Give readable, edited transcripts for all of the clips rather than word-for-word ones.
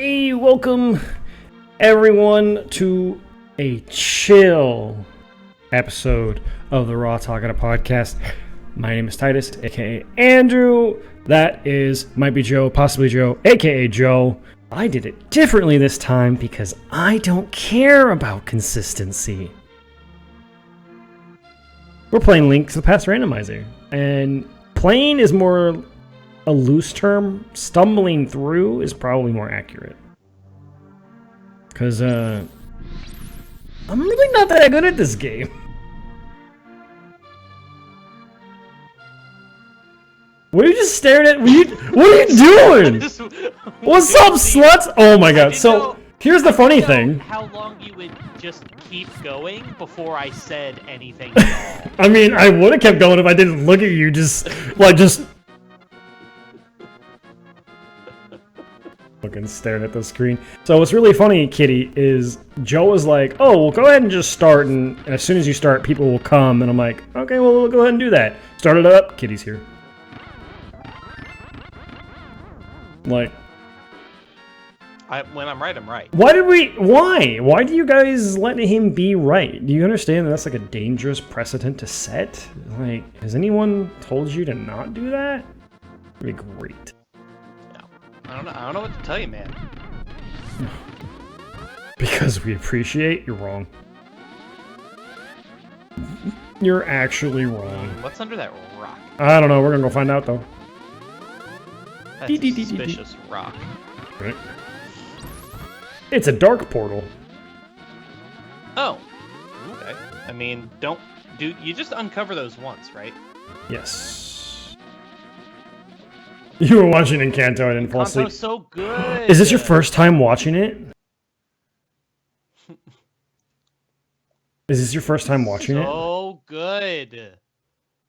Hey, welcome everyone to a chill episode of the Raw Talkin' podcast. My name is Tidus, aka Andrew. That might be Joe, possibly Joe, aka Joe. I did it differently this time because I don't care about consistency. We're playing Link to the Past Randomizer, and playing is more a loose term. Stumbling through is probably more accurate. Because, I'm really not that good at this game. What are you just staring at? What are you doing? What's up, sluts? Oh my god. So, here's the funny thing. How long you would just keep going before I said anything at all. I mean, I would have kept going if I didn't look at you just fucking staring at the screen. So what's really funny, Kitty, is Joe was like, oh, well, go ahead and just start, and as soon as you start, people will come, and I'm like, okay, well, we'll go ahead and do that. Start it up. Kitty's here. Like, when I'm right, I'm right. Why? Why do you guys let him be right? Do you understand that that's like a dangerous precedent to set? Like, has anyone told you to not do that? That'd be great. I don't know what to tell you, man. Because we appreciate, you're wrong. You're actually wrong. What's under that rock? I don't know, we're gonna go find out though. That's a suspicious rock. Right. It's a dark portal. Oh. Okay. I mean, you just uncover those once, right? Yes. You were watching Encanto, I didn't fall asleep. Encanto's so good! Is this your first time watching it? Is this your first time watching it? So good!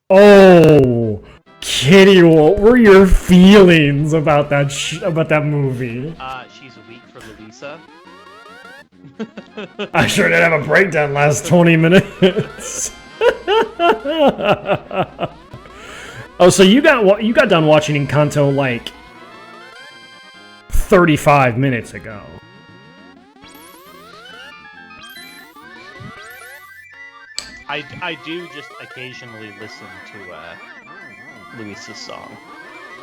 Oh! Kitty, what were your feelings about that movie? She's weak for Louisa. I sure did have a breakdown last 20 minutes. Oh, so you got done watching Encanto like 35 minutes ago. I do just occasionally listen to Luisa's song.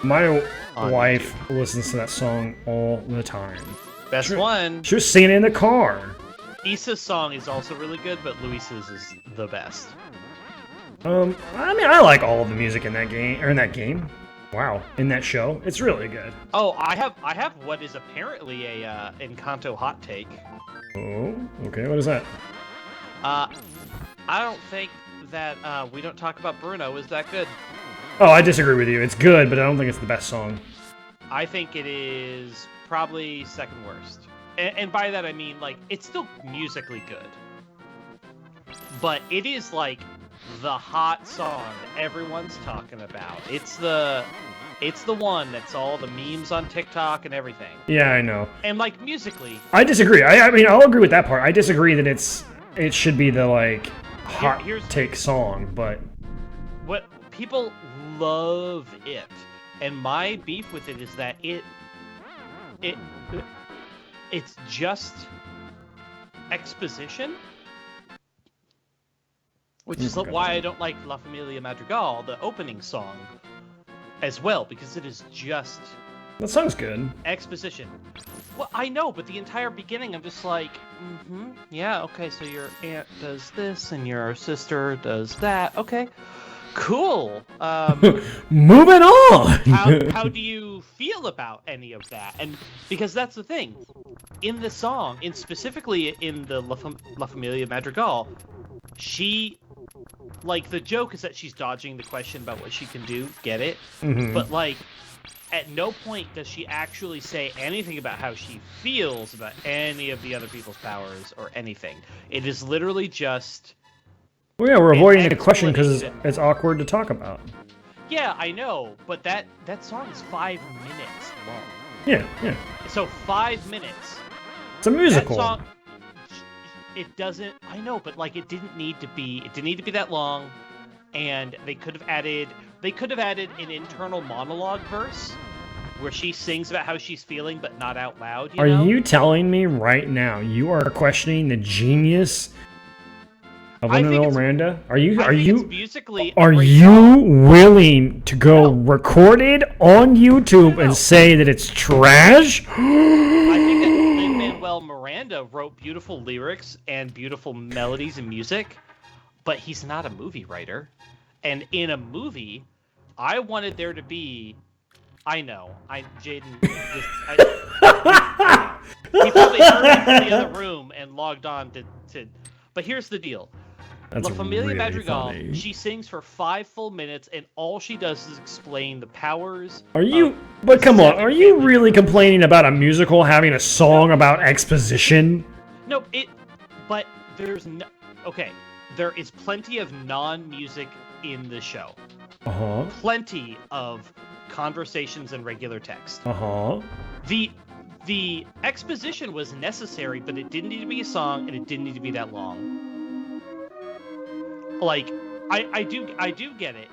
My wife listens to that song all the time. Best one. She was singing it in the car. Issa's song is also really good, but Luisa's is the best. I mean, I like all of the music in that game, Wow, in that show, it's really good. Oh, I have what is apparently a Encanto hot take. Oh, okay, what is that? I don't think that We Don't Talk About Bruno is that good. Oh, I disagree with you. It's good, but I don't think it's the best song. I think it is probably second worst. And by that I mean, like, it's still musically good. But it is, like, the hot song everyone's talking about. It's the one that's all the memes on TikTok and everything. Yeah, I know. And, like, musically... I disagree. I mean, I'll agree with that part. I disagree that it should be the, like, hot take song, but... What people love it. And my beef with it is that it's just exposition. Which is why I don't like La Familia Madrigal, the opening song, as well, because it is just... That song's good. Exposition. Well, I know, but the entire beginning, I'm just like, yeah, okay, so your aunt does this, and your sister does that, okay, cool. Moving on! How do you feel about any of that? And because that's the thing, in the song, specifically in the La Familia Madrigal, she... Like, the joke is that she's dodging the question about what she can do, get it? Mm-hmm. But, like, at no point does she actually say anything about how she feels about any of the other people's powers or anything. It is literally just... Well, yeah, we're avoiding the question because it's awkward to talk about. Yeah, I know, but that song is 5 minutes long. Yeah. So 5 minutes. It's a musical. That song... It doesn't. I know, but like, it didn't need to be that long, and they could have added an internal monologue verse where she sings about how she's feeling, but not out loud. Are you telling me right now you are questioning the genius of Lin-Manuel Miranda? Are you willing to go record it on YouTube and say that it's trash? I think that Lin-Manuel Miranda wrote beautiful lyrics and beautiful melodies and music, but he's not a movie writer. And in a movie, I wanted there to be... Jaden... He probably heard me from the other room and logged on to... But here's the deal. That's La Familia really Madrigal, funny. she sings for 5 full minutes, and all she does is explain the powers. But come on, are you really complaining about a musical having a song about exposition? No, but there's no... Okay, there is plenty of non-music in the show. Uh-huh. Plenty of conversations and regular text. Uh-huh. The exposition was necessary, but it didn't need to be a song, and it didn't need to be that long. Like, I do get it.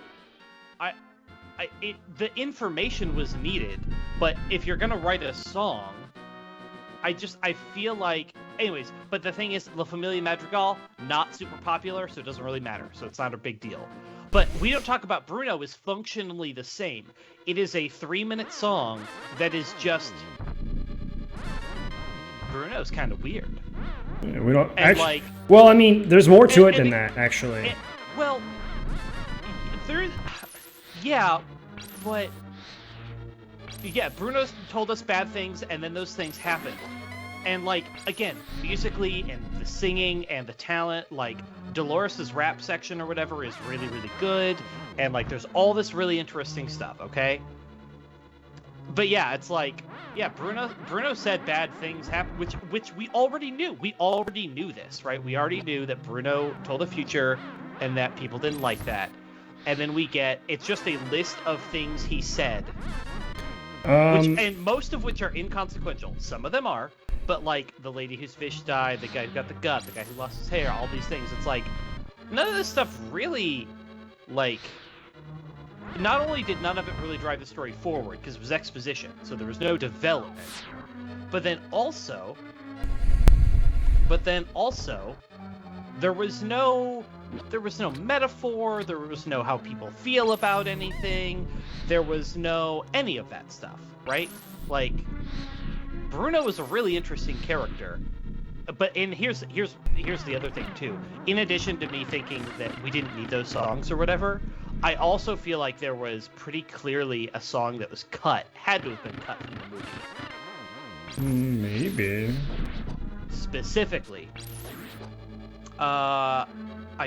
The information was needed, but if you're gonna write a song, I feel like... Anyways, but the thing is, La Familia Madrigal, not super popular, so it doesn't really matter, so it's not a big deal. But We Don't Talk About Bruno is functionally the same. It is a 3-minute song that is just... Bruno's kind of weird. Yeah, we don't... And actually, well, I mean, there's more to it than that, actually. Well, there's... Yeah, but... Yeah, Bruno's told us bad things, and then those things happened. And, like, again, musically and the singing and the talent, like, Dolores' rap section or whatever is really, really good. And, like, there's all this really interesting stuff, okay? But, yeah, it's like, yeah, Bruno said bad things happen, which we already knew. We already knew this, right? We already knew that Bruno told a future and that people didn't like that. And then we get, it's just a list of things he said. And most of which are inconsequential. Some of them are. But, like, the lady whose fish died, the guy who got the gut, the guy who lost his hair, all these things. It's like, none of this stuff really, like... Not only did none of it really drive the story forward, because it was exposition, so there was no development. But then also, there was no metaphor, there was no how people feel about anything, there was no any of that stuff, right? Like... Bruno is a really interesting character, and here's the other thing too. In addition to me thinking that we didn't need those songs or whatever, I also feel like there was pretty clearly a song that was had to have been cut from the movie. Maybe. Specifically, I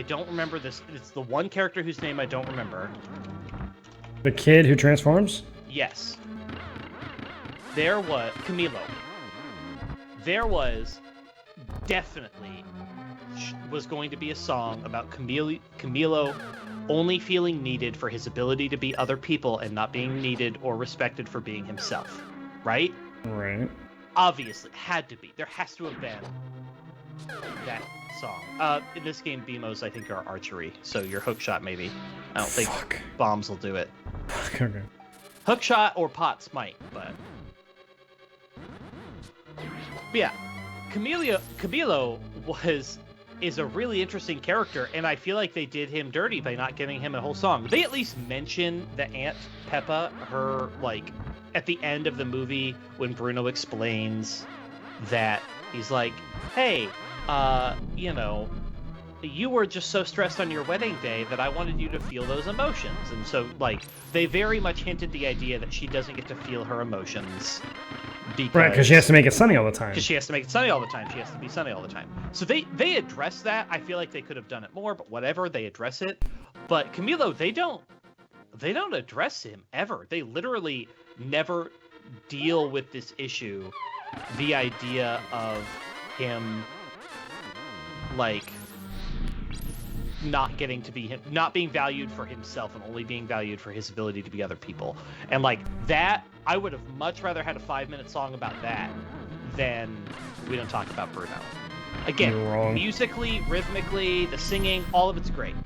don't remember this. It's the one character whose name I don't remember. The kid who transforms? Yes. There was Camilo. There was definitely was going to be a song about Camilo only feeling needed for his ability to be other people and not being needed or respected for being himself. Right? Right. Obviously, had to be. There has to have been that song. In this game, BMOs I think are archery, so your hook shot maybe. I don't think bombs will do it. Okay. Hook shot or pots might, but yeah, Camilo is a really interesting character, and I feel like they did him dirty by not giving him a whole song. They at least mention the Aunt Peppa, her, like, at the end of the movie when Bruno explains that he's like, hey, you were just so stressed on your wedding day that I wanted you to feel those emotions. And so, like, they very much hinted the idea that she doesn't get to feel her emotions. Because she has to make it sunny all the time. Because she has to make it sunny all the time. She has to be sunny all the time. So they address that. I feel like they could have done it more, but whatever, they address it. But Camilo, they don't address him ever. They literally never deal with this issue. The idea of him, like, not getting to be him, not being valued for himself and only being valued for his ability to be other people. And like that, I would have much rather had a 5-minute song about that than We Don't Talk About Bruno. Again, musically, rhythmically, the singing, all of it's great.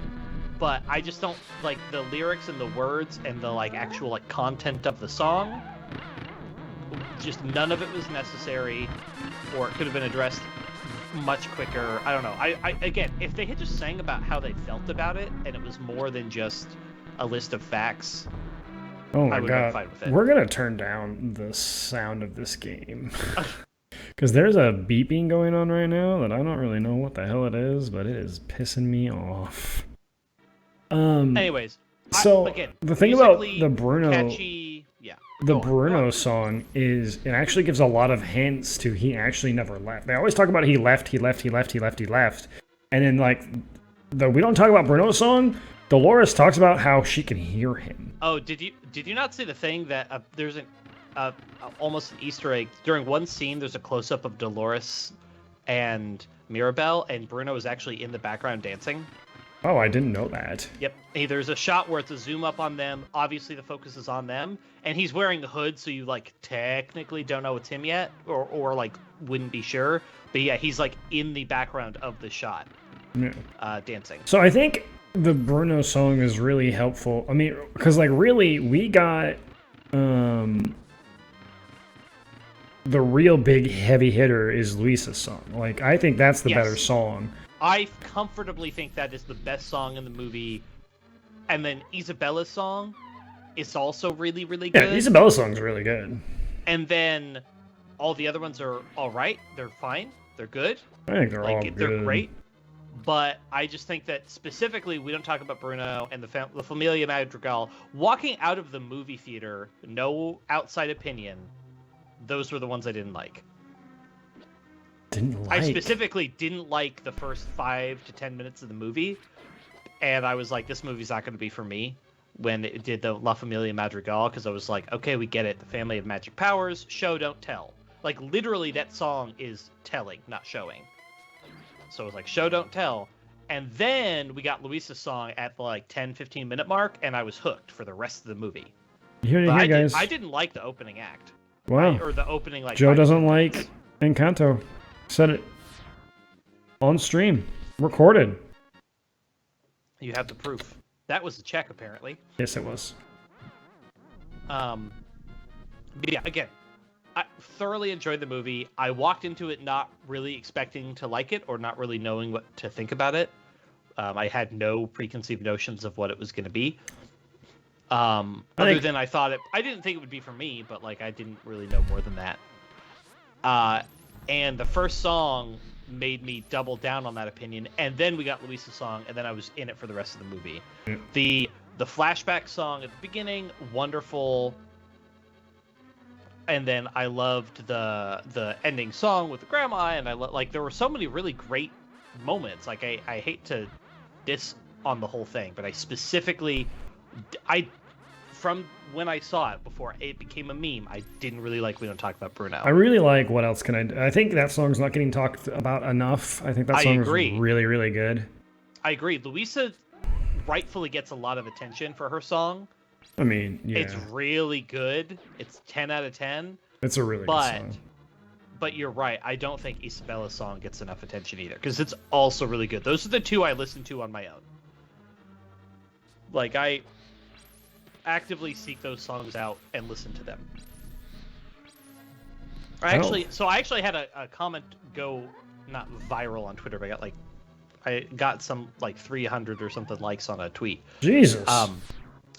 But I just don't like the lyrics and the words and the like actual like content of the song. just none of it was necessary, or it could have been addressed much quicker. I don't know. I again, if they had just sang about how they felt about it, and it was more than just a list of facts, oh my I would god, have been fine with it. We're gonna turn down the sound of this game because there's a beeping going on right now that I don't really know what the hell it is, but it is pissing me off. Anyways, so again, the thing about musically the Bruno, catchy, yeah, the go on, Bruno go on. song is, it actually gives a lot of hints to he actually never left. They always talk about he left, and then like we don't talk about Bruno's song. Dolores talks about how she can hear him. Oh, did you not see the thing that there's almost an Easter egg during one scene? There's a close up of Dolores and Mirabelle, and Bruno is actually in the background dancing. Oh, I didn't know that. Yep. Hey, there's a shot where it's a zoom up on them. Obviously, the focus is on them, and he's wearing a hood, so you like technically don't know it's him yet, or like wouldn't be sure. But yeah, he's like in the background of the shot, dancing. So I think the Bruno song is really helpful. I mean, because like really, we got the real big heavy hitter is Luisa's song. Like I think that's the better song. I comfortably think that is the best song in the movie. And then Isabella's song is also really, really good. Yeah, Isabella's song's really good. And then all the other ones are all right. They're fine. They're good. I think they're all good. They're great. But I just think that specifically, we don't talk about Bruno and the Familia Madrigal. Walking out of the movie theater, no outside opinion, those were the ones I didn't like. I specifically didn't like the first 5 to 10 minutes of the movie, and I was like, this movie's not going to be for me when it did the La Familia Madrigal, because I was like, okay, we get it, the family of magic powers, show, don't tell. Like, literally, that song is telling, not showing. So I was like, show, don't tell. And then we got Luisa's song at the, like, 10-15 minute mark, and I was hooked for the rest of the movie. Guys. I didn't like the opening act. Wow. Or the opening, like... Joe doesn't like Encanto. Said it on stream, recorded. You have the proof. That was the check, apparently. Yes, it was. But yeah, again, I thoroughly enjoyed the movie. I walked into it not really expecting to like it or not really knowing what to think about it. I had no preconceived notions of what it was going to be. Other than I didn't think it would be for me, but like I didn't really know more than that. And the first song made me double down on that opinion, and then we got Luisa's song, and then I was in it for the rest of the movie. Yeah. The flashback song at the beginning, wonderful, and then I loved the ending song with the grandma, and there were so many really great moments. Like I hate to diss on the whole thing, but I specifically, from when I saw it before it became a meme, I didn't really like We Don't Talk About Bruno. I really like What Else Can I Do? I think that song's not getting talked about enough. I think that song is really, really good. I agree. Luisa rightfully gets a lot of attention for her song. I mean, yeah. It's really good. It's 10 out of 10. It's a really good song. But you're right. I don't think Isabella's song gets enough attention either, because it's also really good. Those are the two I listen to on my own. Like, I actively seek those songs out and listen to them. I actually had a comment go not viral on Twitter, but I got some like 300 or something likes on a tweet. Jesus.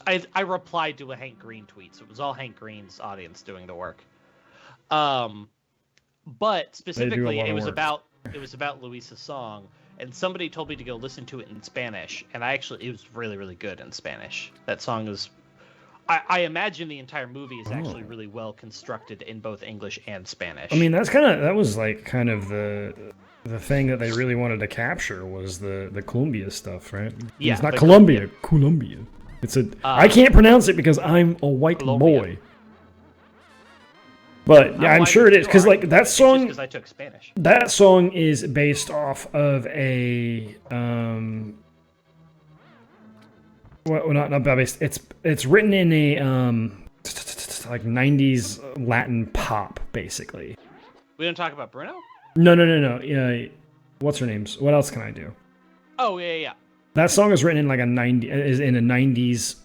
I replied to a Hank Green tweet, so it was all Hank Green's audience doing the work. But specifically, it was about Luisa's song, and somebody told me to go listen to it in Spanish, and it was really, really good in Spanish. That song is. I imagine the entire movie is actually really well constructed in both English and Spanish. I mean, that was the thing that they really wanted to capture was the Colombia stuff, right? Yeah, it's not Colombia. It's I can't pronounce it because I'm a white boy. But yeah, I'm sure it is because like that song. Because I took Spanish. That song is based off of a well, not based. It's written in a like 90s Latin pop, basically. We don't talk about Bruno? No. What's her name's? What Else Can I Do? Oh yeah. That song is written in like a 90s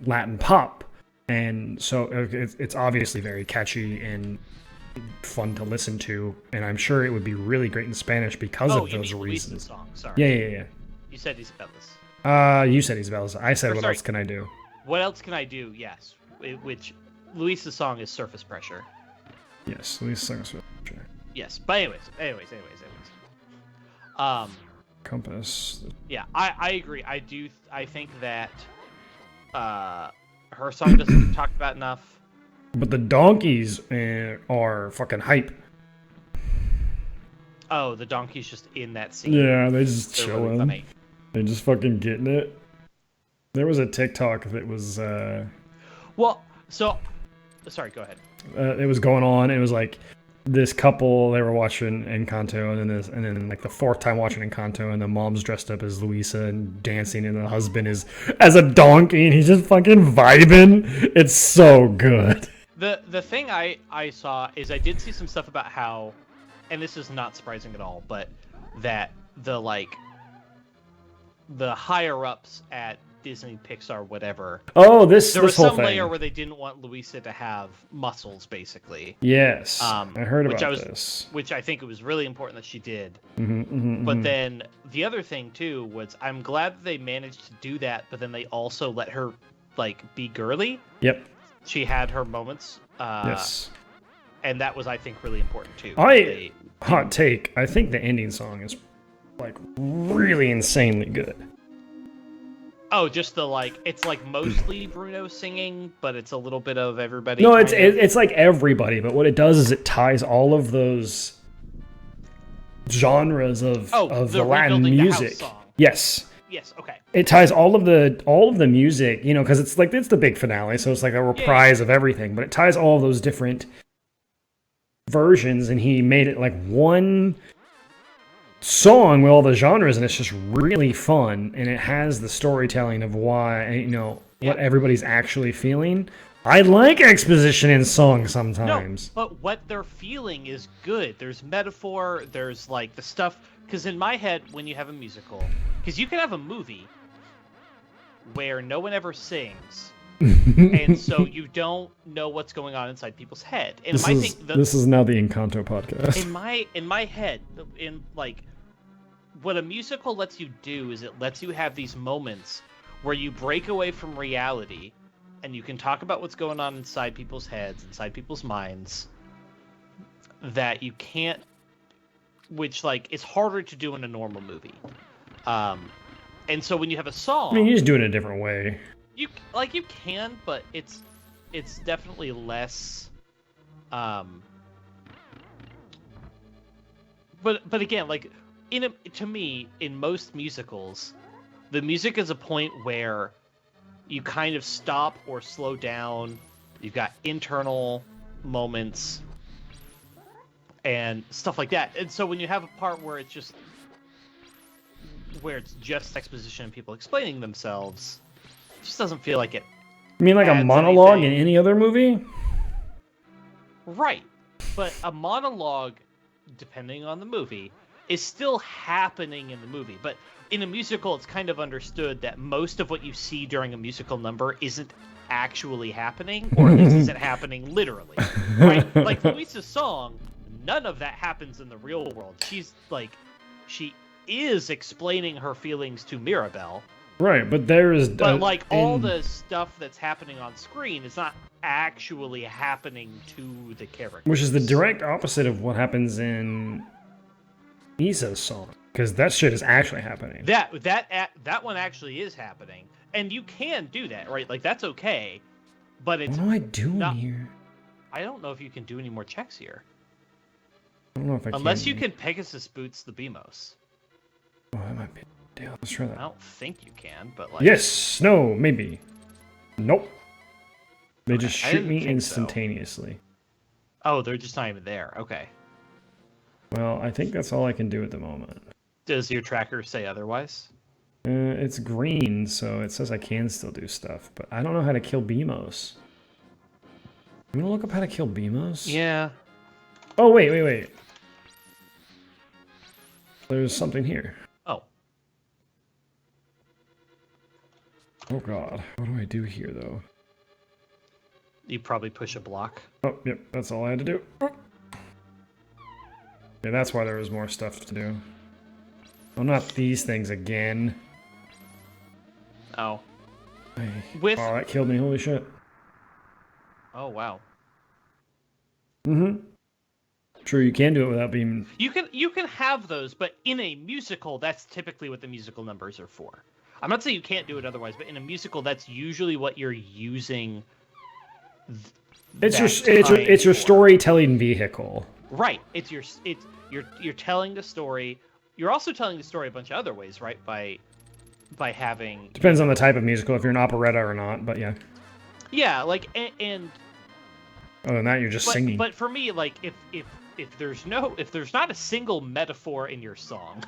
Latin pop, And so it's obviously very catchy and fun to listen to, and I'm sure it would be really great in Spanish because of those reasons. Song. Sorry. Yeah. You said Isabella's. You said Isabella's. I said, what else can I do? What else can I do? Yes. Which Luis's song is Surface Pressure. Yes, Luis's song is Surface Pressure. Yes, but anyways. Compass. Yeah, I agree. I think that her song doesn't get talked about enough. But the donkeys are fucking hype. Oh, the donkey's just in that scene. Yeah, they're just chilling. Really funny. They're just fucking getting it. There was a TikTok that was... Sorry, go ahead. It was going on, and it was like this couple, they were watching Encanto, and then like the fourth time watching Encanto, and the mom's dressed up as Luisa and dancing, and the husband is as a donkey, and he's just fucking vibing. It's so good. The thing I saw is I did see some stuff about how, and this is not surprising at all, but that the higher ups at Disney, Pixar, whatever. Oh, this there was whole some thing. layer where they didn't want Luisa to have muscles, basically. Yes, I heard about this. Which I think it was really important that she did. But Then the other thing too was I'm glad that they managed to do that, but then they also let her be girly. Yep. She had her moments. Yes. And that was, I think, really important too. Hot take. I think the ending song is really insanely good. Oh, just it's mostly Bruno singing, but it's a little bit of everybody. No, it's like everybody, but what it does is it ties all of those genres of the Latin music. The house song. Yes. Yes. Okay. It ties all of the music, because it's the big finale, so it's like a reprise of everything, but it ties all of those different versions, and he made it like one song with all the genres, and it's just really fun, and it has the storytelling of why, what everybody's actually feeling. I like exposition in songs sometimes. No, but what they're feeling is good. There's metaphor, there's the stuff, because in my head, when you have a musical, because you can have a movie where no one ever sings, and so you don't know what's going on inside people's head. And this is now the Encanto podcast. In my head, what a musical lets you do is it lets you have these moments where you break away from reality and you can talk about what's going on inside people's heads, inside people's minds, that you can't, which it's harder to do in a normal movie. And so when you have a song, you just do it a different way. You can, but it's definitely less. But again, to me, in most musicals, the music is a point where you kind of stop or slow down. You've got internal moments and stuff like that. And so when you have a part where it's just exposition and people explaining themselves, it just doesn't feel like it. You mean like a monologue in any other movie? Right. But a monologue, depending on the movie, is still happening in the movie. But in a musical, it's kind of understood that most of what you see during a musical number isn't actually happening, or at least isn't happening literally. Right? Like Luisa's song, none of that happens in the real world. She is explaining her feelings to Mirabelle. Right, but there is... But all the stuff that's happening on screen is not actually happening to the character. Which is the direct opposite of what happens in Isa's song, because that shit is actually happening. That one actually is happening, and you can do that, right? That's okay, but it's... What am I doing here? I don't know if you can do any more checks here. I don't know if I can. Unless you can Pegasus Boots the BMOS. Oh, that might be... Yeah, let's try that. I don't think you can, but Yes! No, maybe. Nope. They just shoot me instantaneously. So. Oh, they're just not even there. Okay. Well, I think that's all I can do at the moment. Does your tracker say otherwise? It's green, so it says I can still do stuff, but I don't know how to kill BMOS. You wanna look up how to kill BMOS? Yeah. Oh, wait. There's something here. Oh. Oh god, what do I do here, though? You probably push a block. Oh, yep, that's all I had to do. Yeah, that's why there was more stuff to do. Oh, not these things again. Oh. Oh, With... that killed me, holy shit. Oh, wow. Mm-hmm. Sure, you can do it without being... You can have those, but in a musical, that's typically what the musical numbers are for. I'm not saying you can't do it otherwise, but in a musical, that's usually what you're using. It's your storytelling vehicle. Right. You're telling the story. You're also telling the story a bunch of other ways, right? By having... Depends on the type of musical, if you're an operetta or not, but yeah. Yeah, like, and... Other than that, you're just singing. But for me, like, if there's not a single metaphor in your song,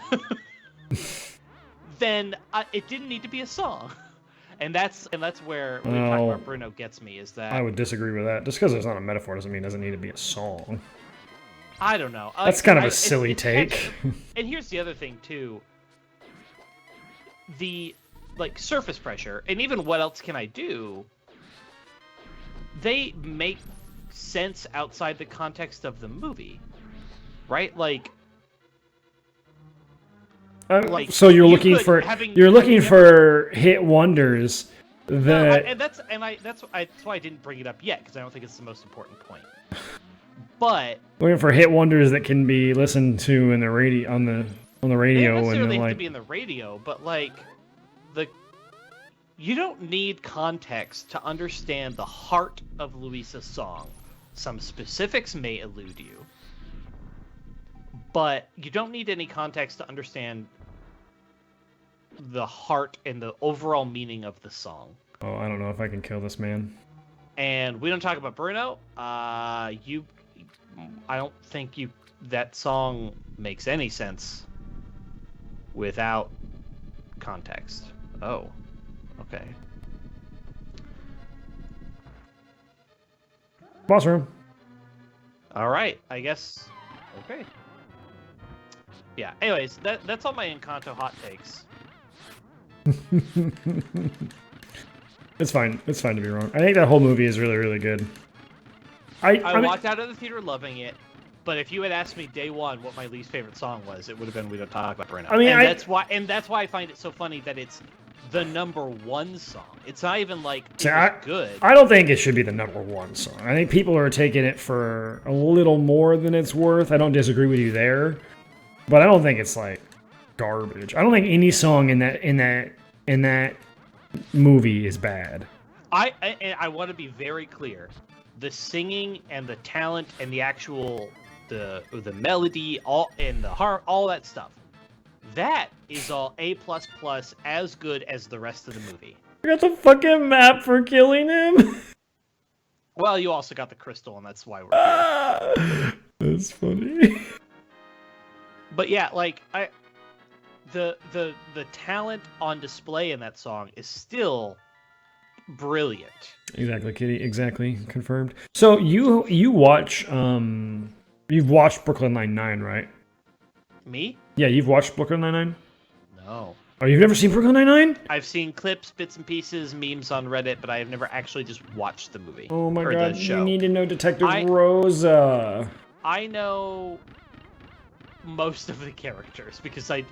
then it didn't need to be a song. And that's where when we talk about Bruno gets me, is that... I would disagree with that. Just because there's not a metaphor doesn't mean it doesn't need to be a song. I don't know. That's kind of a silly take. And here's the other thing, too. The, like, surface pressure, and even what else can I do, they make sense outside the context of the movie. Right? Like... so you're looking for hit wonders that that's why I didn't bring it up yet, because I don't think it's the most important point. But looking for hit wonders that can be listened to in the radio on the radio, they don't necessarily and have to be in the radio, but like you don't need context to understand the heart of Luisa's song. Some specifics may elude you, but you don't need any context to understand the heart and the overall meaning of the song. Oh, I don't know if I can kill this man. And we don't talk about Bruno. I don't think that song makes any sense without context. Oh, okay. Boss room. All right, I guess. Okay. Yeah. Anyways, that's all my Encanto hot takes. It's fine. It's fine to be wrong. I think that whole movie is really, really good. I walked out of the theater loving it, but if you had asked me day one what my least favorite song was, it would have been "We Don't Talk About Bruno." That's why I find it so funny that it's the #1 song. It's not even like it's good. I don't think it should be the #1 song. I think people are taking it for a little more than it's worth. I don't disagree with you there, but I don't think it's like garbage. I don't think any song in that movie is bad. I want to be very clear. The singing and the talent and the actual the melody, all and the heart, all that stuff. That is all A++, as good as the rest of the movie. I got the fucking map for killing him. Well, you also got the crystal, and that's why we're here. That's funny. But yeah, like the talent on display in that song is still brilliant. Exactly, Kitty. Exactly, confirmed. So you watch you've watched Brooklyn Nine-Nine, right? Me? Yeah, you've watched Brooklyn Nine-Nine? No. Oh, you've never seen Brooklyn Nine-Nine? I've seen clips, bits and pieces, memes on Reddit, but I have never actually just watched the movie. Oh my or god, the show. You need to know Detective Rosa. I know most of the characters because I'm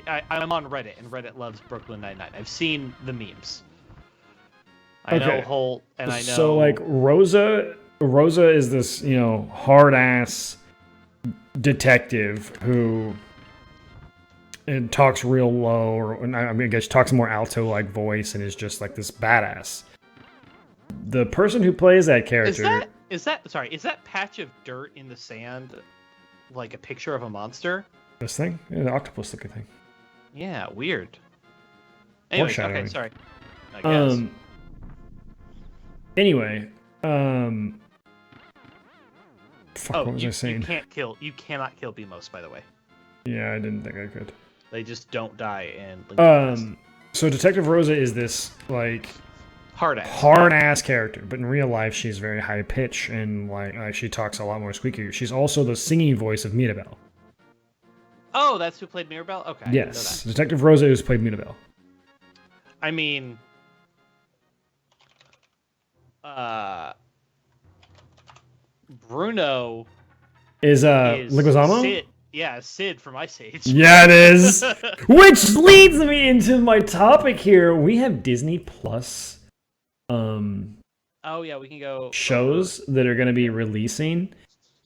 on Reddit, and Reddit loves Brooklyn Nine-Nine. I've seen the memes. I know Holt, and I know... So, like, Rosa is this, hard-ass detective who talks real low, or I guess talks more alto-like voice, and is just, like, this badass. The person who plays that character... Is that patch of dirt in the sand like a picture of a monster? This thing? Yeah, the octopus-looking thing. Yeah, weird. Anyway, okay, sorry. I guess. What was I saying? You cannot kill Beamos, by the way. Yeah, I didn't think I could. They just don't die and so Detective Rosa is this like hard ass character, but in real life she's very high pitch and like she talks a lot more squeaky. She's also the singing voice of Mirabelle. Oh, that's who played Mirabelle? Okay. Yes, Detective Rosa who's played Mirabelle. I mean, Bruno is is Leguizamo? Sid. Yeah, Sid from Ice Age. Yeah, it is. Which leads me into my topic here. We have Disney Plus Oh yeah, we can go shows that are going to be releasing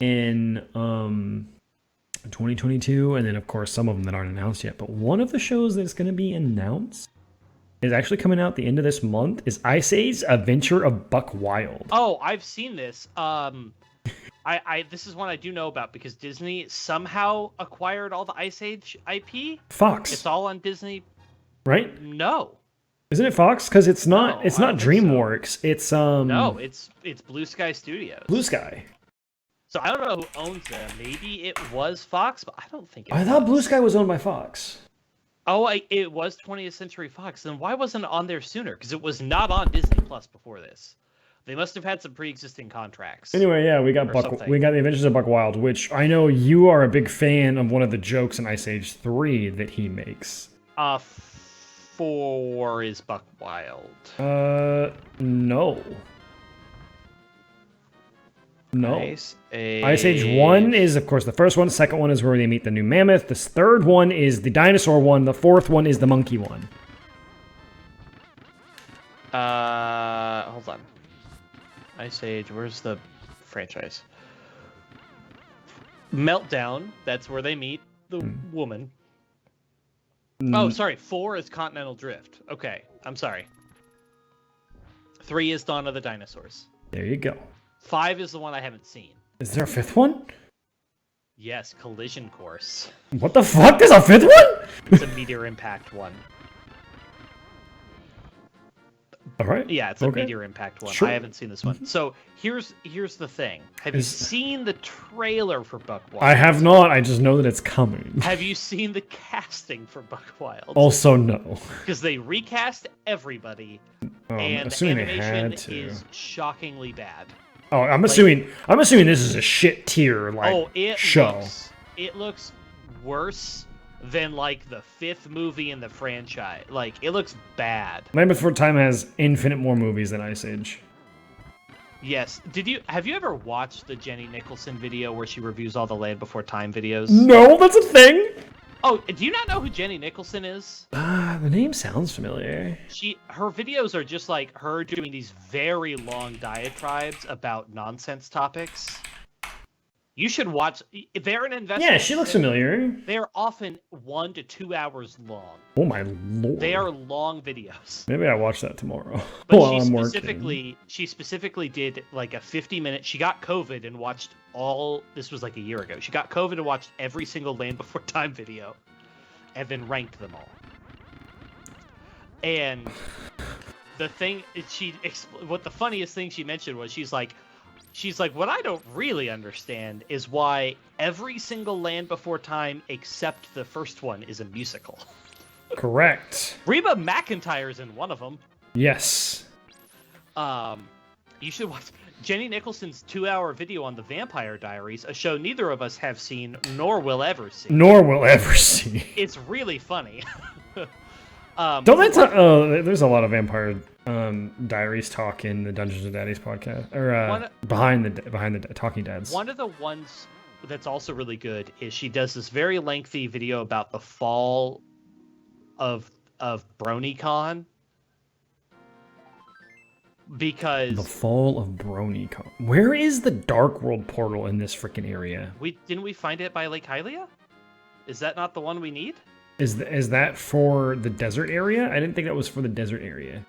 in 2022, and then of course some of them that aren't announced yet. But one of the shows that's going to be announced is actually coming out the end of this month is Ice Age: Adventure of Buck Wild. Oh, I've seen this. This is one I do know about because Disney somehow acquired all the Ice Age IP. Fox. It's all on Disney, right? No. Isn't it Fox? Because it's not. No, it's not DreamWorks. So. It's No, it's Blue Sky Studios. Blue Sky. So I don't know who owns them. Maybe it was Fox, but I don't think it was. I thought Blue Sky was owned by Fox. Oh, it was 20th Century Fox. Then why wasn't it on there sooner? Because it was not on Disney Plus before this. They must have had some pre-existing contracts. Anyway, yeah, we got the Adventures of Buck Wild, which I know you are a big fan of. One of the jokes in Ice Age 3 that he makes. 4 is Buck Wild. No. Ice Age 1 is, of course, the first one. The second one is where they meet the new mammoth. The third one is the dinosaur one. The fourth one is the monkey one. Hold on. Ice Age, where's the franchise? Meltdown, that's where they meet the woman. Oh, sorry, 4 is Continental Drift. Okay, I'm sorry. 3 is Dawn of the Dinosaurs. There you go. 5 is the one I haven't seen. Is there a fifth one? Yes, Collision Course. What the fuck? There's a fifth one? It's a Meteor Impact one. All right. Yeah, it's a Meteor Impact one. Sure. I haven't seen this one. So here's the thing. Have you seen the trailer for Buck Wild? I have not. I just know that it's coming. Have you seen the casting for Buck Wild? Also, no. Because they recast everybody, and the animation is shockingly bad. Oh, I'm assuming this is a shit tier show. It looks worse than like the 5th movie in the franchise. Like, it looks bad. Land Before Time has infinite more movies than Ice Age. Yes. Have you ever watched the Jenny Nicholson video where she reviews all the Land Before Time videos? No, that's a thing. Oh, do you not know who Jenny Nicholson is? The name sounds familiar. Her videos are just like her doing these very long diatribes about nonsense topics. You should watch. They're an investment. Yeah, she looks familiar. They're often 1 to 2 hours long. Oh my lord! They are long videos. Maybe I watch that tomorrow while I'm working. She specifically did like a 50-minute. She got COVID and watched all. This was like a year ago. She got COVID and watched every single Land Before Time video, and then ranked them all. And the thing what the funniest thing she mentioned was she's like, what I don't really understand is why every single Land Before Time except the first one is a musical. Correct. Reba McEntire's in one of them. Yes. You should watch Jenny Nicholson's 2-hour video on the Vampire Diaries, a show neither of us have seen nor will ever see. It's really funny. There's a lot of Vampire Diaries talk in the Dungeons and Daddies podcast, or behind the Talking Dads. One of the ones that's also really good is she does this very lengthy video about the fall of BronyCon. Because the fall of BronyCon. Where is the Dark World portal in this freaking area? Didn't we find it by Lake Hylia? Is that not the one we need? Is that for the desert area? I didn't think that was for the desert area.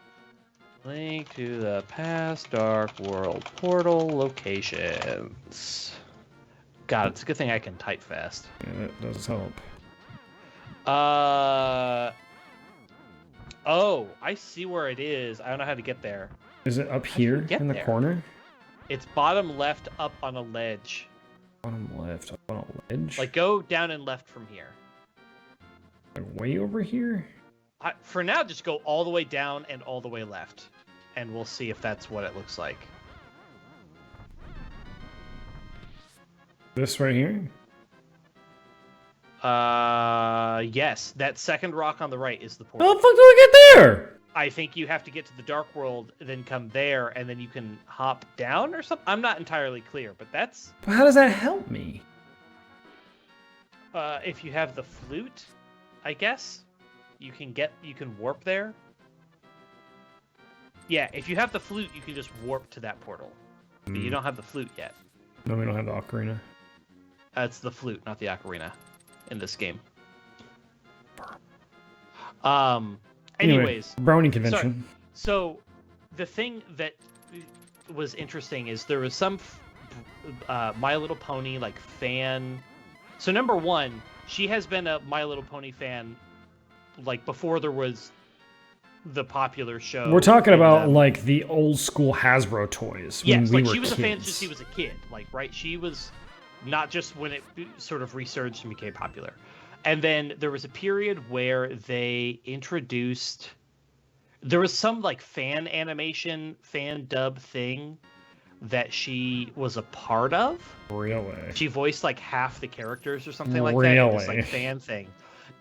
Link to the past Dark World portal locations. God, it's a good thing I can type fast. Yeah, that does help. Oh, I see where it is. I don't know how to get there. Is it up here in the corner? It's bottom left up on a ledge. Bottom left up on a ledge? Like, go down and left from here. Like way over here? For now, just go all the way down and all the way left. And we'll see if that's what it looks like. This right here? Yes. That second rock on the right is the portal. How the fuck do I get there? I think you have to get to the Dark World, then come there, and then you can hop down or something. I'm not entirely clear, but that's... But how does that help me? If you have the flute, I guess, you can warp there. Yeah, if you have the flute, you can just warp to that portal. But you don't have the flute yet. No, we don't have the ocarina. It's the flute, not the ocarina, in this game. Anyways, Brownie convention. So the thing that was interesting is there was some My Little Pony like fan. So number one, she has been a My Little Pony fan like before there was the popular show. We're talking about like the old school Hasbro toys. Yes, when we like were she was kids. a fan since she was a kid. Like, right? She was not just when it sort of resurged and became popular. And then there was a period where they introduced... There was some, like, fan animation, fan dub thing that she was a part of. Really? She voiced, like, half the characters or something like that. Really? This, like, fan thing.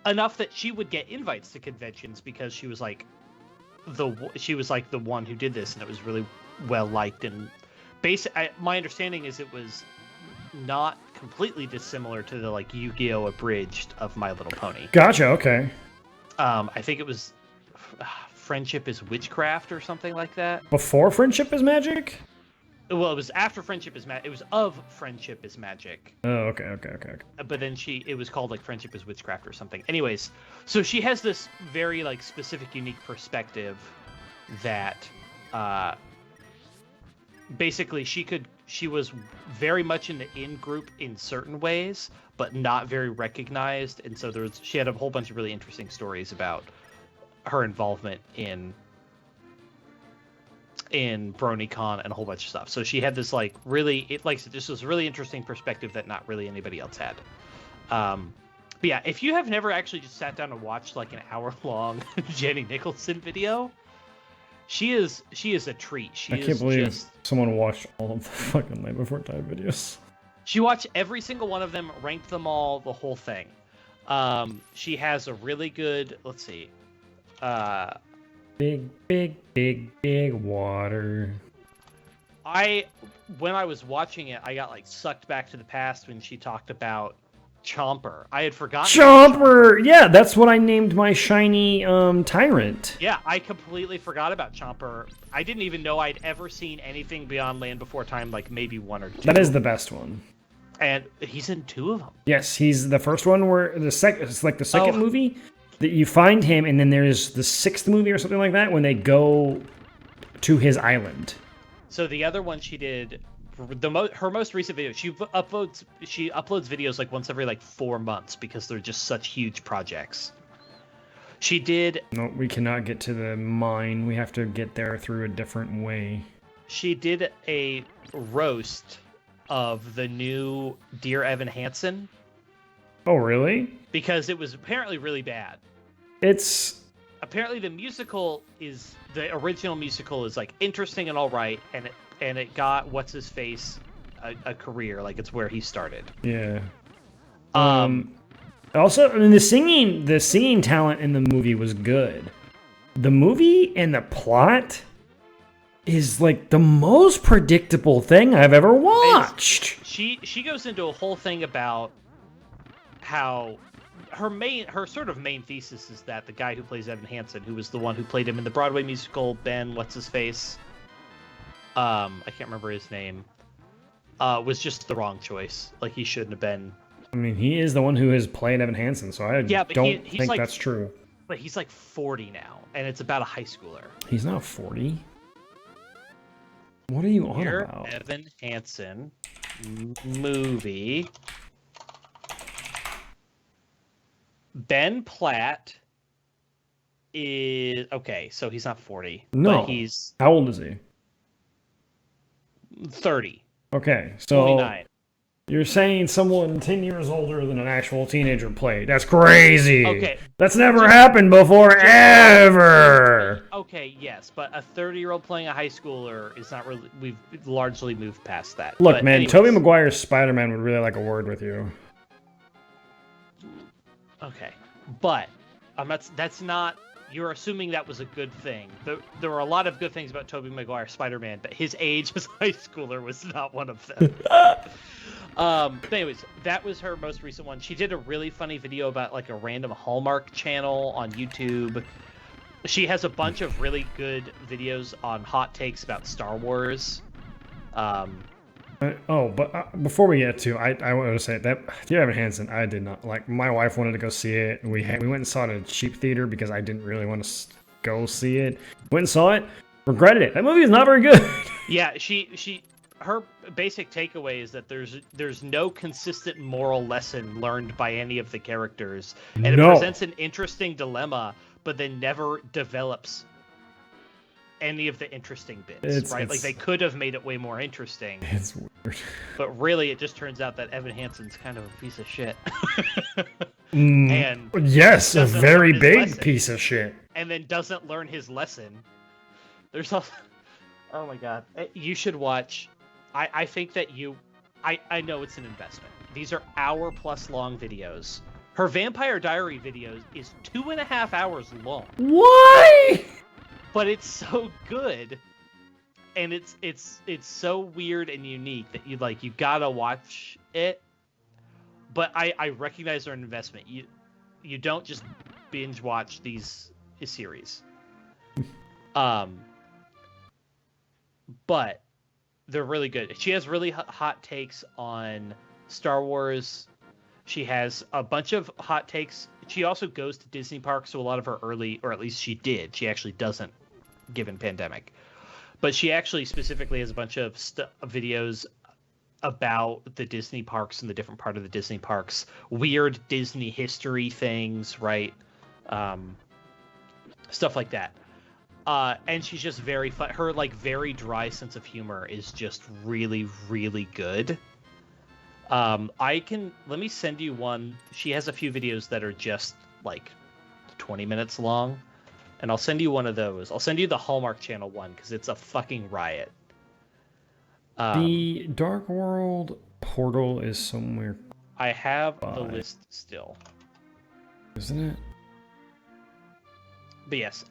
Enough that she would get invites to conventions because she was, like, the one who did this, and it was really well-liked. And my understanding is it was not completely dissimilar to the like Yu-Gi-Oh! Abridged of My Little Pony. Gotcha, okay. I think it was Friendship is Witchcraft or something like that. Before Friendship is Magic? Well, it was after Friendship is Magic. It was of Friendship is Magic. Oh, okay. But then it was called like Friendship is Witchcraft or something. Anyways, so she has this very like specific, unique perspective that basically she was very much in the in-group in certain ways, but not very recognized. And so she had a whole bunch of really interesting stories about her involvement in BronyCon and a whole bunch of stuff. So she had this like this was a really interesting perspective that not really anybody else had. But yeah, if you have never actually just sat down and watched like an hour-long Jenny Nicholson video, she is a treat. I can't believe someone watched all of the fucking Night Before Time videos. She watched every single one of them, ranked them all, the whole thing. She has a really good, let's see. Big water. When I was watching it, I got like sucked back to the past when she talked about Chomper. I had forgotten. Chomper! Yeah, that's what I named my shiny tyrant. Yeah, I completely forgot about Chomper. I didn't even know I'd ever seen anything beyond Land Before Time, like maybe one or two. That is the best one. And he's in two of them. Yes, he's the first one where it's like the second movie that you find him, and then there's the sixth movie or something like that when they go to his island. So the other one she did, her most recent video, she uploads videos like once every like 4 months because they're just such huge projects. She did... No, we cannot get to the mine. We have to get there through a different way. She did a roast of the new Dear Evan Hansen. Oh, really? Because it was apparently really bad. It's... Apparently the original musical is like interesting and all right, and it got what's-his-face a career, like it's where he started. Yeah. Also, I mean, the singing talent in the movie was good. The movie and the plot is like the most predictable thing I've ever watched. She goes into a whole thing about how her sort of main thesis is that the guy who plays Evan Hansen, who was the one who played him in the Broadway musical Ben What's-His-Face, I can't remember his name, was just the wrong choice. Like, he shouldn't have been. I mean, he is the one who has played Evan Hansen, so I don't think that's true. But he's like 40 now, and it's about a high schooler. He's not 40. What are you on about? Evan Hansen movie. Ben Platt is... Okay, so he's not 40. No. But he's... How old is he? 30. Okay, so... 29. You're saying someone 10 years older than an actual teenager played. That's crazy. Okay. That's never happened before, ever. Okay, yes, but a 30-year-old playing a high schooler is not really... We've largely moved past that. Look, but man, anyways. Tobey Maguire's Spider-Man would really like a word with you. Okay, but that's not you're assuming that was a good thing. There were a lot of good things about Tobey Maguire Spider-Man, but his age as a high schooler was not one of them. But anyways, that was her most recent one. She did a really funny video about like a random Hallmark channel on YouTube. She has a bunch of really good videos on hot takes about Star Wars. Before we get to, I want to say that Dear Evan Hansen, I did not like. My wife wanted to go see it, and we went and saw it at a cheap theater because I didn't really want to go see it. Went and saw it, regretted it. That movie is not very good. Yeah, her basic takeaway is that there's no consistent moral lesson learned by any of the characters, and it presents an interesting dilemma, but then never develops any of the interesting bits, right? Like, they could have made it way more interesting. It's weird. But really, it just turns out that Evan Hansen's kind of a piece of shit. And yes, a very big piece of shit. And then doesn't learn his lesson. There's also... Oh my god. You should watch... I think that I know it's an investment. These are hour-plus long videos. Her Vampire Diary videos is 2.5 hours long. Why? But it's so good, and it's so weird and unique that you gotta watch it. But I recognize their investment. You don't just binge watch these series. But they're really good. She has really hot takes on Star Wars. She has a bunch of hot takes. She also goes to Disney parks, so a lot of her early, or at least she did. She actually doesn't, given pandemic. But she actually specifically has a bunch of videos about the Disney parks and the different part of the Disney parks. Weird Disney history things, right? Stuff like that. And she's just very fun. Her very dry sense of humor is just really, really good. Let me send you one. She has a few videos that are just 20 minutes long, and I'll send you one of those. I'll send you the Hallmark Channel one because it's a fucking riot. The Dark World portal is somewhere. I have the list still. Isn't it? But yes.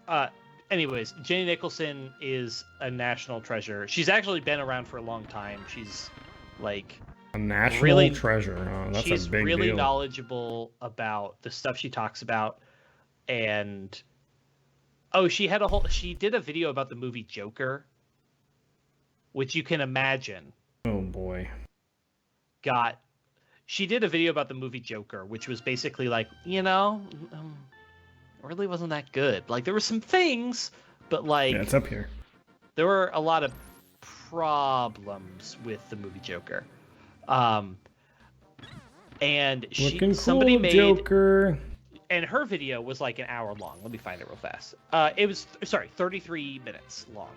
Anyways, Jenny Nicholson is a national treasure. She's actually been around for a long time. She's a national treasure. Oh, that's she's a big really deal. knowledgeable about the stuff she talks about, and she did a video about the movie Joker, which you can imagine. Oh boy. She did a video about the movie Joker, which was basically really wasn't that good. There were some things, but yeah, it's up here. There were a lot of problems with the movie Joker. And somebody made Joker. And her video was an hour long. Let me find it real fast. It was 33 minutes long.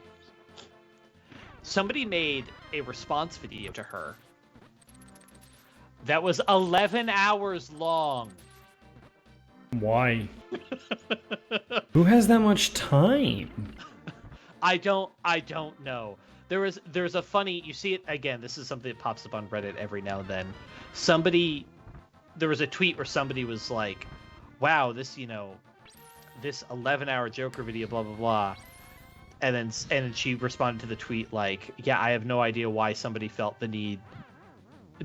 Somebody made a response video to her that was 11 hours long. Why? Who has that much time? I don't know. There's a funny, you see it again, this is something that pops up on Reddit every now and then. There was a tweet where somebody was like, wow, this 11-hour Joker video, blah, blah, blah. And then she responded to the tweet yeah, I have no idea why somebody felt the need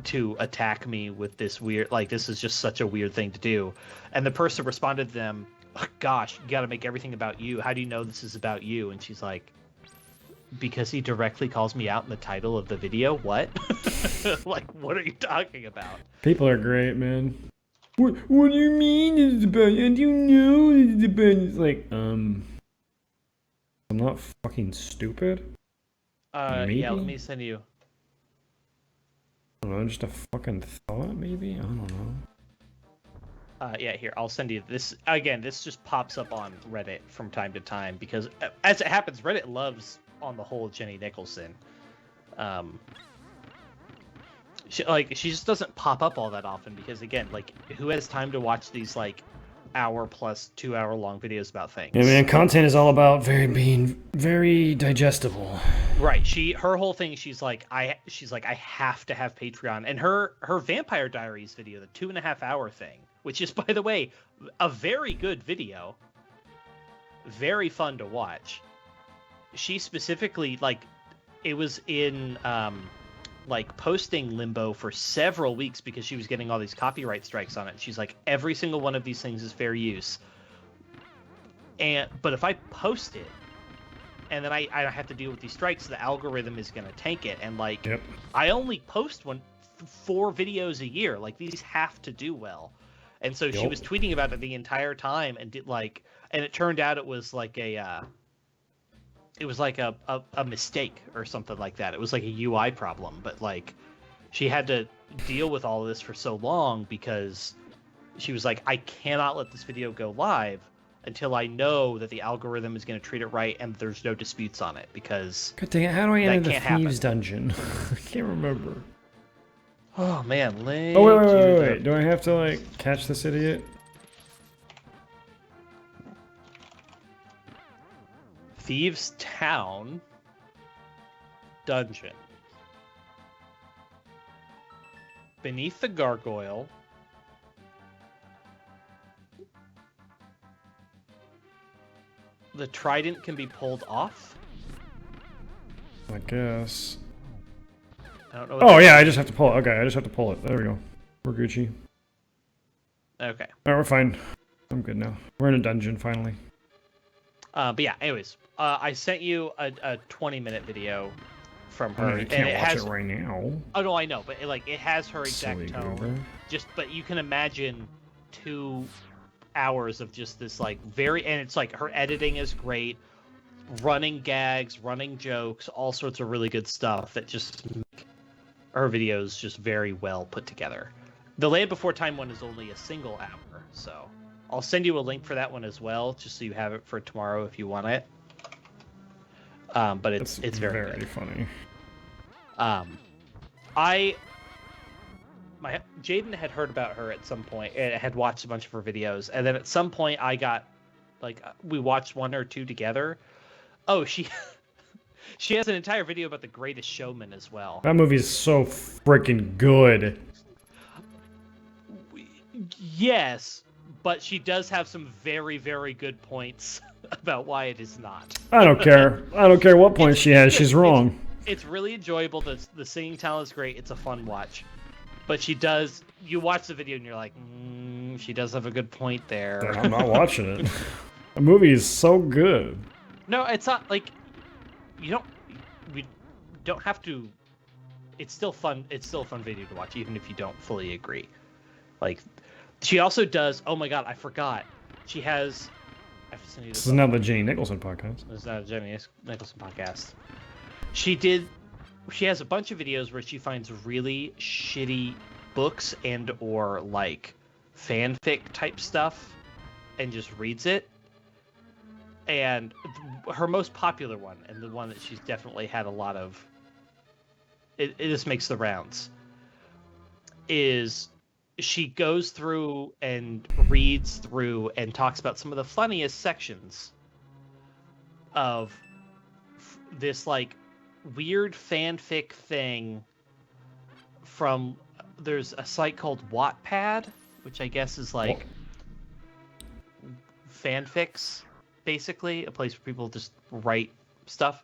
to attack me with this weird, this is just such a weird thing to do. And the person responded to them, oh, gosh, you gotta make everything about you. How do you know this is about you? And she's like, because he directly calls me out in the title of the video. What? What are you talking about? People are great, man. What do you mean it's about? And you know it's about? It's I'm not fucking stupid. Maybe? Yeah, let me send you. I don't know, just a fucking thought, maybe? I don't know. Yeah, here, I'll send you this. Again, this just pops up on Reddit from time to time because, as it happens, Reddit loves, on the whole, Jenny Nicholson. She just doesn't pop up all that often because, again, who has time to watch these, hour plus 2 hour long videos about things? Yeah, man, content is all about being very digestible. Right. Her whole thing, she's like, I have to have Patreon. And her Vampire Diaries video, the 2.5 hour thing, which is, by the way, a very good video. very fun to watch. She specifically, like, it was in like posting limbo for several weeks because she was getting all these copyright strikes on it. She's like, every single one of these things is fair use. But if I post it and then I have to deal with these strikes, the algorithm is going to tank it. And like, I only post 4 videos a year. Like, these have to do well. And so she was tweeting about it the entire time and did like, and it turned out it was like a mistake or something like that. It was like a UI problem, but like, she had to deal with all of this for so long because she was like, I cannot let this video go live until I know that the algorithm is going to treat it right and there's no disputes on it, because God dang it, how do I enter the Thieves happen. dungeon? I can't remember. Oh man, wait. Do I have to like catch this idiot? Thieves Town dungeon. Beneath the gargoyle. The trident can be pulled off. I guess. I don't know. What I just have to pull it. Okay, I just have to pull it. There we go. We're Gucci. Okay. Alright, we're fine. I'm good now. We're in a dungeon finally. But yeah, anyways, I sent you a 20-minute video from her. You can't watch it right now. Oh no, I know, but it has her exact Silly tone. Goober. But you can imagine 2 hours of just this like and it's like her editing is great, running gags, running jokes, all sorts of really good stuff that just make her videos just very well put together. The Land Before Time one is only a single hour, so I'll send you a link for that one as well, just so you have it for tomorrow if you want it. But it's very good. Funny. Jaden had heard about her at some point and had watched a bunch of her videos, and then at some point I got we watched 1 or 2 together. Oh, she has an entire video about The Greatest Showman as well. That movie is so freaking good. Yes, but she does have some very, very good points about why it is not. I don't care. I don't care what point she has. She's wrong. It's really enjoyable. The singing talent is great. It's a fun watch. But you watch the video and you're like, she does have a good point there. I'm not watching it. The movie is so good. No, it's not like, we don't have to, it's still fun. It's still a fun video to watch, even if you don't fully agree. Like, she also does, oh my God, I forgot. She has, this is not the Jenny Nicholson podcast. It's not a Jenny Nicholson podcast. She has a bunch of videos where she finds really shitty books and or like fanfic type stuff and just reads it. And her most popular one, and the one that she's definitely had a lot of, it just makes the rounds, is she goes through and reads through and talks about some of the funniest sections of this like weird fanfic thing from, there's a site called Wattpad, which I guess is like fanfics, basically a place where people just write stuff.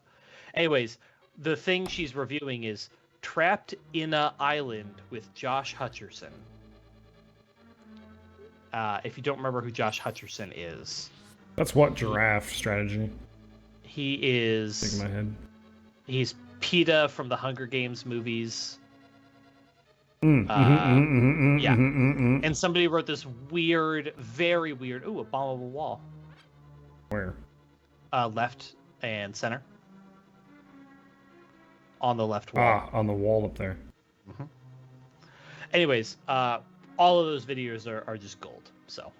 Anyways, the thing she's reviewing is Trapped in a Island with Josh Hutcherson. If you don't remember who Josh Hutcherson is, that's what Giraffe Strategy. He is. Think in my head. He's PETA from the Hunger Games movies. Yeah. And somebody wrote this weird, very weird, abominable wall. Where? Left and center. On the left wall. On the wall up there. Mm-hmm. Anyways, all of those videos are just gold. So,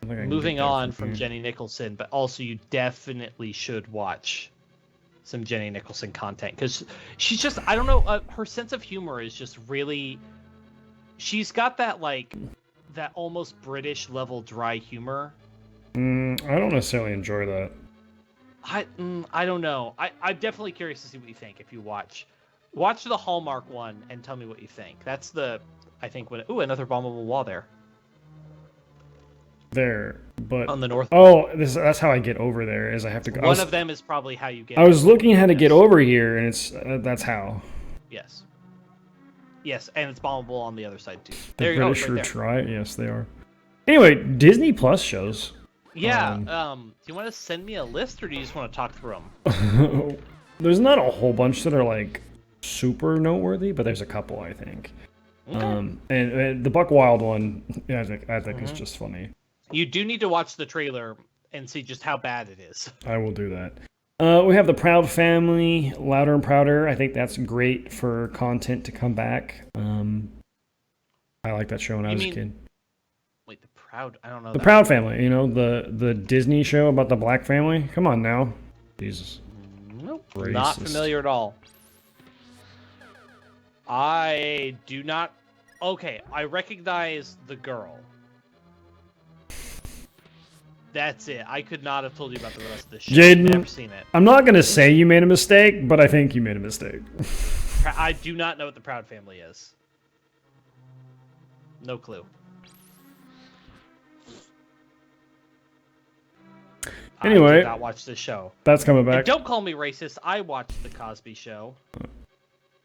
moving on from Jenny Nicholson, but also you definitely should watch some Jenny Nicholson content, because she's just, I don't know, her sense of humor is just really, she's got that like that almost British level dry humor. I don't necessarily enjoy that. I don't know. I'm definitely curious to see what you think if you watch the Hallmark one and tell me what you think. That's the, I think, when, another bombable wall there. there, but On the north. that's how I get over there. Is I have to go. One of them is probably how you get. I was looking how to get over here, and it's that's how. Yes. Yes, and it's bombable on the other side too. The There you British go. are try. Yes, they are. Anyway, Disney Plus shows. Yeah. Do you want to send me a list, or do you just want to talk through them? There's not a whole bunch that are like super noteworthy, but there's a couple I think. Okay. And the Buck Wild one, yeah, I think is just funny. You do need to watch the trailer and see just how bad it is. I will do that. We have the Proud Family, Louder and Prouder. I think that's great for content to come back. I like that show when I was a kid. Wait, the Proud? I don't know. The Proud Family, you know, the Disney show about the black family. Come on now, Jesus. Nope, Racist. not familiar at all. I do not. Okay, I recognize the girl. That's it. I could not have told you about the rest of the show. Jaden, I've never seen it. I'm not gonna say you made a mistake, but I think you made a mistake. I do not know what the Proud Family is. No clue. Anyway, I did not watch this show. That's coming back. And don't call me racist. I watched the Cosby Show.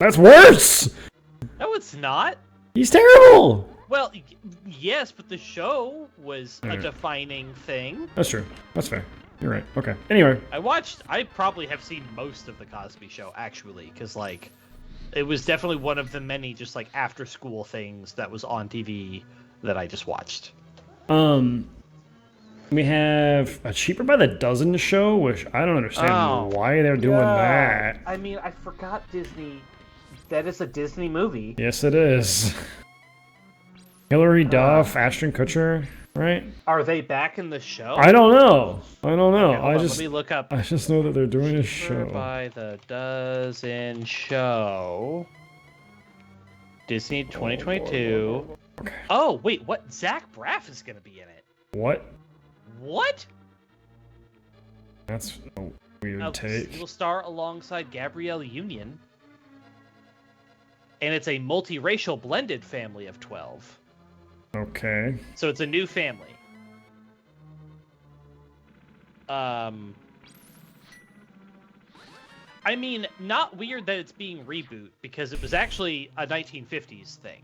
That's worse. No, it's not. He's terrible. Well, yes, but the show was a defining thing. That's true. That's fair. You're right. Okay. Anyway, I probably have seen most of the Cosby Show actually, because like, it was definitely one of the many just like after school things that was on TV that I just watched. we have a Cheaper by the Dozen show, which I don't understand why they're doing that. I mean, I forgot Disney. That is a Disney movie. Yes, it is. Hilary Duff, Ashton Kutcher, right? Are they back in the show? I don't know. Okay, let me look up. I just know that they're doing a show. Cheaper by the Dozen show. Disney 2022. Okay. Oh, wait, what? Zach Braff is going to be in it. What? What? That's a weird take. He will star alongside Gabrielle Union. And it's a multiracial blended family of 12. Okay. So it's a new family. I mean, not weird that it's being reboot, because it was actually a 1950s thing.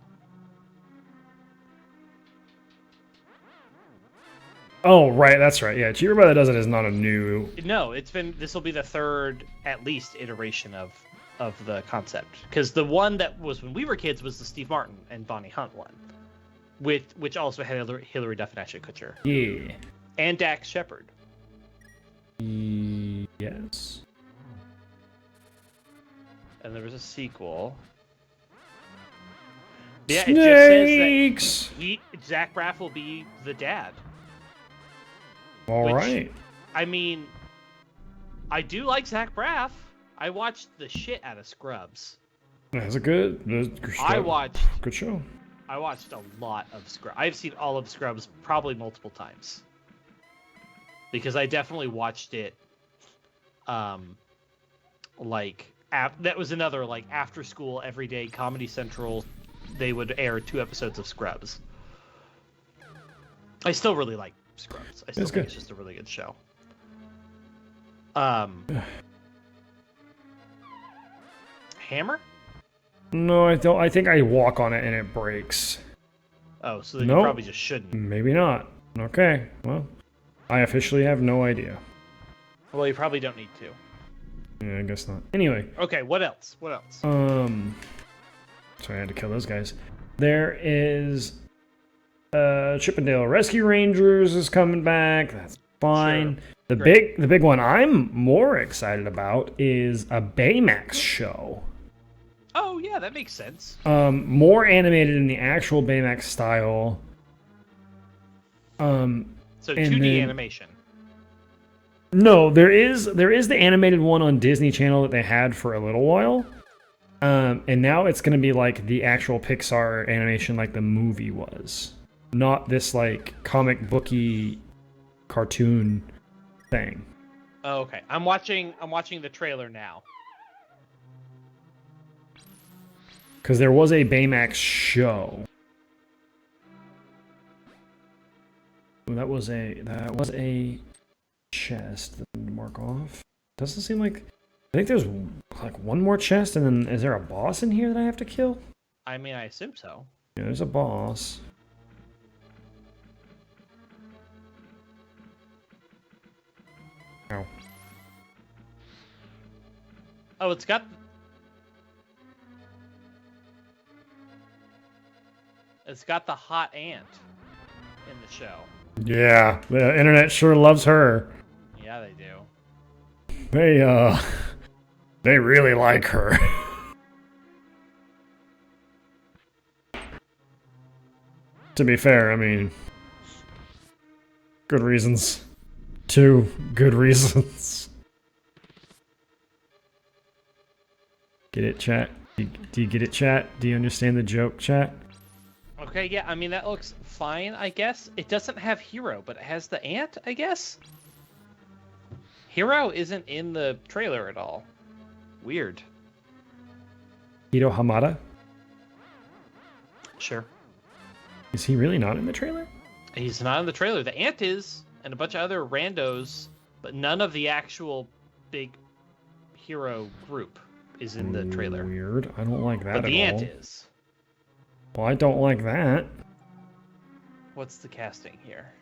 Oh, right, that's right. Yeah, Cheaper by the Dozen is not a new... No, this will be the third, at least, iteration of the concept. Because the one that was when we were kids was the Steve Martin and Bonnie Hunt one. Which also had Hilary Duff and Ashton Kutcher. Yeah. And Dax Shepard. Yes. And there was a sequel. Yeah, Snakes! it just says that Zach Braff will be the dad. All right. I mean, I do like Zach Braff. I watched the shit out of Scrubs. That's a good show. I watched a lot of Scrubs. I've seen all of Scrubs probably multiple times. Because I definitely watched it, that was another, like, after school, everyday Comedy Central, they would air 2 episodes of Scrubs. I still really like Scrubs. I still think it's just a really good show. Hammer? No, I don't. I think I walk on it and it breaks. Oh, so then you probably just shouldn't. Maybe not. Okay, well, I officially have no idea. Well, you probably don't need to. Yeah, I guess not. Anyway. Okay, what else? Sorry, I had to kill those guys. There is... Chippendale Rescue Rangers is coming back. That's fine. Sure. The big one I'm more excited about is a Baymax show. Oh yeah, that makes sense. More animated in the actual Baymax style. So 2D animation. No, there is the animated one on Disney Channel that they had for a little while. And now it's going to be like the actual Pixar animation like the movie was. Not this like comic booky cartoon thing. Oh, okay. I'm watching the trailer now. Because there was a Baymax show. That was a chest that I need to mark off. Doesn't seem like. I think there's like one more chest, and then is there a boss in here that I have to kill? I mean, I assume so. Yeah, there's a boss. Ow. Oh, it's got the hot ant in the show. Yeah, the internet sure loves her. Yeah, they do. They really like her. To be fair, I mean, good reasons. 2 good reasons. Get it, chat? Do you get it, chat? Do you understand the joke, chat? Okay, yeah, I mean, that looks fine, I guess. It doesn't have Hero, but it has the ant, I guess? Hero isn't in the trailer at all. Weird. Hiro Hamada? Sure. Is he really not in the trailer? He's not in the trailer. The ant is, and a bunch of other randos, but none of the actual big hero group is in the trailer. Weird. I don't like that at all. But the ant is. Well, I don't like that. What's the casting here?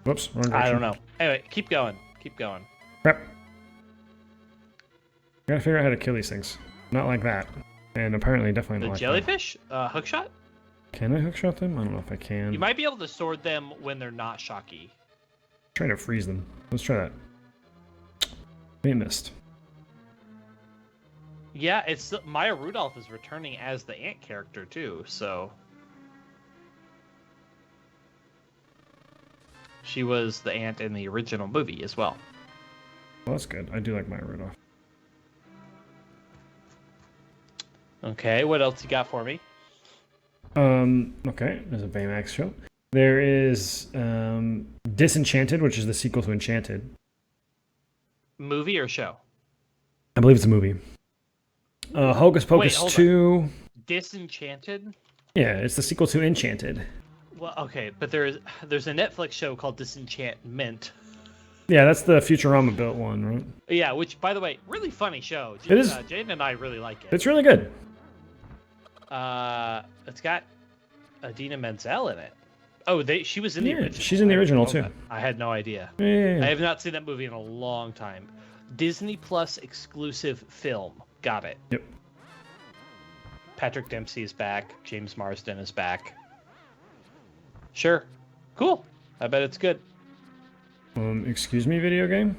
Whoops. Wrong I direction. don't know. Anyway, keep going. Keep going. Crap. I gotta figure out how to kill these things. Not like that. And apparently definitely The not like jellyfish? Hookshot? that. Can I hookshot them? I don't know if I can. You might be able to sword them when they're not shocky. Trying to freeze them. Let's try that. We missed. Yeah, it's Maya Rudolph is returning as the ant character too, so she was the ant in the original movie as well. Well, that's good. I do like Maya Rudolph. Okay, what else you got for me? Okay, there's a Baymax show. There is Disenchanted, which is the sequel to Enchanted. Movie or show? I believe it's a movie. Hocus Pocus hold 2. Disenchanted? Yeah, it's the sequel to Enchanted. Well, okay, but there's a Netflix show called Disenchantment. Yeah, that's the Futurama built one, right? Yeah, which, by the way, really funny show. It is. Jaden and I really like it. It's really good. It's got Idina Menzel in it. Oh, she was in the original. She's in the original too. I had no idea. Yeah. I have not seen that movie in a long time. Disney Plus exclusive film. Got it. Yep. Patrick Dempsey is back. James Marsden is back. Sure. Cool. I bet it's good. Excuse me, video game?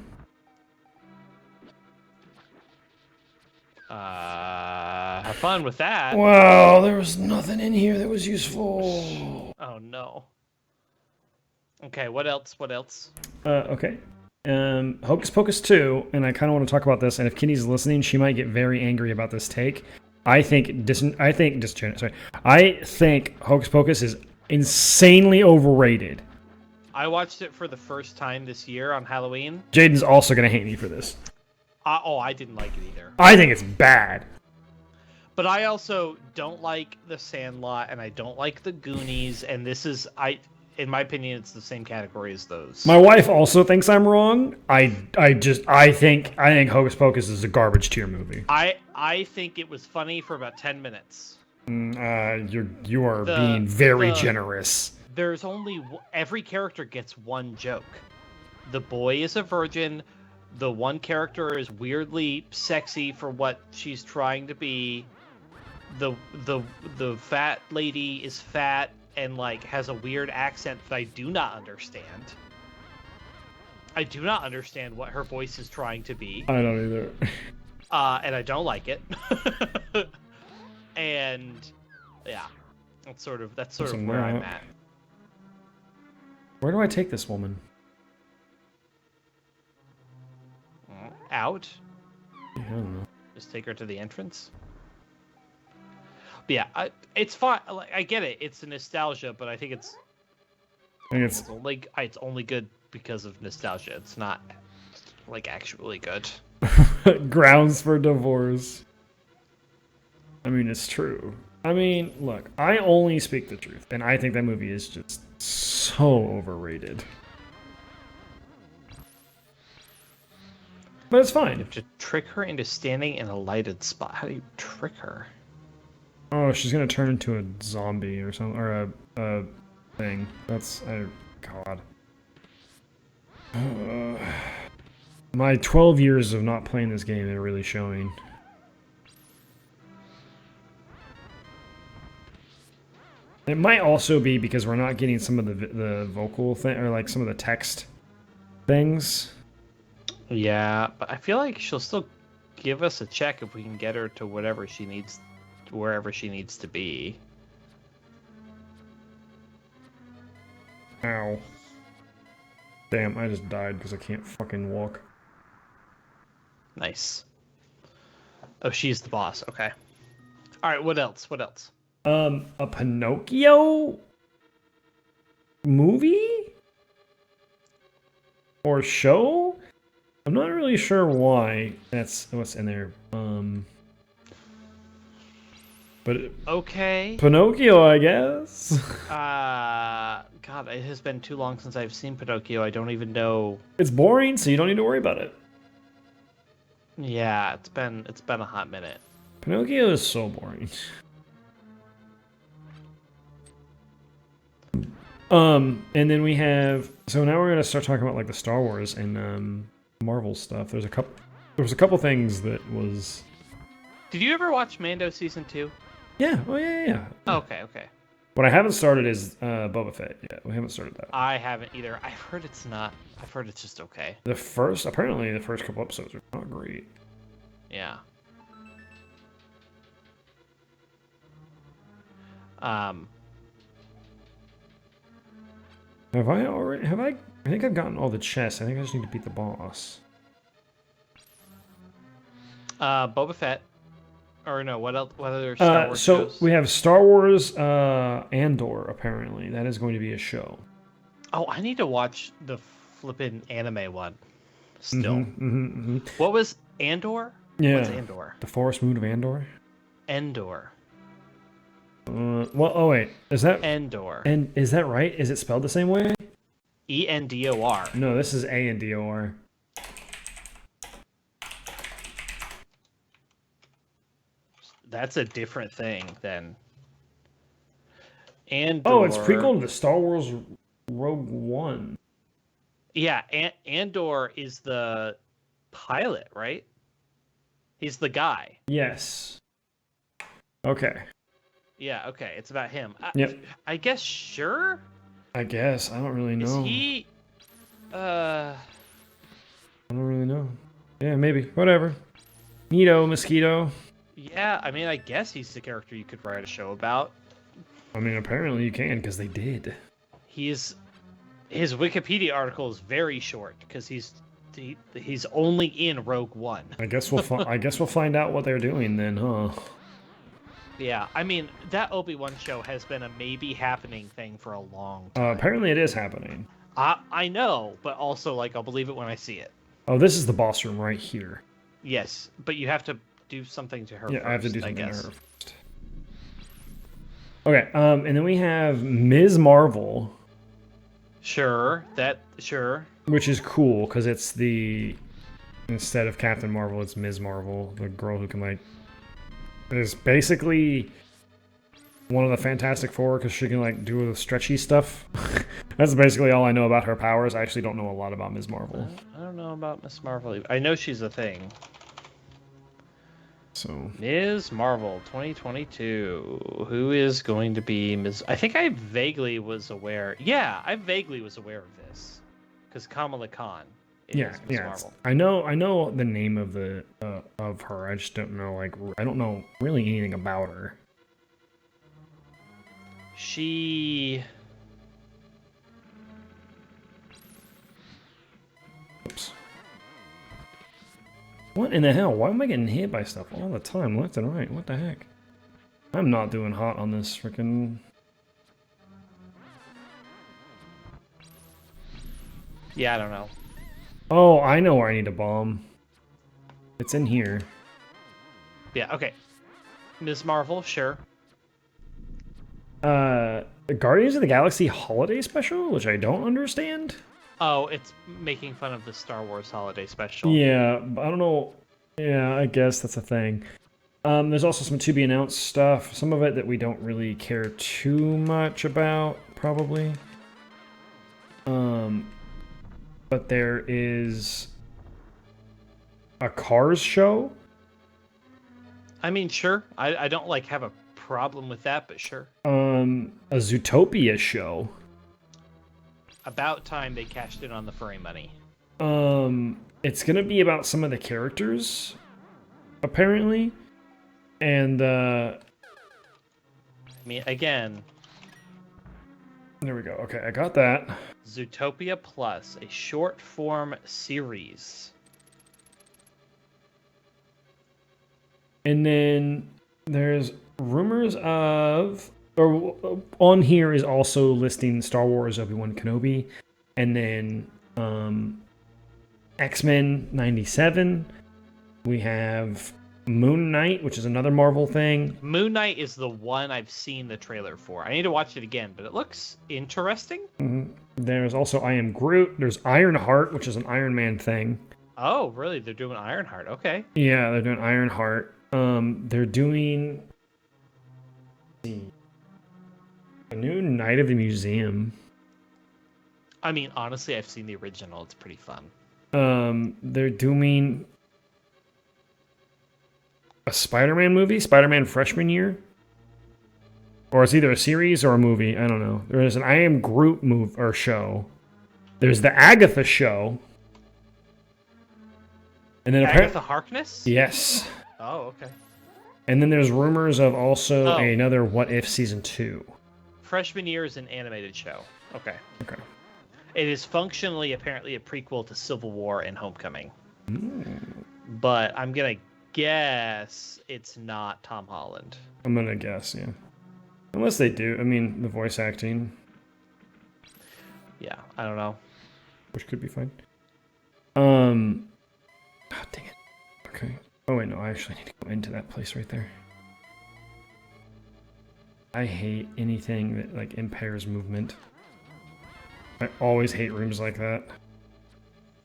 Have fun with that. Wow, there was nothing in here that was useful. Oh no. Okay, what else? What else? Okay. Hocus Pocus 2, and I kind of want to talk about this, and if Kitty's listening, she might get very angry about this take. I think Hocus Pocus is insanely overrated. I watched it for the first time this year on Halloween. Jaden's also going to hate me for this. I didn't like it either. I think it's bad. But I also don't like The Sandlot, and I don't like The Goonies, and this is, in my opinion, it's the same category as those. My wife also thinks I'm wrong. I think Hocus Pocus is a garbage tier movie. I think it was funny for about 10 minutes. You are being very generous. There's only every character gets one joke. The boy is a virgin. The one character is weirdly sexy for what she's trying to be. The fat lady is fat and like has a weird accent that I do not understand. I do not understand what her voice is trying to be. I don't either. And I don't like it. And yeah, that's sort of where I'm at. Where do I take this woman? Out? I don't know. Just take her to the entrance. But yeah, it's fine. Like, I get it. It's a nostalgia, but I think it's only good because of nostalgia. It's not like actually good. Grounds for divorce. I mean, it's true. I mean, look, I only speak the truth, and I think that movie is just so overrated. But it's fine. You have to trick her into standing in a lighted spot. How do you trick her? Oh, she's gonna turn into a zombie or something, or a thing. That's God. My 12 years of not playing this game are really showing. It might also be because we're not getting some of the vocal thing, or like some of the text things. Yeah, but I feel like she'll still give us a check if we can get her to whatever she needs, wherever she needs to be. Ow. Damn, I just died because I can't fucking walk. Nice. Oh, she's the boss. Okay. All right, what else? What else? A Pinocchio movie? Or show? I'm not really sure why that's what's in there. But okay. Pinocchio, I guess. God, it has been too long since I've seen Pinocchio. I don't even know. It's boring, so you don't need to worry about it. Yeah, it's been a hot minute. Pinocchio is so boring. And then we have, so now we're gonna start talking about like the Star Wars and Marvel stuff. There was a couple things that was. Did you ever watch Mando season 2? Yeah. Oh yeah. Oh, okay. What I haven't started is Boba Fett yet. We haven't started that. I haven't either. I've heard it's not. I've heard it's just okay. Apparently the first couple episodes are not great. Yeah. I think I've gotten all the chests. I think I just need to beat the boss. Boba Fett. Or no, what else? What other Star Wars shows? We have Star Wars Andor, apparently. That is going to be a show. Oh, I need to watch the flippin' anime one. Still. What was Andor? Yeah. What's Andor? The Forest Moon of Andor? Endor. Well, oh wait. Is that... Endor. And is that right? Is it spelled the same way? Endor. No, this is A-N-D-O-R. That's a different thing than Andor. Oh, it's prequel to the Star Wars Rogue One. Yeah, Andor is the pilot, right? He's the guy. Yes. Okay. Yeah, okay. It's about him. Yep. I guess, sure? I guess. I don't really know. Is he... I don't really know. Yeah, maybe. Whatever. Neato, Mosquito. Yeah, I mean, I guess he's the character you could write a show about. I mean, apparently you can, because they did. His Wikipedia article is very short, because he's only in Rogue One. I guess we'll find out what they're doing then, huh? Yeah, I mean, that Obi-Wan show has been a maybe happening thing for a long time. Apparently it is happening. I know, but also, like, I'll believe it when I see it. Oh, this is the boss room right here. Yes, but you have to do something to her first, I have to do something to her guess. first. Okay, and then we have Ms. Marvel. Sure. Which is cool, because it's instead of Captain Marvel, it's Ms. Marvel, the girl who can, like, is basically one of the Fantastic Four, because she can, like, do the stretchy stuff. That's basically all I know about her powers. I actually don't know a lot about Ms. Marvel. I don't know about Ms. Marvel either. I know she's a thing. So Ms. Marvel 2022. Who is going to be Ms. I think I vaguely was aware. Yeah, I vaguely was aware of this. Because Kamala Khan is Ms. Marvel. I know the name of of her. I just don't know, like, I don't know really anything about her. She... Oops. What in the hell? Why am I getting hit by stuff all the time, left and right? What the heck? I'm not doing hot on this freaking... Yeah, I don't know. Oh, I know where I need to bomb. It's in here. Yeah, okay. Ms. Marvel, sure. Guardians of the Galaxy Holiday Special, which I don't understand. Oh, it's making fun of the Star Wars Holiday Special. Yeah, but I don't know. Yeah, I guess that's a thing. There's also some to be announced stuff. Some of it that we don't really care too much about, probably. But there is a Cars show. I mean, sure. I don't like have a problem with that, but sure. A Zootopia show. About time they cashed in on the furry money. It's gonna be about some of the characters, apparently, and I mean, again, there we go. Okay, I got that. Zootopia Plus, a short form series. And then there's rumors of, or on here is also listing Star Wars Obi-Wan Kenobi, and then X-Men 97. We have Moon Knight, which is another Marvel thing. Moon Knight is the one I've seen the trailer for. I need to watch it again, but it looks interesting. Mm-hmm. There's also I Am Groot. There's Ironheart, which is an Iron Man thing. Oh, really? They're doing Ironheart. Okay. Yeah, they're doing Ironheart. They're doing a new Night of the Museum. I mean, honestly, I've seen the original. It's pretty fun. They're doing a Spider-Man movie, Spider-Man Freshman Year. Or it's either a series or a movie. I don't know. There's an I Am Groot move or show. There's the Agatha show. And then Agatha Harkness? Yes. Oh, okay. And then there's rumors of also another What If Season 2. Freshman Year is an animated show. Okay. Okay. It is functionally, apparently, a prequel to Civil War and Homecoming. But I'm going to guess it's not Tom Holland. I'm going to guess, yeah. Unless they do. I mean, the voice acting. Yeah, I don't know. Which could be fine. Oh, dang it. Okay. Oh, wait, no. I actually need to go into that place right there. I hate anything that, like, impairs movement. I always hate rooms like that.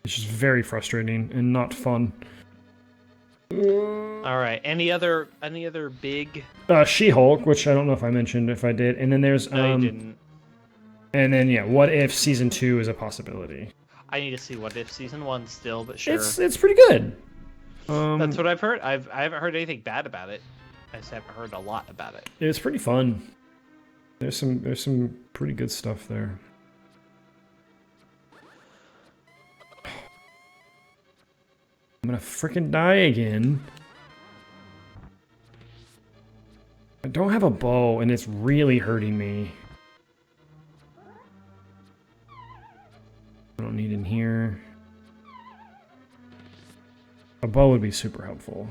It's just very frustrating and not fun. All right. Any other big? She-Hulk, which I don't know if I mentioned. If I did, and then there's No, you didn't. And then yeah, What If Season 2 is a possibility. I need to see What If Season 1 still, but sure. It's pretty good. That's what I've heard. I haven't heard anything bad about it. I just haven't heard a lot about it. It's pretty fun. There's some pretty good stuff there. I'm gonna frickin' die again. I don't have a bow, and it's really hurting me. I don't need in here. A bow would be super helpful.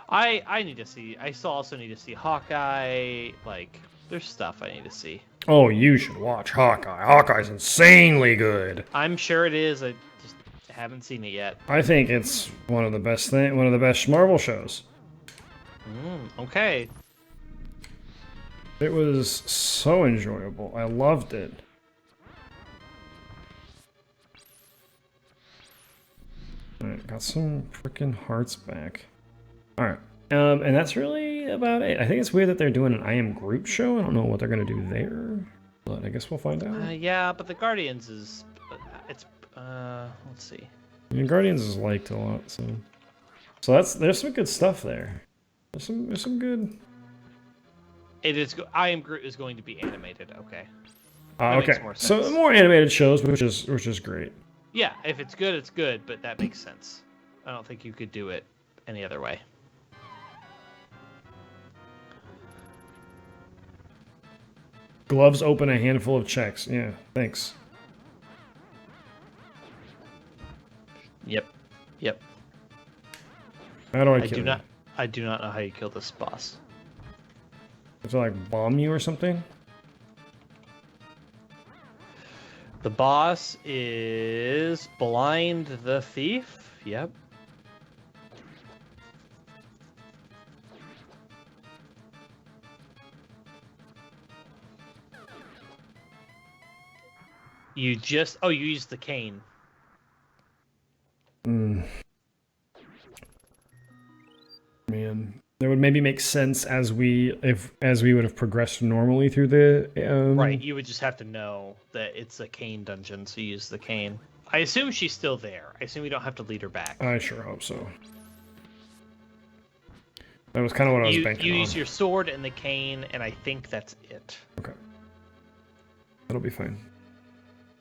I need to see. I still also need to see Hawkeye. Like, there's stuff I need to see. Oh, you should watch Hawkeye. Hawkeye's insanely good. I'm sure it is. I just haven't seen it yet. I think it's one of the best Marvel shows. Okay. It was so enjoyable. I loved it. Alright, got some freaking hearts back. Alright. And that's really about it. I think it's weird that they're doing an I Am Groot show. I don't know what they're going to do there. But I guess we'll find out. Yeah, but the Guardians is... It's... Let's see. I mean, Guardians is liked a lot, so... So there's some good stuff there. There's some good... It is... I Am Groot is going to be animated. Okay. Okay. So more animated shows, which is great. Yeah, if it's good, it's good, but that makes sense. I don't think you could do it any other way. Gloves open a handful of checks. Yeah, thanks. Yep. How do I kill you? I do not know how you kill this boss. I have to like bomb you or something? The boss is Blind the Thief. Yep. You just... Oh, you used the cane. Man, that would maybe make sense as we would have progressed normally through the. Right, you would just have to know that it's a cane dungeon, so you use the cane. I assume she's still there. I assume we don't have to lead her back. I sure hope so. That was kind of what I was banking You on. use your sword and the cane, and I think that's it. Okay. That'll be fine.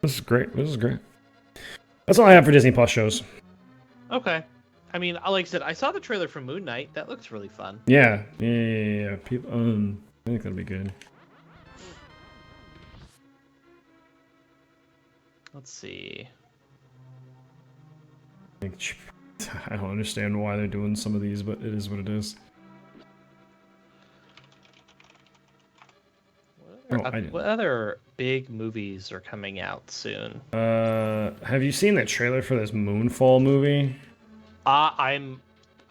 This is great. This is great. That's all I have for Disney Plus shows. Okay. I mean, like I said, I saw the trailer for Moon Knight. That looks really fun. Yeah. People, I think that'll be good. Let's see. I don't understand why they're doing some of these, but it is what it is. What other big movies are coming out soon? Have you seen the trailer for this Moonfall movie? I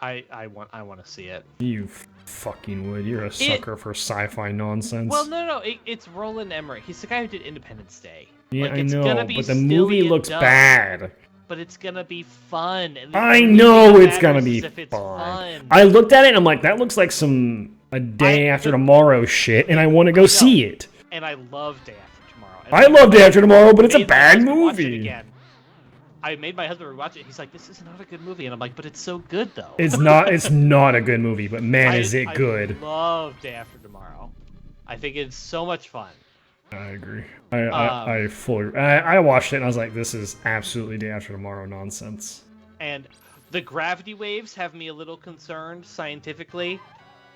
want to see it. You fucking would. You're a sucker for sci-fi nonsense. Well, no. It's Roland Emmerich. He's the guy who did Independence Day. Yeah, like, I know, but the movie looks bad. But it's gonna be fun. And I know it's gonna be fun. I looked at it and I'm like, that looks like a Day After Tomorrow shit, and I want to go see it. And I love Day After Tomorrow. I love Day After Tomorrow, but it's a bad movie. I made my husband rewatch it. He's like, "This is not a good movie," and I'm like, "But it's so good, though." It's not. It's not a good movie, but man, is it good! I love Day After Tomorrow. I think it's so much fun. I agree. I fully. I watched it and I was like, "This is absolutely Day After Tomorrow nonsense." And the gravity waves have me a little concerned scientifically,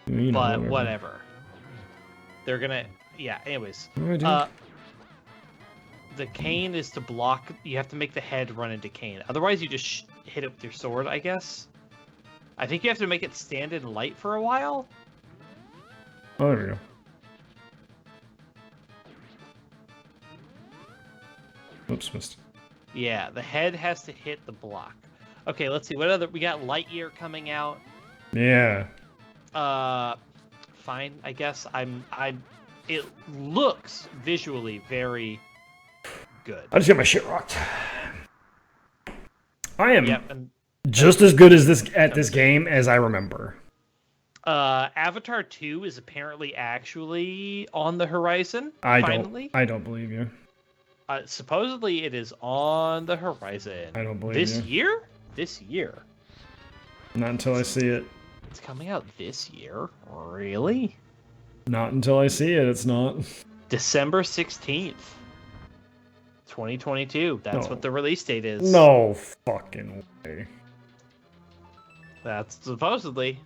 You know, but whatever. They're gonna. Yeah. Anyways. The cane is to block. You have to make the head run into cane. Otherwise, you just hit it with your sword, I guess. I think you have to make it stand in light for a while. Oh, there we go. Oops, missed. Yeah, the head has to hit the block. Okay, let's see. What other... We got Lightyear coming out. Yeah. Fine, I guess. It looks visually very good. I just got my shit rocked. I am and just as good as this game as I remember. Avatar 2 is apparently actually on the horizon. I don't believe you. Supposedly it is on the horizon. I don't believe this you. year? This year. Not until I see it. It's coming out this year? Really? Not until I see it, it's not. December 16th. 2022. That's what the release date is. No fucking way. That's supposedly.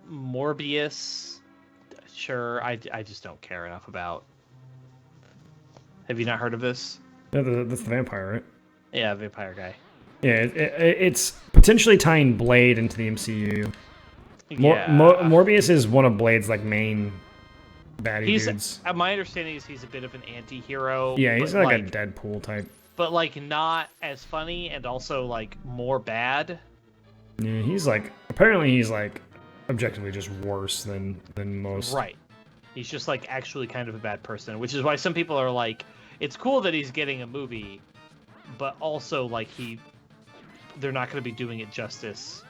Morbius. Sure, I just don't care enough about. Have you not heard of this? Yeah, that's the vampire, right? Yeah, vampire guy. Yeah, it's potentially tying Blade into the MCU. Yeah. Morbius is one of Blade's main baddie dudes. My understanding is he's a bit of an anti-hero. Yeah, he's like a Deadpool type. But not as funny and also more bad. Yeah, he's apparently he's objectively just worse than most. Right. He's just actually kind of a bad person, which is why some people are like, it's cool that he's getting a movie, but also they're not going to be doing it justice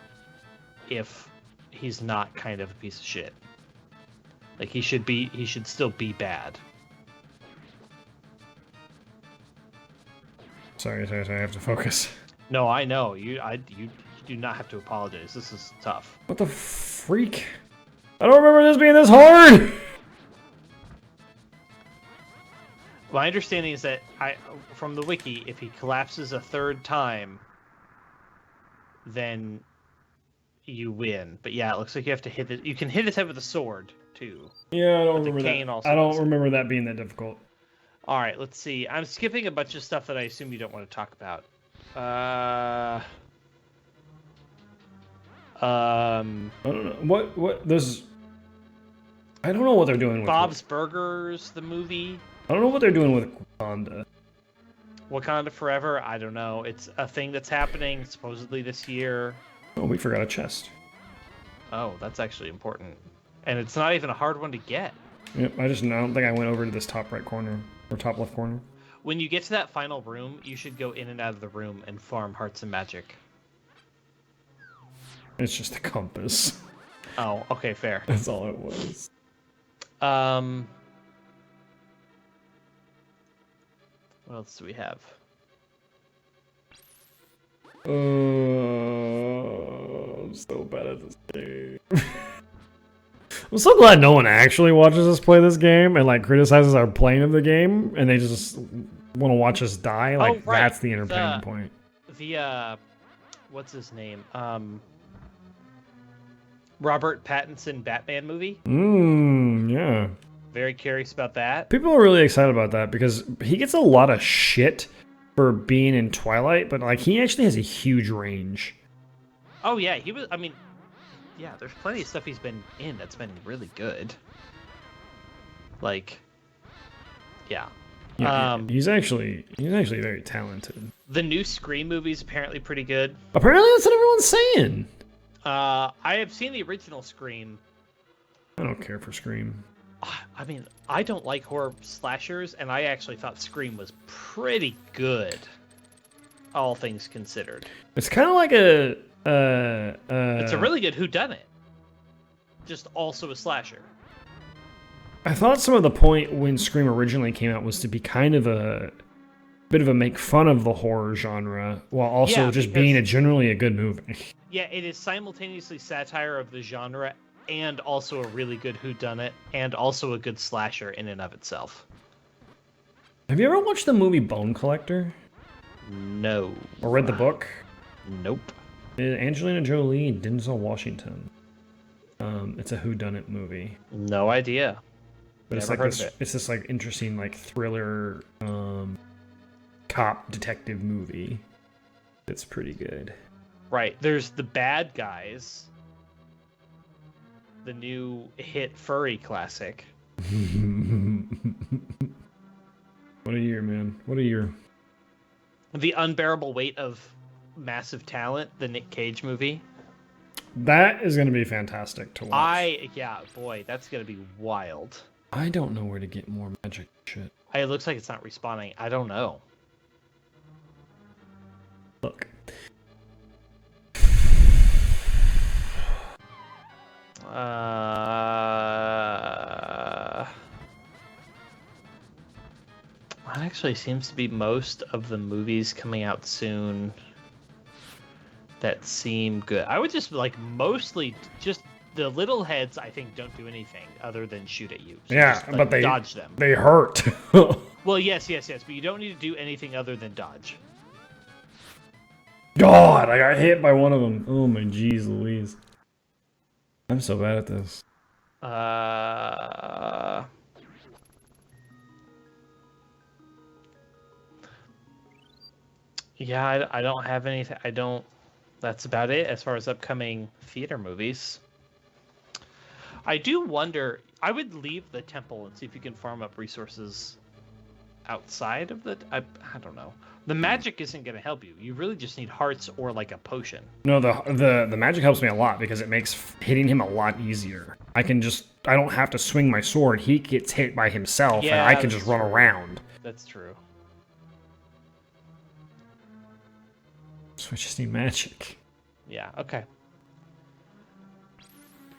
if he's not kind of a piece of shit. He should still be bad. Sorry, I have to focus. No, I know. You do not have to apologize. This is tough. What the freak? I don't remember this being this hard! My understanding is that from the wiki, if he collapses a third time, then you win. But yeah, it looks like you have to hit it. You can hit his head with a sword too. Yeah, I don't remember that. I don't remember that being that difficult. All right, let's see. I'm skipping a bunch of stuff that I assume you don't want to talk about. I don't know what this. I don't know what they're doing with Bob's Burgers, the movie. I don't know what they're doing with Wakanda. Wakanda Forever. I don't know. It's a thing that's happening supposedly this year. Oh, we forgot a chest. Oh, that's actually important, and it's not even a hard one to get. Yep, I don't think I went over to this top right corner or top left corner. When you get to that final room, you should go in and out of the room and farm hearts and magic. It's just a compass. Oh, okay, fair. That's all it was. What else do we have? I'm so bad at this game. I'm so glad no one actually watches us play this game and like criticizes our playing of the game, and they just want to watch us die. Like that's the entertainment point. What's his name? Robert Pattinson Batman movie. Yeah. Very curious about that. People are really excited about that because he gets a lot of shit for being in Twilight, but like he actually has a huge range. Oh yeah, he was. I mean, yeah, there's plenty of stuff he's been in that's been really good. Like, yeah. He's actually very talented. The new Scream movie is apparently pretty good. Apparently, that's what everyone's saying. I have seen the original Scream. I don't care for Scream. I mean, I don't like horror slashers, and I actually thought Scream was pretty good, all things considered. It's kind of like it's a really good whodunit, just also a slasher. I thought some of the point when Scream originally came out was to be kind of a bit of a make fun of the horror genre, while also just being generally a good movie. Yeah, it is simultaneously satire of the genre and also a really good whodunit, and also a good slasher in and of itself. Have you ever watched the movie Bone Collector? No. Or read the book? Nope. Angelina Jolie and Denzel Washington. It's a whodunit movie. No idea. But Never heard of it. It's this like interesting like thriller cop detective movie. It's pretty good. Right. There's The Bad Guys. The new hit furry classic. What a year, man. What a year. The Unbearable Weight of Massive Talent, the Nick Cage movie. That is going to be fantastic to watch. Boy, that's going to be wild. I don't know where to get more magic shit. It looks like it's not respawning. I don't know. Look. That actually seems to be most of the movies coming out soon that seem good. I would just mostly just the little heads. I think don't do anything other than shoot at you. So just, but they dodge them. They hurt. Well, yes, but you don't need to do anything other than dodge. God, I got hit by one of them. Oh my jeez Louise. I'm so bad at this. Yeah, I don't have anything. That's about it as far as upcoming theater movies. I do wonder. I would leave the temple and see if you can farm up resources outside of the. I don't know. The magic isn't going to help you. You really just need hearts or like a potion. No, the magic helps me a lot because it makes hitting him a lot easier. I don't have to swing my sword. He gets hit by himself, and I can just run around. That's true. So I just need magic. Yeah, okay.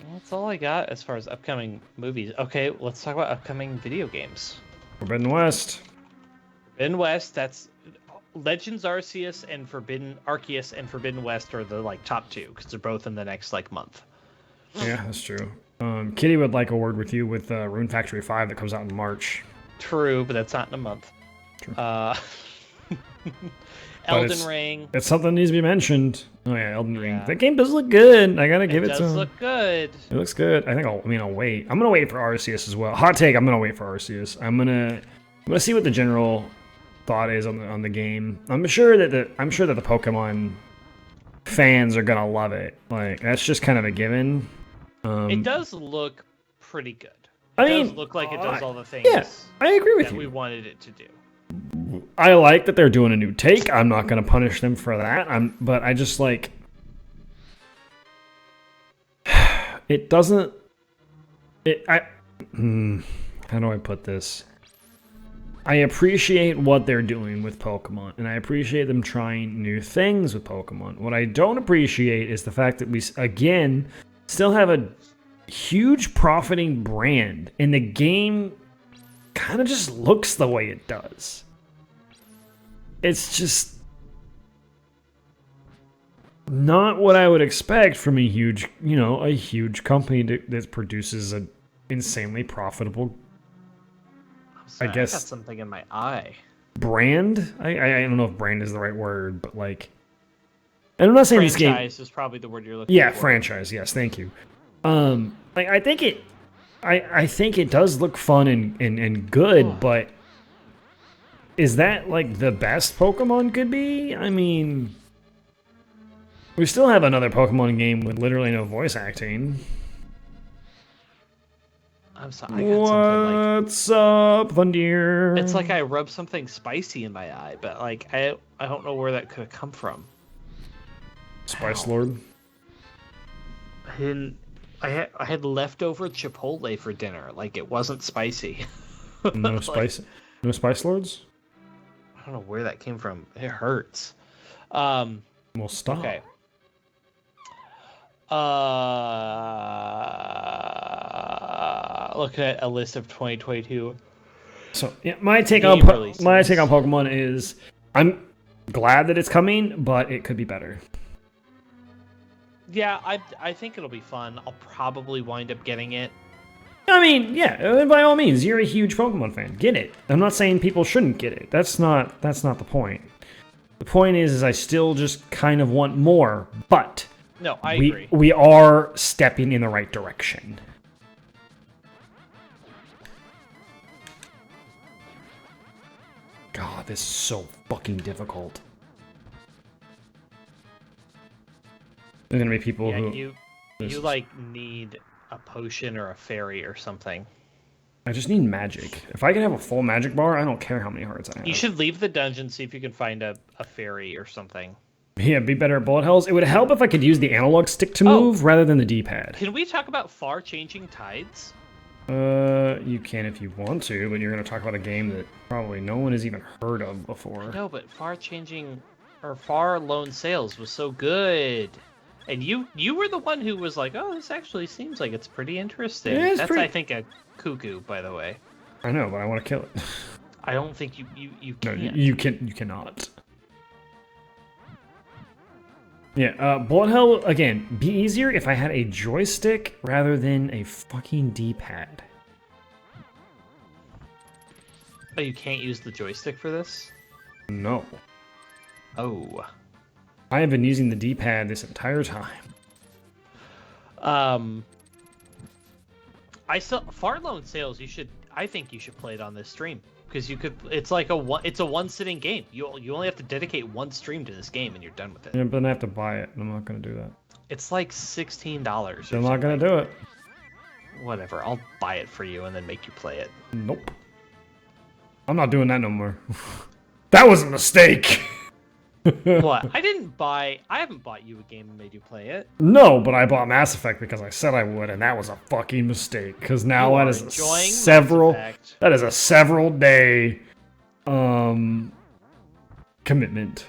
Well, that's all I got as far as upcoming movies. Okay, let's talk about upcoming video games. Forbidden West. Forbidden West, that's Legends Arceus and Forbidden West are the top two because they're both in the next month. Yeah, that's true. Kitty would like a word with you with Rune Factory 5 that comes out in March. True, but that's not in a month. True. Elden Ring. It's something that needs to be mentioned. Oh yeah, Elden Ring. That game does look good. I gotta give it to him. It does look good. It looks good. I'll wait. I'm gonna wait for Arceus as well. Hot take. I'm gonna wait for Arceus. I'm gonna see what the general thought is on the game. I'm sure that the Pokemon fans are gonna love it. That's just kind of a given. It does look pretty good. It does look like it does all the things. Yeah, I agree with you. We wanted it to do. I like that they're doing a new take. I'm not going to punish them for that. But I just it doesn't. How do I put this? I appreciate what they're doing with Pokemon, and I appreciate them trying new things with Pokemon. What I don't appreciate is the fact that we, again, still have a huge profiting brand, and the game kind of just looks the way it does. It's just not what I would expect from a huge, a huge company that produces an insanely profitable, I guess, I got something in my eye. Brand? I don't know if brand is the right word, but like, and I'm not saying this game. Franchise is probably the word you're looking for. Yeah, franchise. Yes, thank you. Like I think it does look fun and good, but is that like the best Pokemon could be? I mean, we still have another Pokemon game with literally no voice acting. I'm sorry. I got something like, what's up, Thundeer? It's like I rubbed something spicy in my eye, but like I don't know where that could have come from. Spice Lord. I had leftover Chipotle for dinner. Like it wasn't spicy. No spice. No Spice Lords. I don't know where that came from. It hurts. Well, stop. Okay. Looking at a list of 2022. So yeah, my take on Pokemon is I'm glad that it's coming, but it could be better. Yeah, I think it'll be fun. I'll probably wind up getting it. I mean, yeah, by all means, you're a huge Pokemon fan. Get it. I'm not saying people shouldn't get it. That's not the point. The point is I still just kind of want more, but no, I agree. We are stepping in the right direction. God, this is so fucking difficult. There's gonna be people who you like need a potion or a fairy or something. I just need magic. If I can have a full magic bar, I don't care how many hearts I have. You should leave the dungeon, see if you can find a fairy or something. Yeah, be better at bullet hells. It would help if I could use the analog stick to move rather than the D-pad. Can we talk about far-changing tides? You can if you want to, but you're going to talk about a game that probably no one has even heard of before. No, but Far Lone Sales was so good. And you were the one who was like, oh, this actually seems like it's pretty interesting. Yeah, That's, I think, a cuckoo, by the way. I know, but I want to kill it. I don't think you can. No, you cannot. Yeah, bullet hell, again, be easier if I had a joystick rather than a fucking D-pad. Oh, you can't use the joystick for this? No. Oh. I have been using the D-pad this entire time. Far Lone Sales, I think you should play it on this stream. Because it's like a one-sitting game. You only have to dedicate one stream to this game, and you're done with it. Yeah, but then I have to buy it, and I'm not going to do that. It's like $16. I'm not going to do it. Whatever, I'll buy it for you and then make you play it. Nope. I'm not doing that no more. That was a mistake. What? I haven't bought you a game and made you play it. No, but I bought Mass Effect because I said I would, and that was a fucking mistake. Because now that is a several day commitment.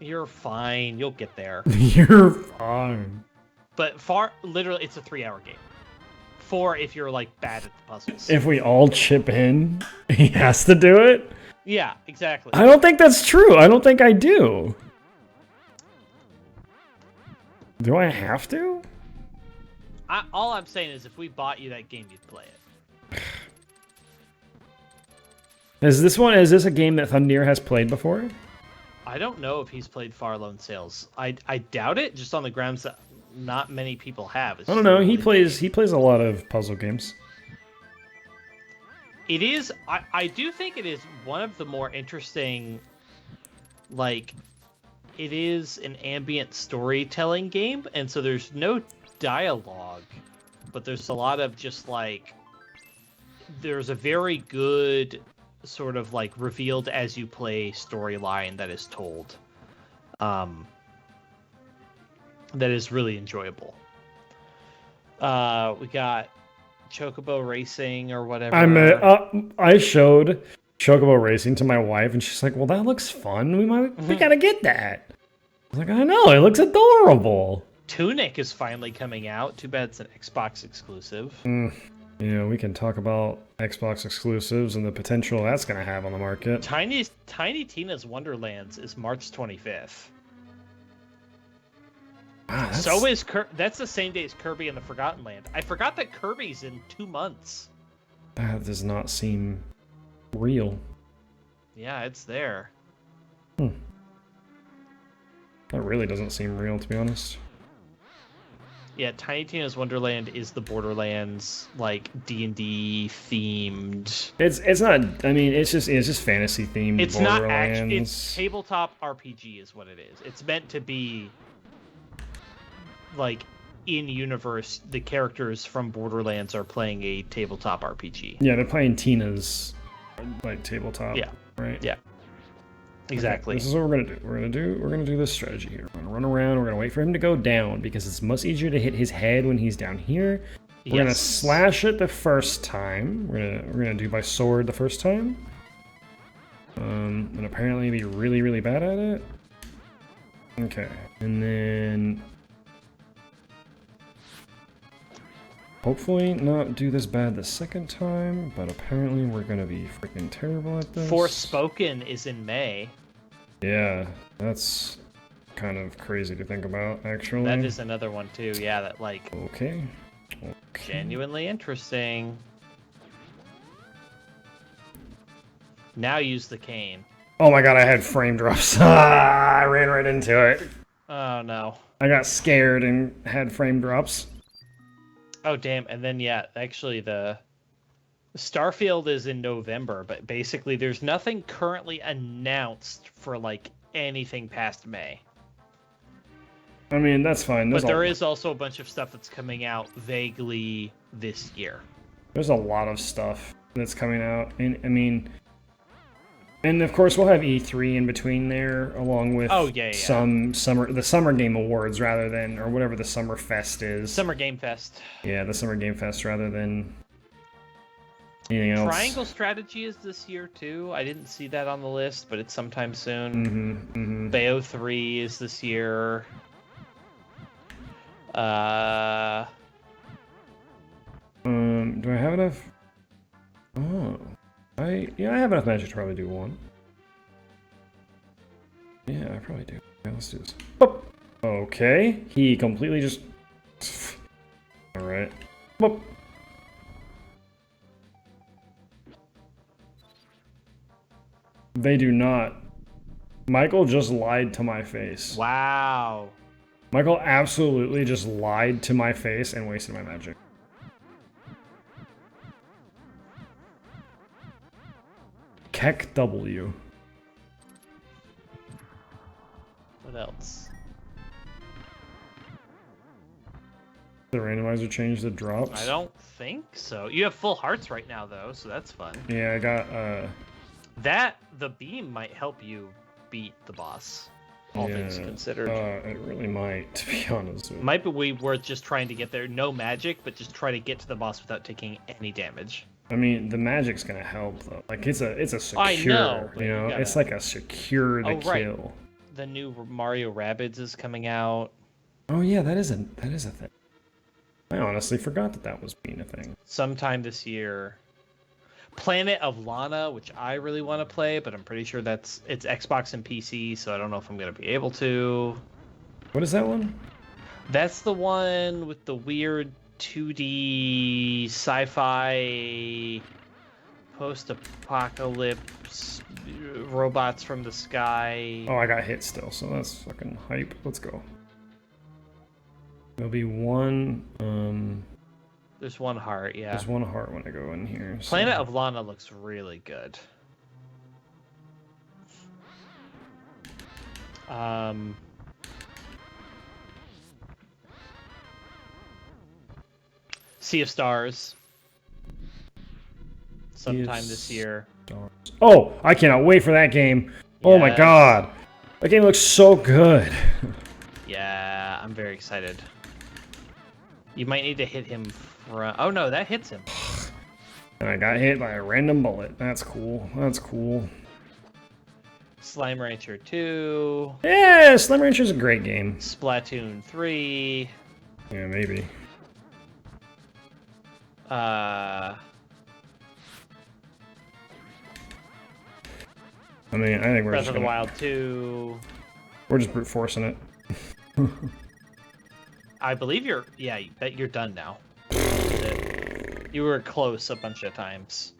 You're fine. You'll get there. You're fine. But literally, it's a 3-hour game. 4 if you're like bad at the puzzles. If we all chip in, he has to do it. Yeah, exactly. I don't think that's true. I don't think I do. Do I have to? All I'm saying is if we bought you that game, you'd play it. Is this a game that Thundeer has played before? I don't know if he's played Far Lone Sales. I doubt it, just on the grounds that not many people have. I don't know. He plays a lot of puzzle games. It is. I do think it is one of the more interesting. Like, it is an ambient storytelling game, and so there's no dialogue, but there's a lot of just like. There's a very good sort of like revealed as you play storyline that is told. That is really enjoyable. We got Chocobo Racing or whatever. I showed Chocobo Racing to my wife, and she's like, "Well, that looks fun. We gotta get that." I was like, "I know, it looks adorable." Tunic is finally coming out. Too bad it's an Xbox exclusive. We can talk about Xbox exclusives and the potential that's gonna have on the market. Tiny Tina's Wonderlands is March 25th. Wow, That's the same day as Kirby and the Forgotten Land. I forgot that Kirby's in 2 months. That does not seem real. Yeah, it's there. That really doesn't seem real, to be honest. Yeah, Tiny Tina's Wonderland is the Borderlands like D&D themed. It's not. I mean, it's just fantasy themed. It's Borderlands. not actually. It's tabletop RPG is what it is. It's meant to be like in universe. The characters from Borderlands are playing a tabletop RPG. Yeah, they're playing Tina's like tabletop. Yeah. Right. Yeah. Exactly. Okay, this is what we're gonna do. We're gonna do this strategy here. We're gonna run around. We're gonna wait for him to go down because it's much easier to hit his head when he's down here. We're gonna slash it the first time. We're gonna do by sword the first time. And apparently be really, really bad at it. Okay, and then hopefully not do this bad the second time, but apparently we're gonna be freaking terrible at this. Forspoken is in May. Yeah, that's kind of crazy to think about, actually. That is another one too. Yeah, that like Okay. genuinely interesting. Now use the cane. Oh my god, I had frame drops. I ran right into it. Oh no. I got scared and had frame drops. Oh damn, and then yeah, actually the Starfield is in November, but basically there's nothing currently announced for like anything past May. I mean, that's fine. But there is also a bunch of stuff that's coming out vaguely this year. There's a lot of stuff that's coming out. And I mean, and of course we'll have E3 in between there, along with some the Summer Game Awards rather than, or whatever the Summer Fest is. Summer Game Fest. Yeah, the Summer Game Fest rather than anything else. Triangle Strategy is this year too. I didn't see that on the list, but it's sometime soon. Bayo 3 is this year. Do I have enough? Oh, I have enough magic to probably do one. Yeah, I probably do. Yeah, let's do this. Boop. Okay, he completely just. All right. Boop. They do not. Michael just lied to my face. Wow. Michael absolutely just lied to my face and wasted my magic. Keck W. What else? The randomizer changed the drops? I don't think so. You have full hearts right now though, so that's fun. Yeah, I got the beam might help you beat the boss. All things considered. It really might, to be honest with you. Might be worth just trying to get there. No magic, but just try to get to the boss without taking any damage. I mean, the magic's gonna help though. Like it's a secure. I know, you know, it's like a secure the kill. The new Mario Rabbids is coming out. Oh yeah, that is a thing. I honestly forgot that was being a thing. Sometime this year. Planet of Lana, which I really want to play, but I'm pretty sure it's Xbox and PC, so I don't know if I'm going to be able to. What is that one? That's the one with the weird 2D sci-fi post-apocalypse robots from the sky. Oh, I got hit still, so that's fucking hype. Let's go. There'll be one, There's one heart, yeah. There's one heart when I go in here. So. Planet of Lana looks really good. Sea of Stars. Sometime this year. Oh, I cannot wait for that game. Yes. Oh my god. That game looks so good. Yeah, I'm very excited. You might need to hit him from... Oh no, that hits him. And I got hit by a random bullet. That's cool. That's cool. Slime Rancher 2. Yeah, Slime Rancher's a great game. Splatoon 3. Yeah, maybe. I mean, I think we're Breath just of the gonna, Wild 2. we're just brute forcing it. I believe you're... Yeah, you bet you're done now. You were close a bunch of times.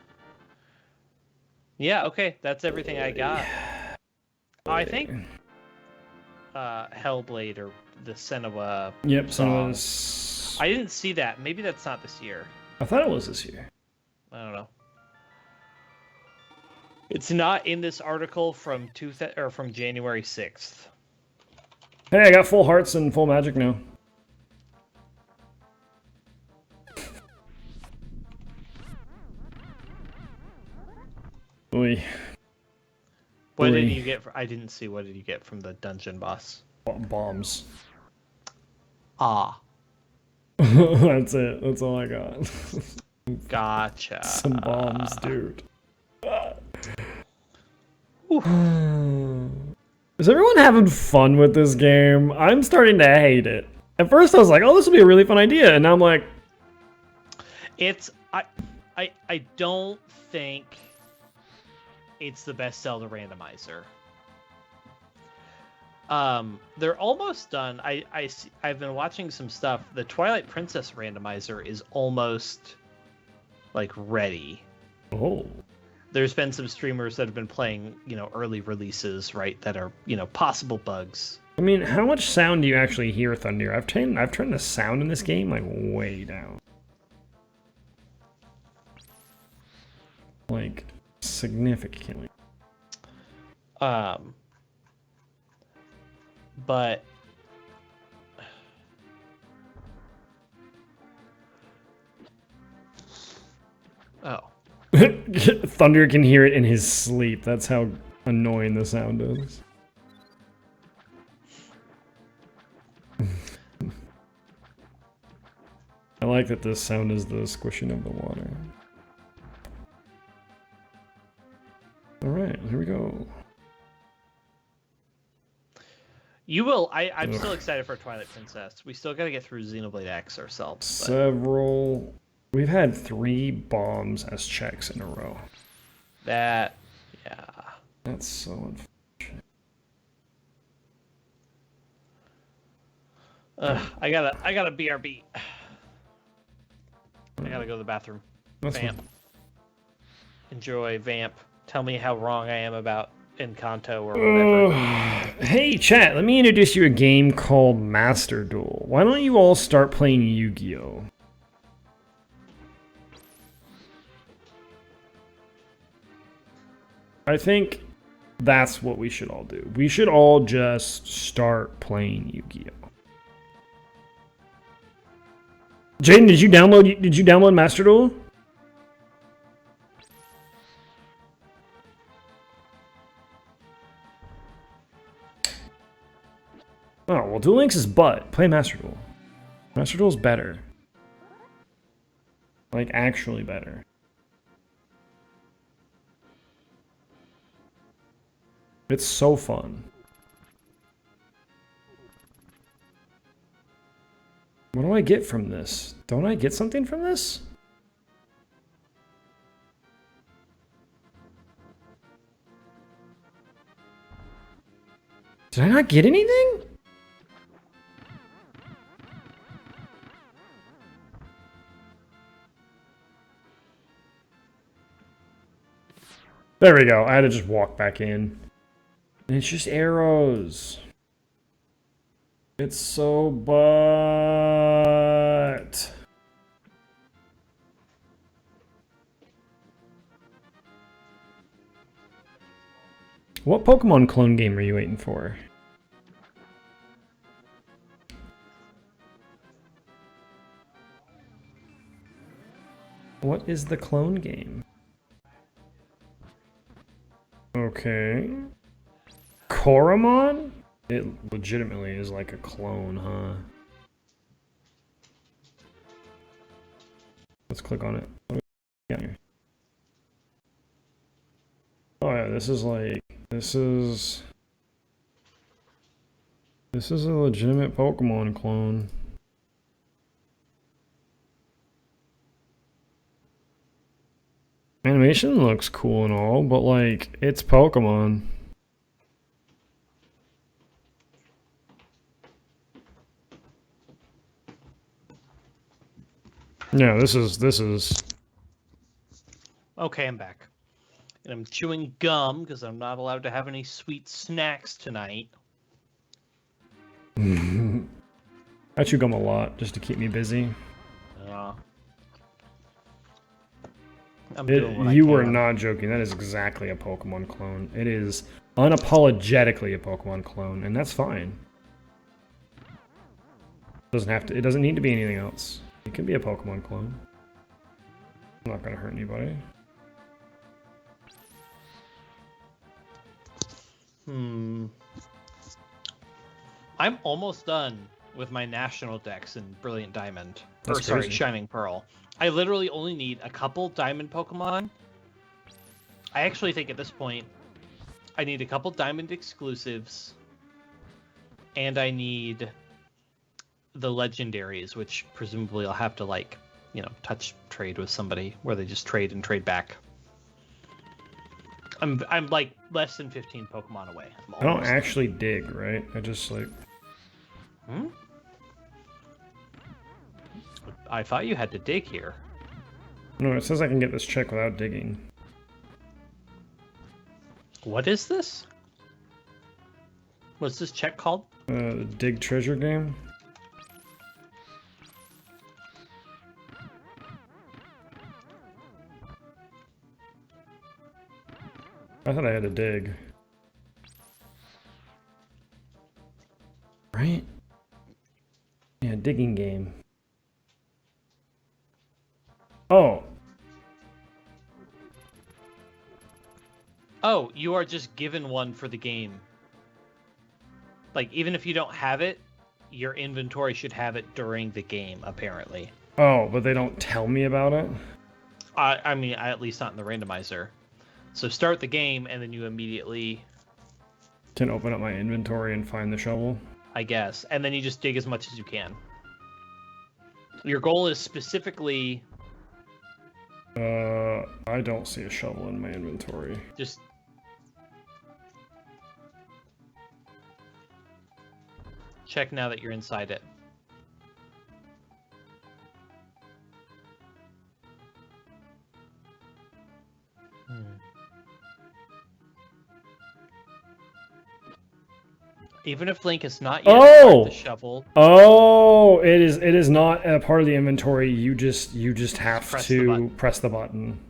Yeah, okay. That's everything I got. I think Hellblade or the Senua Yep, song. Senua's... I didn't see that. Maybe that's not this year. I thought it was this year. I don't know. It's not in this article from from January 6th. Hey, I got full hearts and full magic now. Oy. What did you get? I didn't see. What did you get from the dungeon boss? Bombs. Ah. That's it. That's all I got. Gotcha. Some bombs, dude. Is everyone having fun with this game? I'm starting to hate it. At first I was like, oh, this will be a really fun idea. And now I'm like... It's... I don't think it's the best Zelda randomizer. They're almost done. I've been watching some stuff. The Twilight Princess randomizer is almost like ready. Oh. There's been some streamers that have been playing, early releases, right? That are, possible bugs. I mean, how much sound do you actually hear, Thunder? I've turned the sound in this game like way down. Like significantly. But oh. Thunder can hear it in his sleep. That's how annoying the sound is. I like that this sound is the squishing of the water. Alright, here we go. You will. I'm still excited for Twilight Princess. We still got to get through Xenoblade X ourselves. Several... We've had 3 bombs as checks in a row. Yeah. That's so unfortunate. I got a BRB. I gotta go to the bathroom. That's Vamp. fine. Enjoy Vamp. Tell me how wrong I am about Encanto or whatever. Hey chat, let me introduce you a game called Master Duel. Why don't you all start playing Yu-Gi-Oh? I think that's what we should all do. We should all just start playing Yu-Gi-Oh. Jaden, did you download Master Duel? Oh, well, Duel Links is butt. Play Master Duel. Master Duel's better. Like, actually better. It's so fun. What do I get from this? Don't I get something from this? Did I not get anything? There we go. I had to just walk back in. And it's just arrows. It's so butt. What Pokemon clone game are you waiting for? What is the clone game? Okay. Koromon? It legitimately is like a clone, huh? Let's click on it. What do we got here? Oh yeah, this is a legitimate Pokemon clone. Animation looks cool and all, but like, it's Pokemon. Yeah, this is. Okay, I'm back. And I'm chewing gum because I'm not allowed to have any sweet snacks tonight. I chew gum a lot just to keep me busy. I'm doing what I You can. were not joking. That is exactly a Pokemon clone. It is unapologetically a Pokemon clone, and that's fine. It doesn't need to be anything else. It can be a Pokemon clone. I'm not gonna hurt anybody. I'm almost done with my national decks in Brilliant Diamond. That's crazy. Shining Pearl. I literally only need a couple Diamond Pokemon. I actually think at this point, I need a couple Diamond exclusives. And I need the Legendaries, which presumably I'll have to, like, you know, touch trade with somebody where they just trade and trade back. I'm like less than 15 Pokemon away. I don't actually dig, right? I just like... I thought you had to dig here. No, it says I can get this check without digging. What is this? What's this check called? The dig treasure game. I thought I had to dig. Right? Yeah, digging game. Oh. Oh, you are just given one for the game. Like, even if you don't have it, your inventory should have it during the game, apparently. Oh, but they don't tell me about it? I mean, at least not in the randomizer. So start the game, and then you immediately... Can open up my inventory and find the shovel? I guess. And then you just dig as much as you can. Your goal is specifically... I don't see a shovel in my inventory. Just... check now that you're inside it. Even if Link is not yet part of the shovel. Oh, it is not a part of the inventory. You just have to press the button.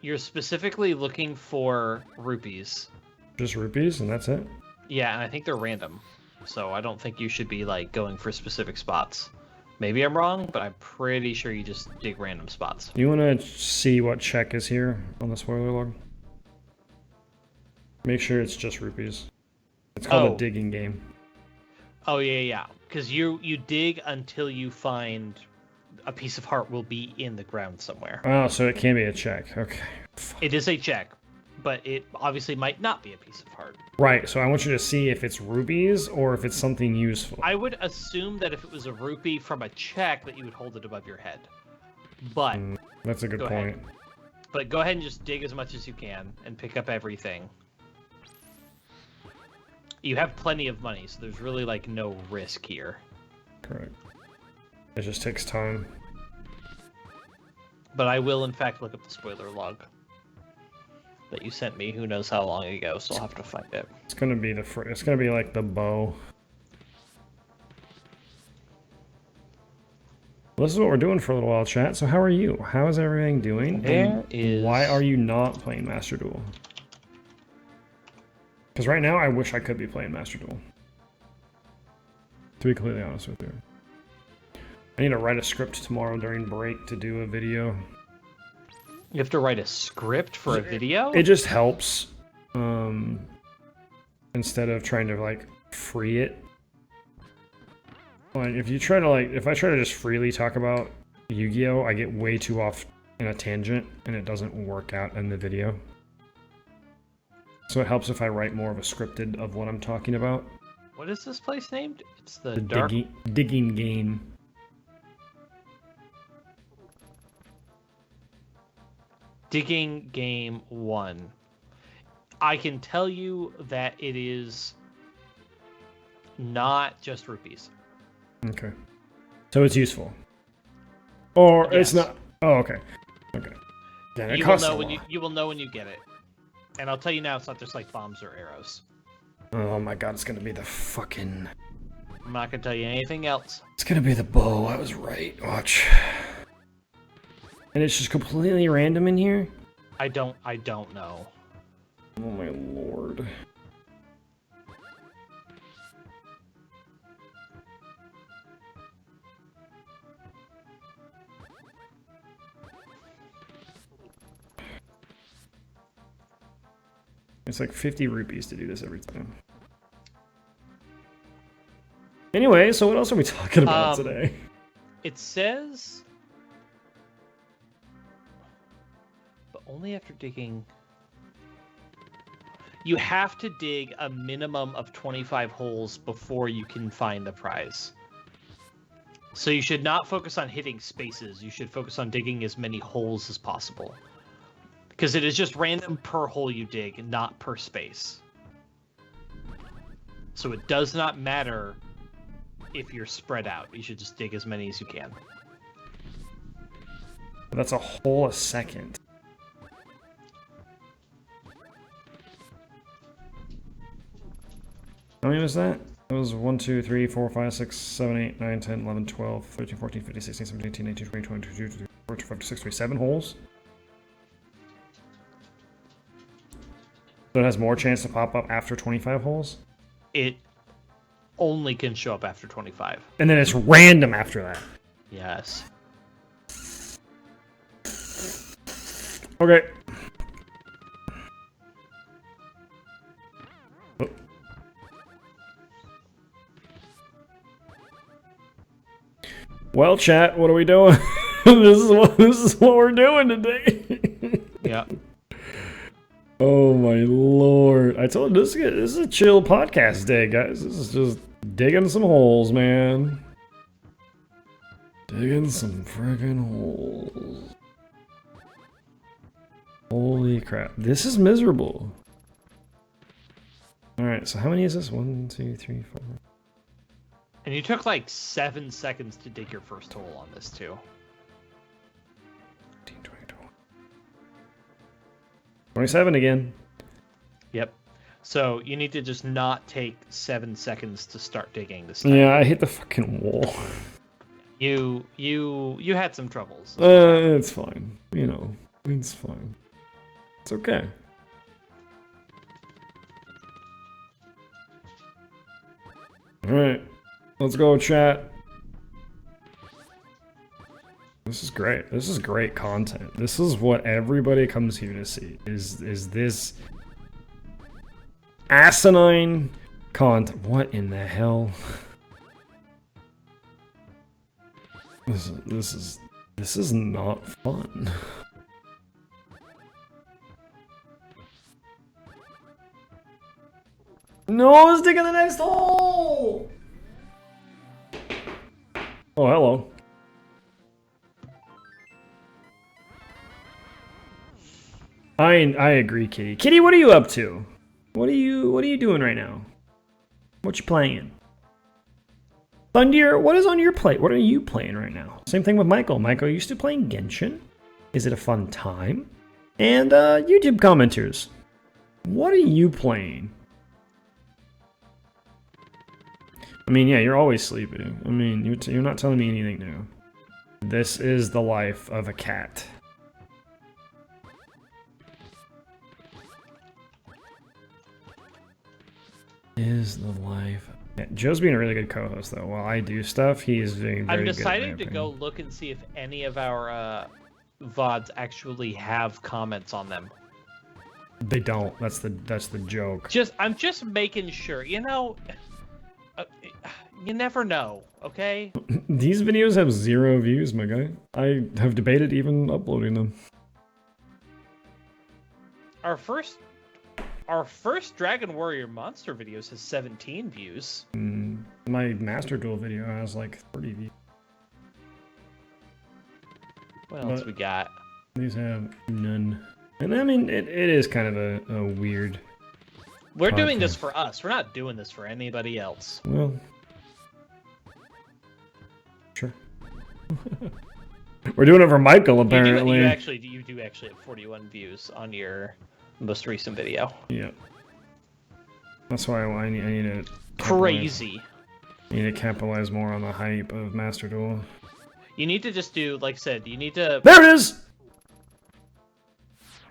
You're specifically looking for rupees. Just rupees, and that's it? Yeah, and I think they're random. So I don't think you should be like going for specific spots. Maybe I'm wrong, but I'm pretty sure you just dig random spots. You want to see what check is here on the spoiler log? Make sure it's just rupees. It's called a digging game. Oh, yeah. Because you dig until you find a piece of heart will be in the ground somewhere. Oh, so it can be a check. Okay. It is a check, but it obviously might not be a piece of heart. Right, so I want you to see if it's rupees or if it's something useful. I would assume that if it was a rupee from a check that you would hold it above your head. But... that's a good point. But go ahead and just dig as much as you can and pick up everything. You have plenty of money, so there's really, like, no risk here. Correct. It just takes time. But I will, in fact, look up the spoiler log that you sent me who knows how long ago, so I'll have to find it. It's gonna be it's gonna be like the bow. Well, this is what we're doing for a little while, chat. So how are you? How is everything doing? Why are you not playing Master Duel? Because right now, I wish I could be playing Master Duel. To be completely honest with you. I need to write a script tomorrow during break to do a video. You have to write a script for a video? It just helps. Instead of trying to, like, free it Like, if I try to just freely talk about Yu-Gi-Oh, I get way too off in a tangent, and it doesn't work out in the video. So it helps if I write more of a scripted of what I'm talking about. What is this place named? It's the digging game. Digging Game 1. I can tell you that it is not just rupees. Okay. So it's useful. Or Yes. it's not. Oh, okay. Okay. Yeah, You will know when you get it. And I'll tell you now, it's not just like bombs or arrows. Oh my god, it's gonna be the fucking... I'm not gonna tell you anything else. It's gonna be the bow, I was right. Watch. And it's just completely random in here? I don't know. Oh my lord. It's like 50 rupees to do this every time. Anyway, so what else are we talking about today? It says... But only after digging... You have to dig a minimum of 25 holes before you can find the prize. So you should not focus on hitting spaces. You should focus on digging as many holes as possible. Because it is just random per hole you dig, not per space. So it does not matter if you're spread out. You should just dig as many as you can. That's a hole a second. How many was that? That was 1, 2, 3, 4, 5, 6, 7, 8, 9, 10, 11, 12, 13, 14, 15, 16, 17, 18, 19, 20, 21, 22, 23, 24, 25, 26, 27 holes? So it has more chance to pop up after 25 holes? It only can show up after 25. And then it's random after that. Yes. Okay. Oh. Well, chat, what are we doing? This is what we're doing today. Yeah. Oh my lord! I told you this is a chill podcast day, guys. This is just digging some holes, man. Digging some friggin' holes. Holy crap! This is miserable. All right, so how many is this? 1, 2, 3, 4. And you took like 7 seconds to dig your first hole on this too. 15, 20, 27 again. Yep. So you need to just not take 7 seconds to start digging this time. Yeah, I hit the fucking wall. You had some troubles. It's fine. You know, it's fine. It's okay. All right, let's go, chat. This is great. This is great content. This is what everybody comes here to see. Is this asinine content? What in the hell? This is not fun. No, let's dig in the next hole. Oh, hello. I agree, Kitty. Kitty, what are you up to? What are you doing right now? What you playing? Thunder, what is on your plate? What are you playing right now? Same thing with Michael. Michael used to playing Genshin. Is it a fun time? And YouTube commenters, what are you playing? I mean, yeah, you're always sleeping. I mean, you're not telling me anything new. This is the life of a cat. Is the life. Yeah, Joe's being a really good co-host, though. While I do stuff, he is doing very good. I'm deciding to go look and see if any of our VODs actually have comments on them. They don't. That's the joke. I'm just making sure. You know, You never know, okay? These videos have 0 views, my guy. I have debated even uploading them. Our first Dragon Warrior monster videos has 17 views. My Master Duel video has like 30 views. What else we got? These have none. And I mean, it is kind of a weird... We're doing this for us. We're not doing this for anybody else. Well... Sure. We're doing it for Michael, apparently. You do actually have 41 views on your most recent video. Yeah. That's why I need to... Crazy. I need to capitalize more on the hype of Master Duel. You need to just do, like I said, you need to... There it is!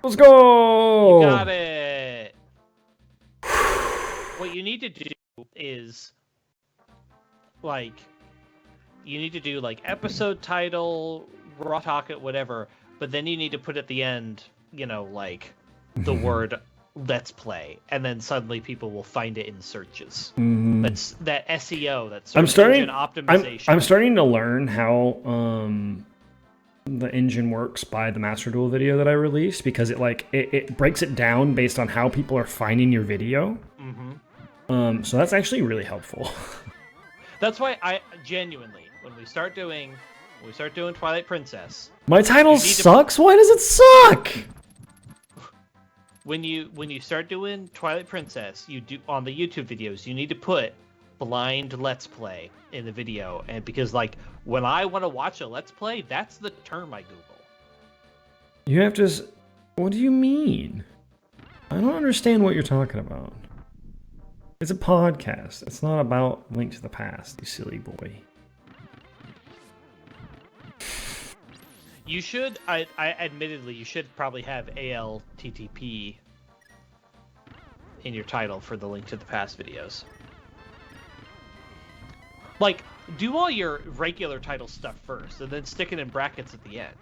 Let's go! You got it! What you need to do is, like, you need to do, like, episode title, raw talk it, whatever, but then you need to put at the end, you know, like, the word let's play, and then suddenly people will find it in searches. That's that SEO, that search engine optimization. I'm starting to learn how the engine works by the Master Duel video that I released, because it breaks it down based on how people are finding your video. So that's actually really helpful. That's why I genuinely, when we start doing Twilight Princess, my title sucks. Why does it suck? When you start doing Twilight Princess, you do on the YouTube videos, you need to put blind let's play in the video, and because like when I want to watch a let's play, that's the term I Google. You have to. What do you mean? I don't understand what you're talking about. It's a podcast. It's not about Link to the Past, you silly boy. You should, I admittedly, you should probably have ALTTP in your title for the Link to the Past videos. Like, do all your regular title stuff first, and then stick it in brackets at the end.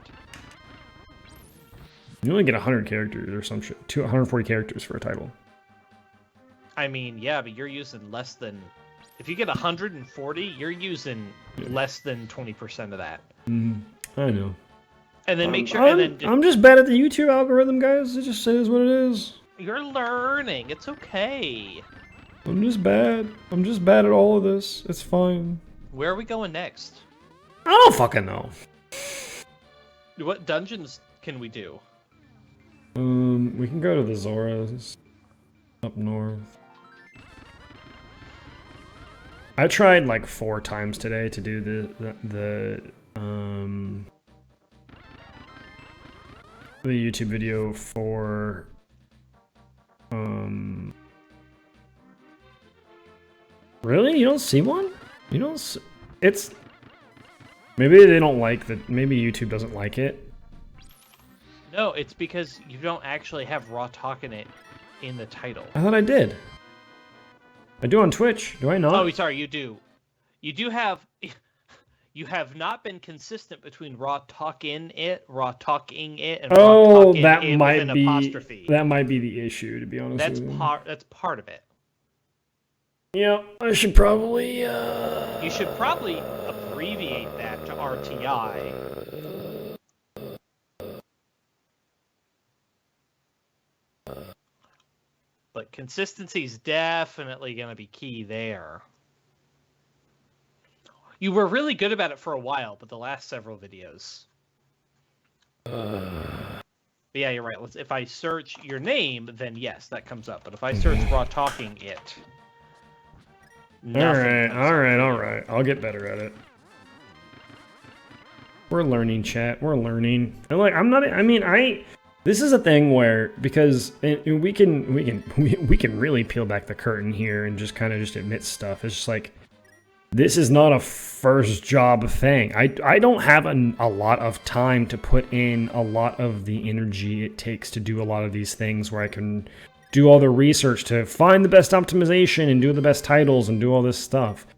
You only get 100 characters or some shit. 140 characters for a title. I mean, yeah, but you're using less than... If you get 140, you're using less than 20% of that. I know. And then make sure... I'm just bad at the YouTube algorithm, guys. It just says what it is. You're learning. It's okay. I'm just bad. I'm just bad at all of this. It's fine. Where are we going next? I don't fucking know. What dungeons can we do? We can go to the Zoras up north. I tried like 4 times today to do the YouTube video for Really? You don't see one? You don't see... It's... Maybe they don't like the... Maybe YouTube doesn't like it. No, it's because you don't actually have raw talk in it in the title. I thought I did. I do on Twitch. Do I not? Oh, sorry, you do. You do have... You have not been consistent between raw talking it, and raw talking that it might with an be apostrophe. That might be the issue, to be honest. That's part of it. Yeah, I should probably. You should probably abbreviate that to RTI. But consistency is definitely going to be key there. You were really good about it for a while, but the last several videos. But yeah, you're right. If I search your name, then yes, that comes up. But if I search raw talking it, all right. I'll get better at it. We're learning, chat. We're learning. And like, I'm not. I mean, This is a thing where, because we can really peel back the curtain here and just kind of just admit stuff. It's just like, this is not a first job thing. I don't have a lot of time to put in a lot of the energy it takes to do a lot of these things where I can do all the research to find the best optimization and do the best titles and do all this stuff.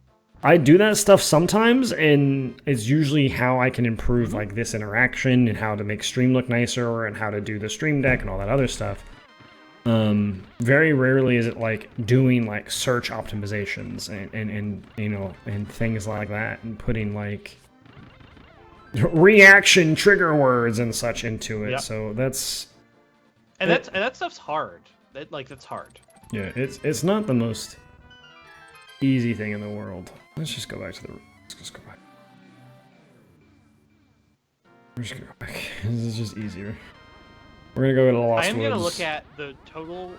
I do that stuff sometimes, and it's usually how I can improve like this interaction and how to make stream look nicer and how to do the stream deck and all that other stuff. Very rarely is it like doing like search optimizations and you know, and things like that, and putting like reaction trigger words and such into it. Yep. So that's that stuff's hard. That's hard. yeah, it's not the most easy thing in the world. Let's just go back to the. Let's just go back. We're just gonna go back. This is just easier. We're gonna go to the Lost Woods. I am gonna look at the total.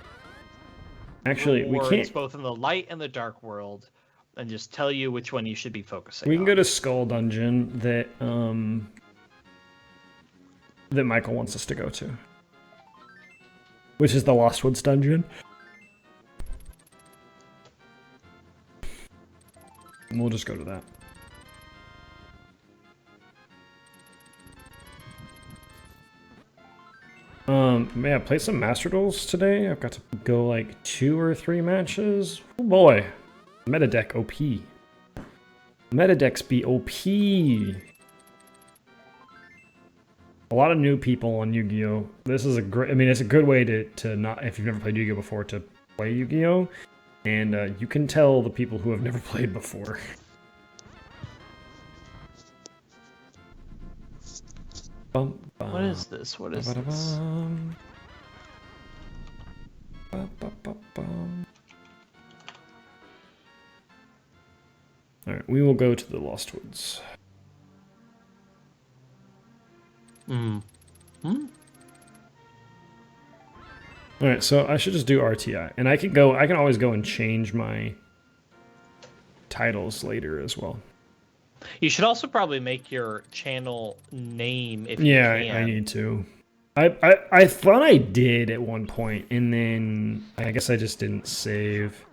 Actually, we can't. Both in the light and the dark world, and just tell you which one you should be focusing on. We can go to Skull Dungeon that that Michael wants us to go to, which is the Lost Woods dungeon. And we'll just go to that. Yeah, play some Master Duels today. I've got to go like 2 or 3 matches. Oh boy. Meta deck OP. Meta decks be OP. A lot of new people on Yu-Gi-Oh! This is a great, I mean, it's a good way to not, if you've never played Yu-Gi-Oh! Before, to play Yu-Gi-Oh! And you can tell the people who have never played before. Bum, bum. What is this? What is this? Alright, we will go to the Lost Woods. Alright, so I should just do RTI. And I can always go and change my titles later as well. You should also probably make your channel name if you can. Yeah, I need to. I thought I did at one point, and then I guess I just didn't save.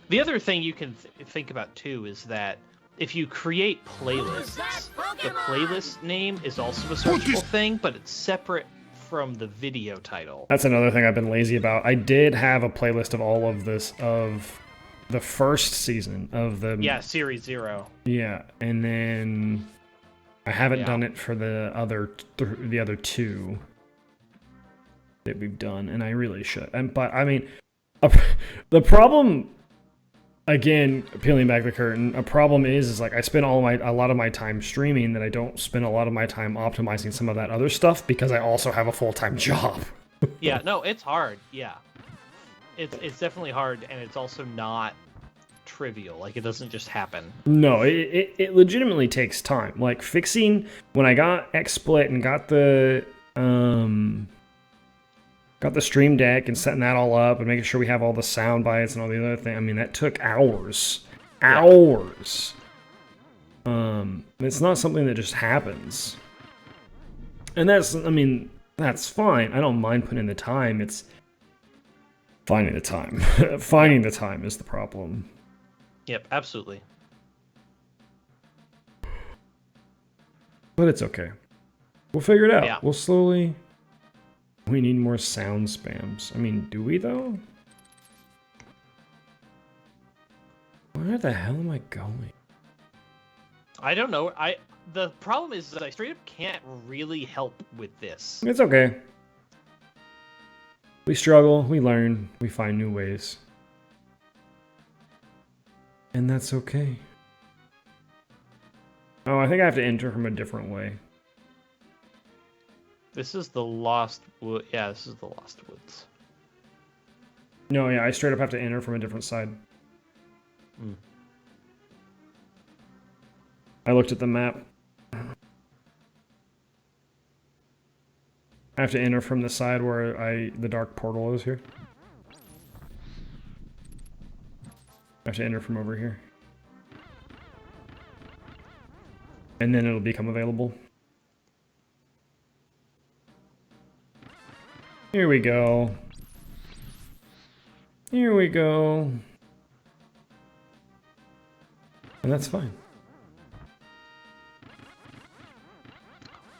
The other thing you can think about too is that if you create playlists, the playlist name is also a searchable thing, but it's separate from the video title. That's another thing I've been lazy about. I did have a playlist of all of this, of the first season of the... Yeah, Series 0. Yeah, and then I haven't done it for the other 2 that we've done, and I really should. But, I mean, the problem... Again, peeling back the curtain, a problem is like I spend a lot of my time streaming, that I don't spend a lot of my time optimizing some of that other stuff because I also have a full-time job. Yeah, no, it's hard. Yeah, it's definitely hard, and it's also not trivial. Like, it doesn't just happen. No, it legitimately takes time. Like fixing when I got XSplit and got the Stream Deck and setting that all up and making sure we have all the sound bites and all the other things. I mean, that took hours. Hours. It's not something that just happens. And that's fine. I don't mind putting in the time. It's finding the time. Finding the time is the problem. Yep, absolutely. But it's okay. We'll figure it out. Yeah. We'll slowly... We need more sound spams. I mean, do we though? Where the hell am I going? I don't know. The problem is that I straight up can't really help with this. It's okay. We struggle, we learn, we find new ways. And that's okay. Oh, I think I have to enter from a different way. This is the Lost Woods. Yeah, this is the Lost Woods. No, yeah, I straight up have to enter from a different side. I looked at the map. I have to enter from the side where the dark portal is here. I have to enter from over here. And then it'll become available. Here we go. Here we go. And that's fine.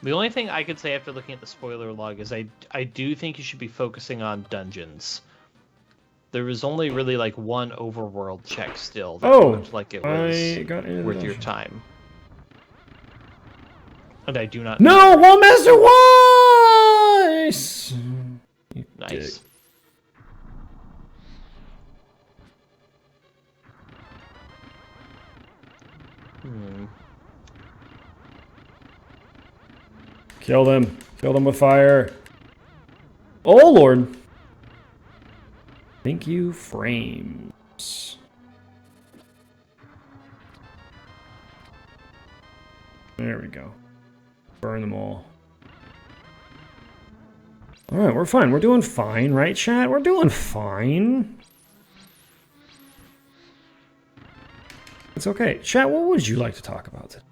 The only thing I could say after looking at the spoiler log is I do think you should be focusing on dungeons. There was only really like one overworld check still that looked like it was worth your time. And I do not... No! One Master Weiss! Nice. Kill them. Kill them with fire. Oh, Lord. Thank you, frames. There we go. Burn them all. Alright, we're fine. We're doing fine, right, chat? We're doing fine. It's okay. Chat, what would you like to talk about today?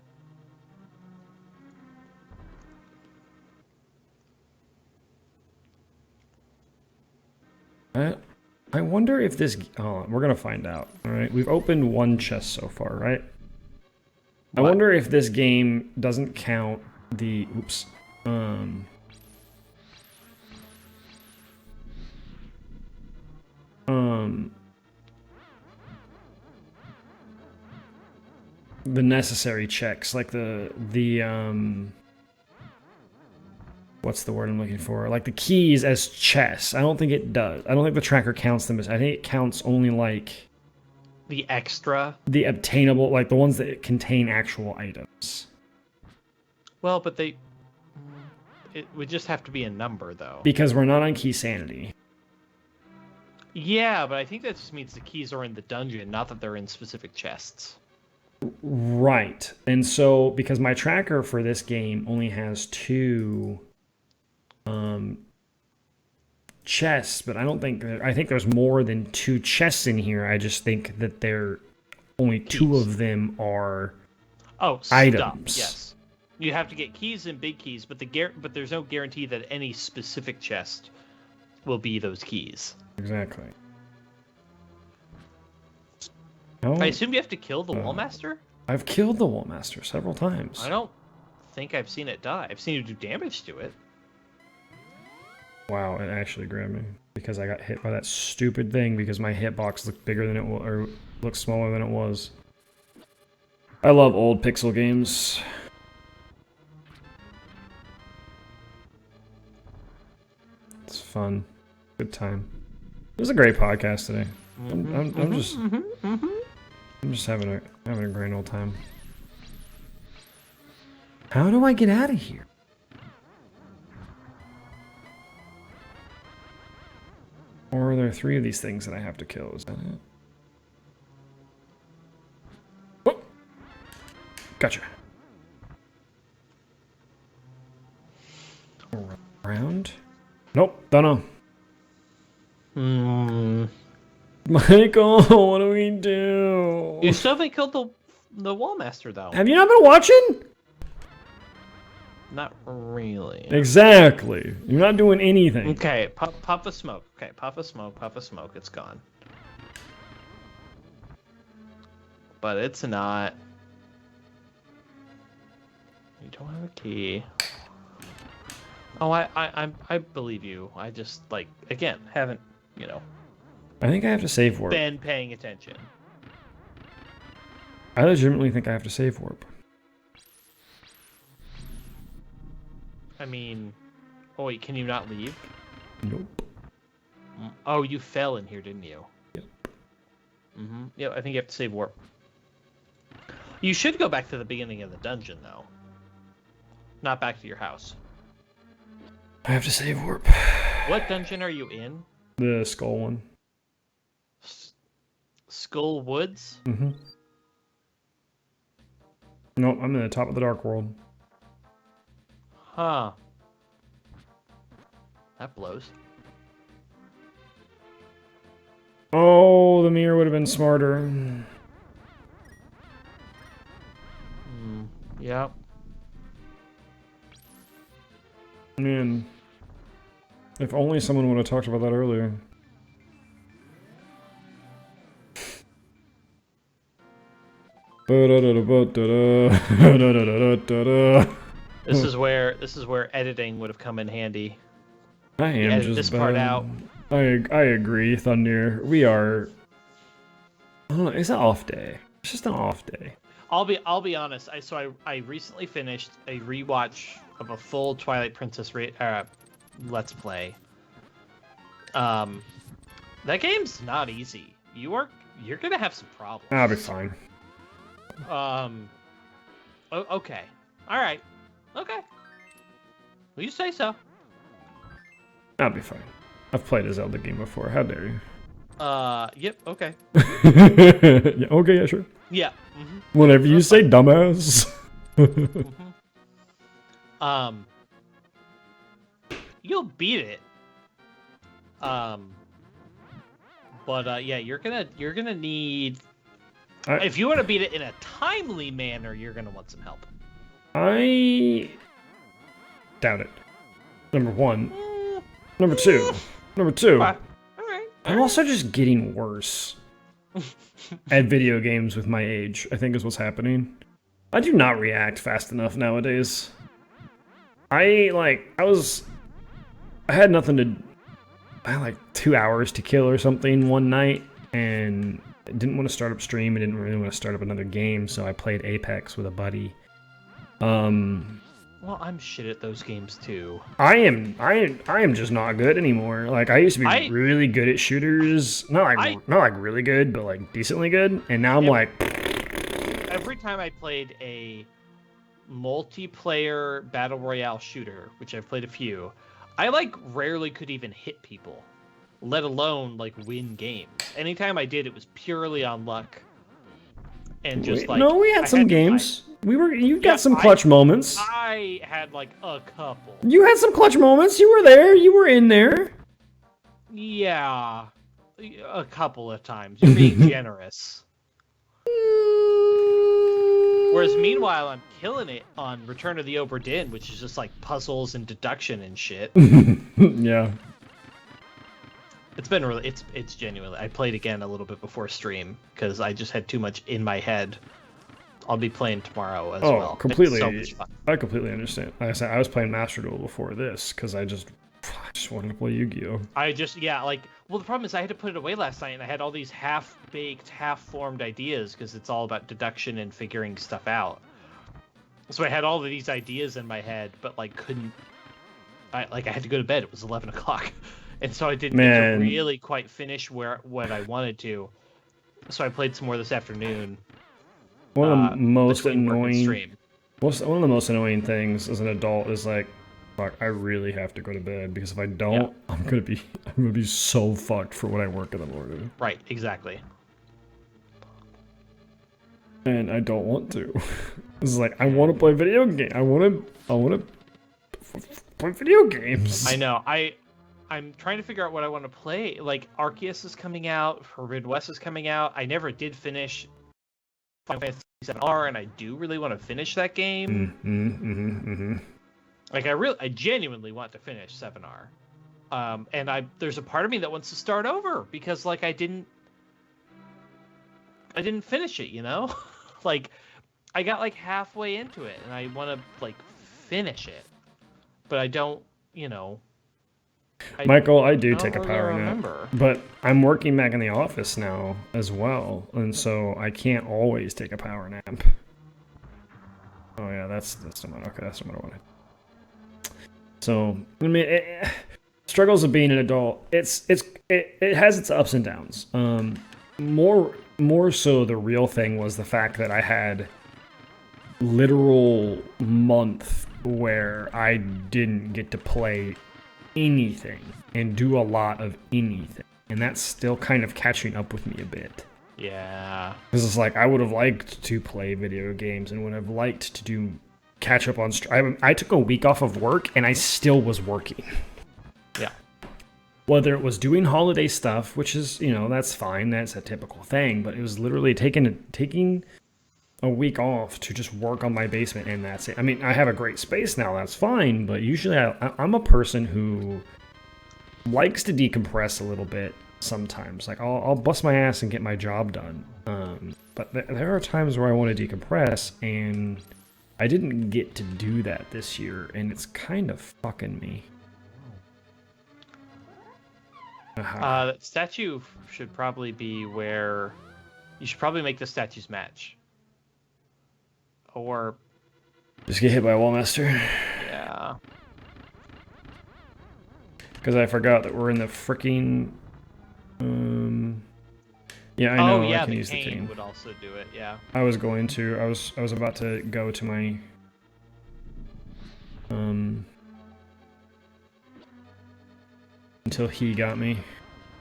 I wonder if this... Oh, we're going to find out. Alright, we've opened one chest so far, right? I wonder if this game doesn't count the... Oops. The necessary checks, like the what's the word I'm looking for? Like the keys as chests. I don't think it does. I don't think the tracker counts them as... I think it counts only like... The extra? The obtainable, like the ones that contain actual items. Well, but it would just have to be a number, though. Because we're not on key sanity. Yeah, but I think that just means the keys are in the dungeon, not that they're in specific chests. Right. And so, because my tracker for this game only has 2 chests, but I don't think... I think there's more than 2 chests in here. I just think that there only keys. 2 of them are items. Yes. You have to get keys and big keys, but but there's no guarantee that any specific chest will be those keys. Exactly. I assume you have to kill the Wallmaster? I've killed the Wallmaster several times. I don't think I've seen it die. I've seen you do damage to it. Wow, it actually grabbed me. Because I got hit by that stupid thing because my hitbox looked bigger than it was, or looked smaller than it was. I love old pixel games. It's fun. Good time. It was a great podcast today. I'm just having a grand old time. How do I get out of here? Or are there 3 of these things that I have to kill? Is that it? Oh! Gotcha. Around? Nope, don't know. Michael, what do we do? You still haven't killed the Wallmaster, though. Have you not been watching? Not really. Exactly. You're not doing anything. Okay, pop the smoke. Okay, pop a smoke, it's gone. But it's not. You don't have a key. Oh, I believe you. I just, like, again, haven't, I think I have to save warp. been paying attention. I legitimately think I have to save warp. I mean, oh wait, can you not leave? Nope. Oh, you fell in here, didn't you? Yep. Yeah, I think you have to save warp. You should go back to the beginning of the dungeon, though. Not back to your house. I have to save warp. What dungeon are you in? The skull one. Skull Woods? Nope, I'm in the top of the Dark World. Huh. That blows. Oh, the mirror would have been smarter. Yep. Man. If only someone would have talked about that earlier. This is where editing would have come in handy. I am edit just this part out. I agree, Thunder. We are. I don't know. It's an off day. It's just an off day. I'll be honest. I recently finished a rewatch of a full Twilight Princess Let's Play. That game's not easy. You're gonna have some problems. I'll be fine. Okay. All right. Okay. Well, you say so. I'll be fine. I've played a Zelda game before. How dare you? Yep, okay. Yeah, okay, yeah, sure. Yeah. Whatever you say, dumbass. You'll beat it. But yeah, you're gonna need. If you want to beat it in a timely manner, you're gonna want some help. I doubt it. Number one. Number two. All right. I'm also just getting worse at video games with my age, I think is what's happening. I do not react fast enough nowadays. I had nothing to... I had like 2 hours to kill or something one night, and I didn't want to start up stream, I didn't really want to start up another game, so I played Apex with a buddy. Well, I'm shit at those games too. I am just not good anymore. Like I used to be really good at shooters, not like really good, but like decently good. And now I'm every time I played a multiplayer battle royale shooter, which I've played a few, I like rarely could even hit people, let alone like win games. Anytime I did, it was purely on luck. And just no, we had some games. You got some clutch moments. I had like a couple. You had some clutch moments. You were there. You were in there. Yeah, a couple of times. You're being generous. Whereas meanwhile, I'm killing it on Return of the Obra Dinn, which is just like puzzles and deduction and shit. Yeah. It's been really, it's genuinely. I played again a little bit before stream because I just had too much in my head. I'll be playing tomorrow as well. Oh, completely. It's so much fun. I completely understand. Like I said, I was playing Master Duel before this because I just wanted to play Yu-Gi-Oh. Well, the problem is I had to put it away last night, and I had all these half-baked, half-formed ideas because it's all about deduction and figuring stuff out. So I had all of these ideas in my head, but like couldn't. I had to go to bed. It was 11 o'clock. And so I didn't get to really quite finish what I wanted to. So I played some more this afternoon. One of the most annoying things as an adult is like, fuck, I really have to go to bed because if I don't, I'm gonna be so fucked for when I work in the morning. Right, exactly. And I don't want to. It's like I want to play video game. I want to play video games. I know. I'm trying to figure out what I want to play. Like, Arceus is coming out, Forbidden West is coming out. I never did finish Final Fantasy VII-R, and I do really want to finish that game. Like, I genuinely want to finish 7R. And there's a part of me that wants to start over because, like, I didn't finish it, you know? Like, I got, like, halfway into it, and I want to, like, finish it. But I don't, you know... Michael, I do take a power nap, but I'm working back in the office now as well, and so I can't always take a power nap. Oh yeah, that's not okay. That's not what I wanted. So I mean, struggles of being an adult. It has its ups and downs. More so, the real thing was the fact that I had literal month where I didn't get to play anything and do a lot of anything, and that's still kind of catching up with me a bit. Yeah, because it's like I would have liked to play video games and would have liked to catch up on I took a week off of work and I still was working. Yeah, whether it was doing holiday stuff, which is, you know, that's fine, that's a typical thing, but it was literally taking a week off to just work on my basement, and that's it. I mean, I have a great space now, that's fine, but usually I'm a person who likes to decompress a little bit sometimes. Like, I'll bust my ass and get my job done. But there are times where I want to decompress, and I didn't get to do that this year, and it's kind of fucking me. The statue should probably be where... You should probably make the statues match. Or just get hit by a wall master. Yeah. Because I forgot that we're in the freaking. Yeah, I know. Oh yeah, I can the use the cane would also do it. Yeah. I was going to. I was about to go to my until he got me.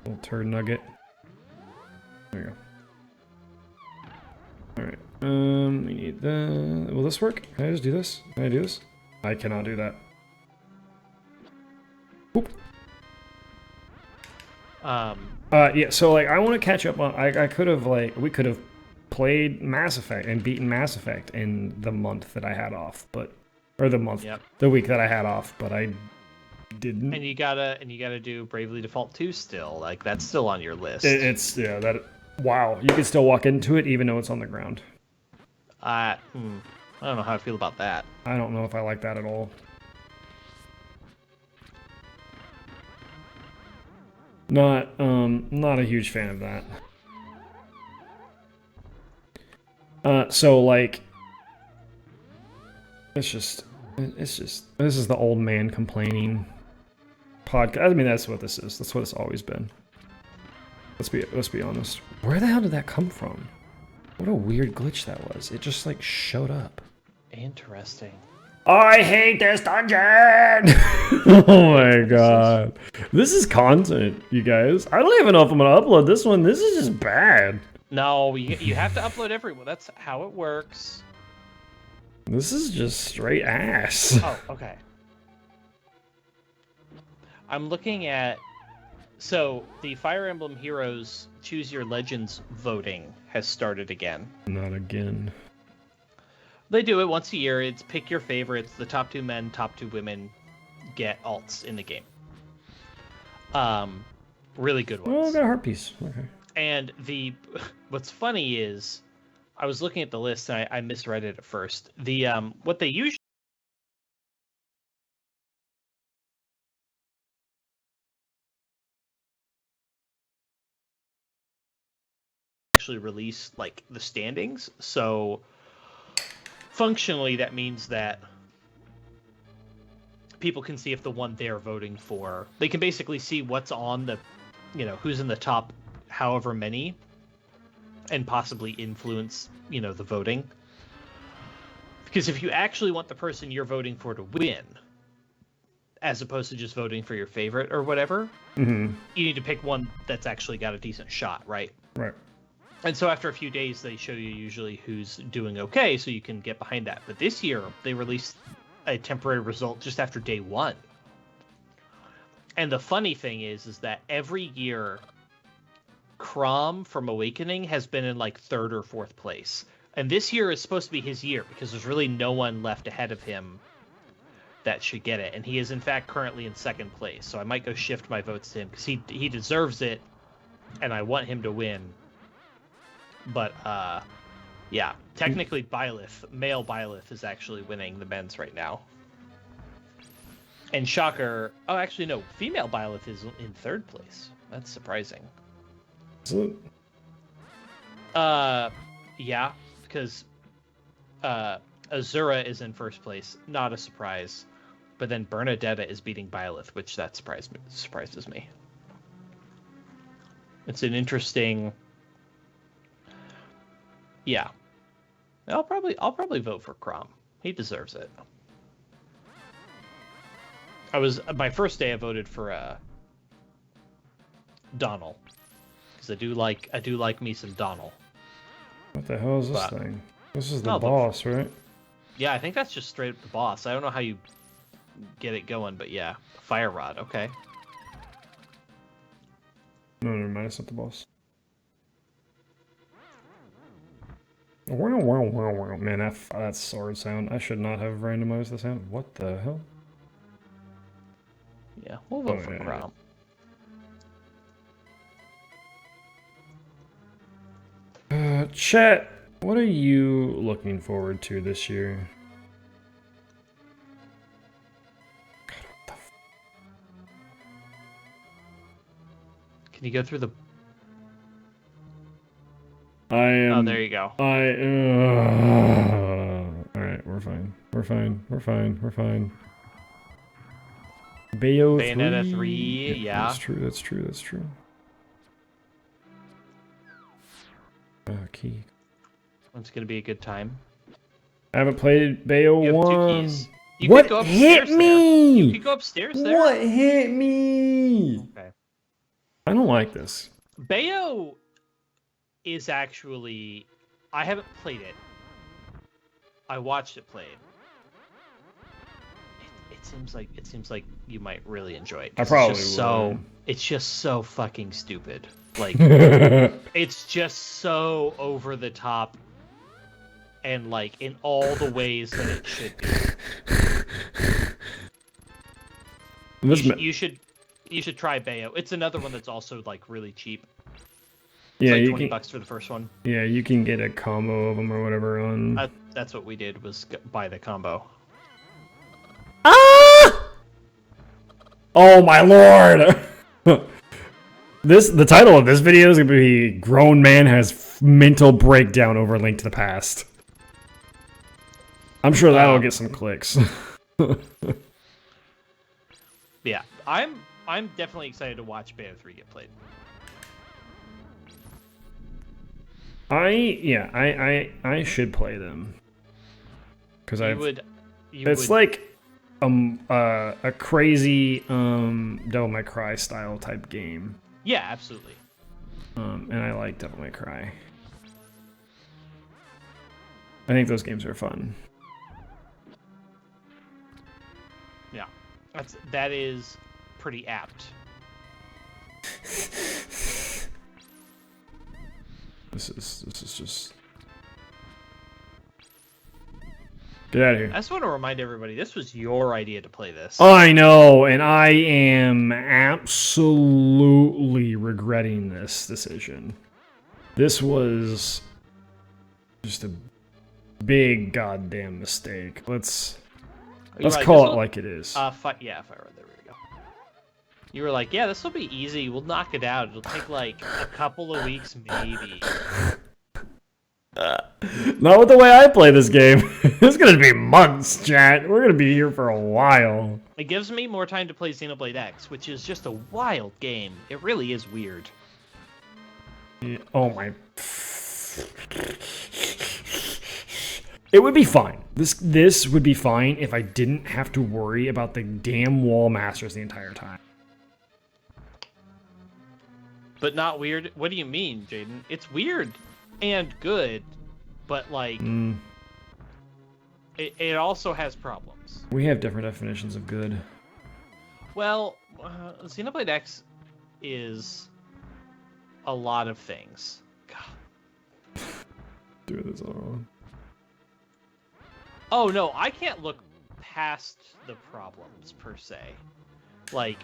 Little turd nugget. There you go. Alright. We need that. Will this work? Can I just do this? Can I do this? I cannot do that. Oop. Yeah, so like I want to catch up on I could have we could have played Mass Effect and beaten Mass Effect in the month that I had off, but the week that I had off, but I didn't. And you gotta do Bravely Default 2 still. Like that's still on your list. Wow, you can still walk into it even though it's on the ground. I don't know how I feel about that. I don't know if I like that at all. Not a huge fan of that. So like, it's just this is the old man complaining podcast. I mean, that's what this is. That's what it's always been. Let's be honest. Where the hell did that come from? What a weird glitch that was. It just like showed up. Interesting. I hate this dungeon! Oh my god. This is content, you guys. I don't even know if I'm gonna upload this one. This is just bad. No, you have to upload everyone. That's how it works. This is just straight ass. Oh, okay. I'm looking at... So, the Fire Emblem Heroes Choose Your Legends voting has started again. Not again. They do it once a year. It's pick your favorites. The top 2 men, top 2 women get alts in the game. Really good ones. Oh, I got a heart piece. Okay. And what's funny is, I was looking at the list and I misread it at first. What they usually actually release like the standings, so functionally that means that people can see if the one they're voting for, they can basically see what's on the, who's in the top however many, and possibly influence, the voting. Because if you actually want the person you're voting for to win, as opposed to just voting for your favorite or whatever, you need to pick one that's actually got a decent shot, right? Right. And so after a few days, they show you usually who's doing okay, so you can get behind that. But this year, they released a temporary result just after day 1. And the funny thing is that every year, Crom from Awakening has been in like 3rd or 4th place. And this year is supposed to be his year, because there's really no one left ahead of him that should get it. And he is, in fact, currently in 2nd place. So I might go shift my votes to him, because he deserves it, and I want him to win. But, yeah, technically male Byleth is actually winning the men's right now. And shocker, oh, actually, no, female Byleth is in 3rd place. That's surprising. Yeah, because Azura is in 1st place, not a surprise. But then Bernadetta is beating Byleth, which that surprises me. It's an interesting... Yeah, I'll probably vote for Crom. He deserves it. My first day I voted for Donald, because I do like me some Donald. What the hell is this thing? This is the boss, right? Yeah, I think that's just straight up the boss. I don't know how you get it going, but yeah, Fire Rod. Okay. No, never mind. It's not the boss. Wow. Man, that sword sound. I should not have randomized the sound. What the hell? Yeah, we'll vote for Crom. Chat, what are you looking forward to this year? God, what the Can you go through the... I am... Oh, there you go. Alright, we're fine. We're fine. Bayonetta 3, yeah. That's true. Key. It's gonna be a good time. I haven't played Bayo You have 1. 2 keys. You What could go hit upstairs me? there. You could go upstairs there. What hit me? Okay. don't like this. Bayo is actually... I haven't played it. I watched it played. It seems like you might really enjoy it. I probably would. would. It's just so fucking stupid. Like, it's just so over the top, and like in all the ways that it should be. You should try Bayo. It's another one that's also like really cheap. It's yeah, like $20 for the first one. Yeah, you can get a combo of them or whatever on. That's what we did, was buy the combo. Ah! Oh my lord! The title of this video is gonna be "Grown Man Has Mental Breakdown Over Link to the Past." I'm sure that'll get some clicks. Yeah, I'm definitely excited to watch Bayo 3 get played. I should play them because it's like a crazy Devil May Cry style type game. Yeah, absolutely. And I like Devil May Cry. I think those games are fun. Yeah, that is pretty apt. This is just... Get out of here. I just want to remind everybody, this was your idea to play this. I know, and I am absolutely regretting this decision. This was just a big goddamn mistake. Let's call it like it is. Yeah, Fire, there we go. You were like, yeah, this will be easy. We'll knock it out. It'll take like a couple of weeks, maybe. Not with the way I play this game. It's gonna be months, chat. We're gonna be here for a while. It gives me more time to play Xenoblade X, which is just a wild game. It really is weird. Yeah, oh my... It would be fine. This would be fine if I didn't have to worry about the damn wall masters the entire time. But not weird? What do you mean, Jaden? It's weird and good, but like it also has problems. We have different definitions of good. Well, Xenoblade X is a lot of things. God. Doing this all wrong. Oh no, I can't look past the problems per se. Like,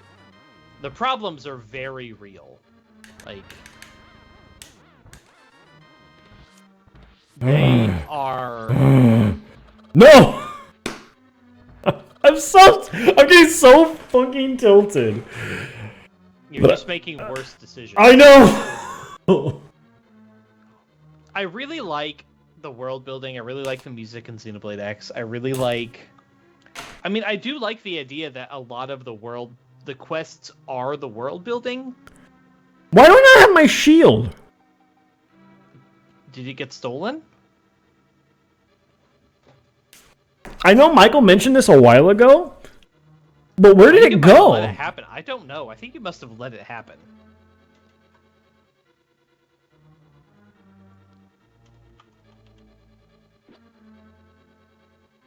the problems are very real. Like, they are... No! I'm getting so fucking tilted. You're just making worse decisions. I know! I really like the world building. I really like the music in Xenoblade X. I really like... I mean, I do like the idea that a lot of the quests are the world building. Why do I not have my shield? Did it get stolen? I know Michael mentioned this a while ago, but where did it go? Let it happen. I don't know. I think you must have let it happen.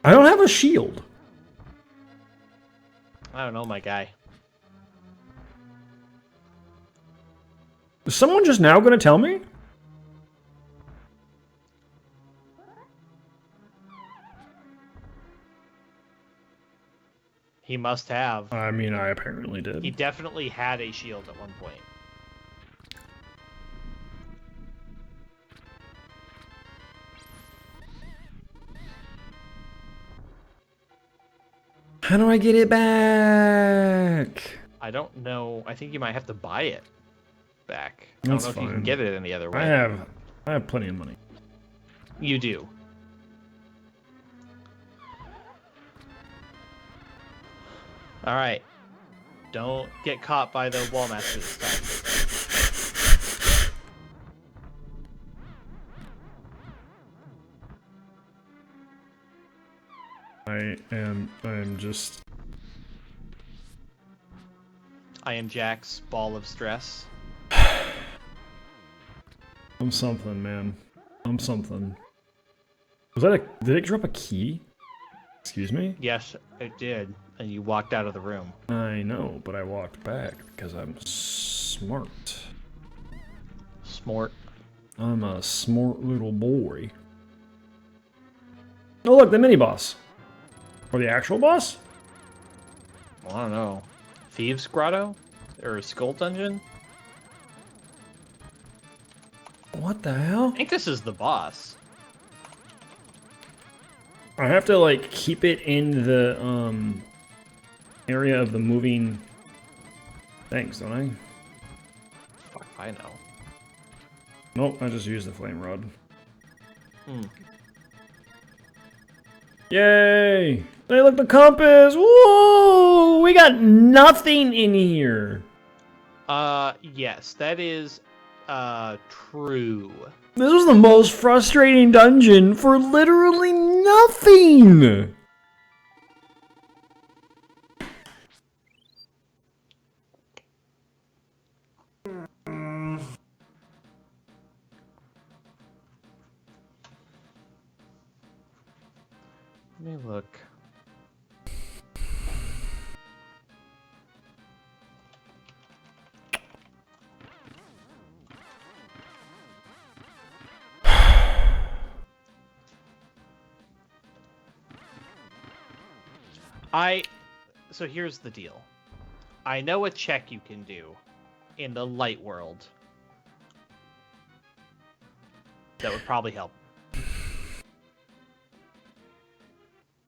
I don't have a shield. I don't know, my guy. Is someone just now going to tell me? He must have. I mean, I apparently did. He definitely had a shield at one point. How do I get it back? I don't know. I think you might have to buy it back. I That's don't know fine. if you can get it any other way. I have plenty of money. You do. All right. Don't get caught by the wall master this time. I am just... I am Jack's ball of stress. I'm something, man. I'm something. Was that a... Did it drop a key? Excuse me? Yes, it did. And you walked out of the room. I know, but I walked back because I'm smart. Smart. I'm a smart little boy. Oh look, the mini-boss. Or the actual boss? I don't know. Thieves' Grotto? Or Skull Dungeon? What the hell? I think this is the boss. I have to, like, keep it in the, area of the moving things, don't I? Fuck, I know. Nope, I just used the flame rod. Hmm. Yay! Hey, look, the compass! Whoa! We got nothing in here! Yes, that is, true. This was the most frustrating dungeon for literally nothing! Let me look. So here's the deal. I know a check you can do in the light world that would probably help.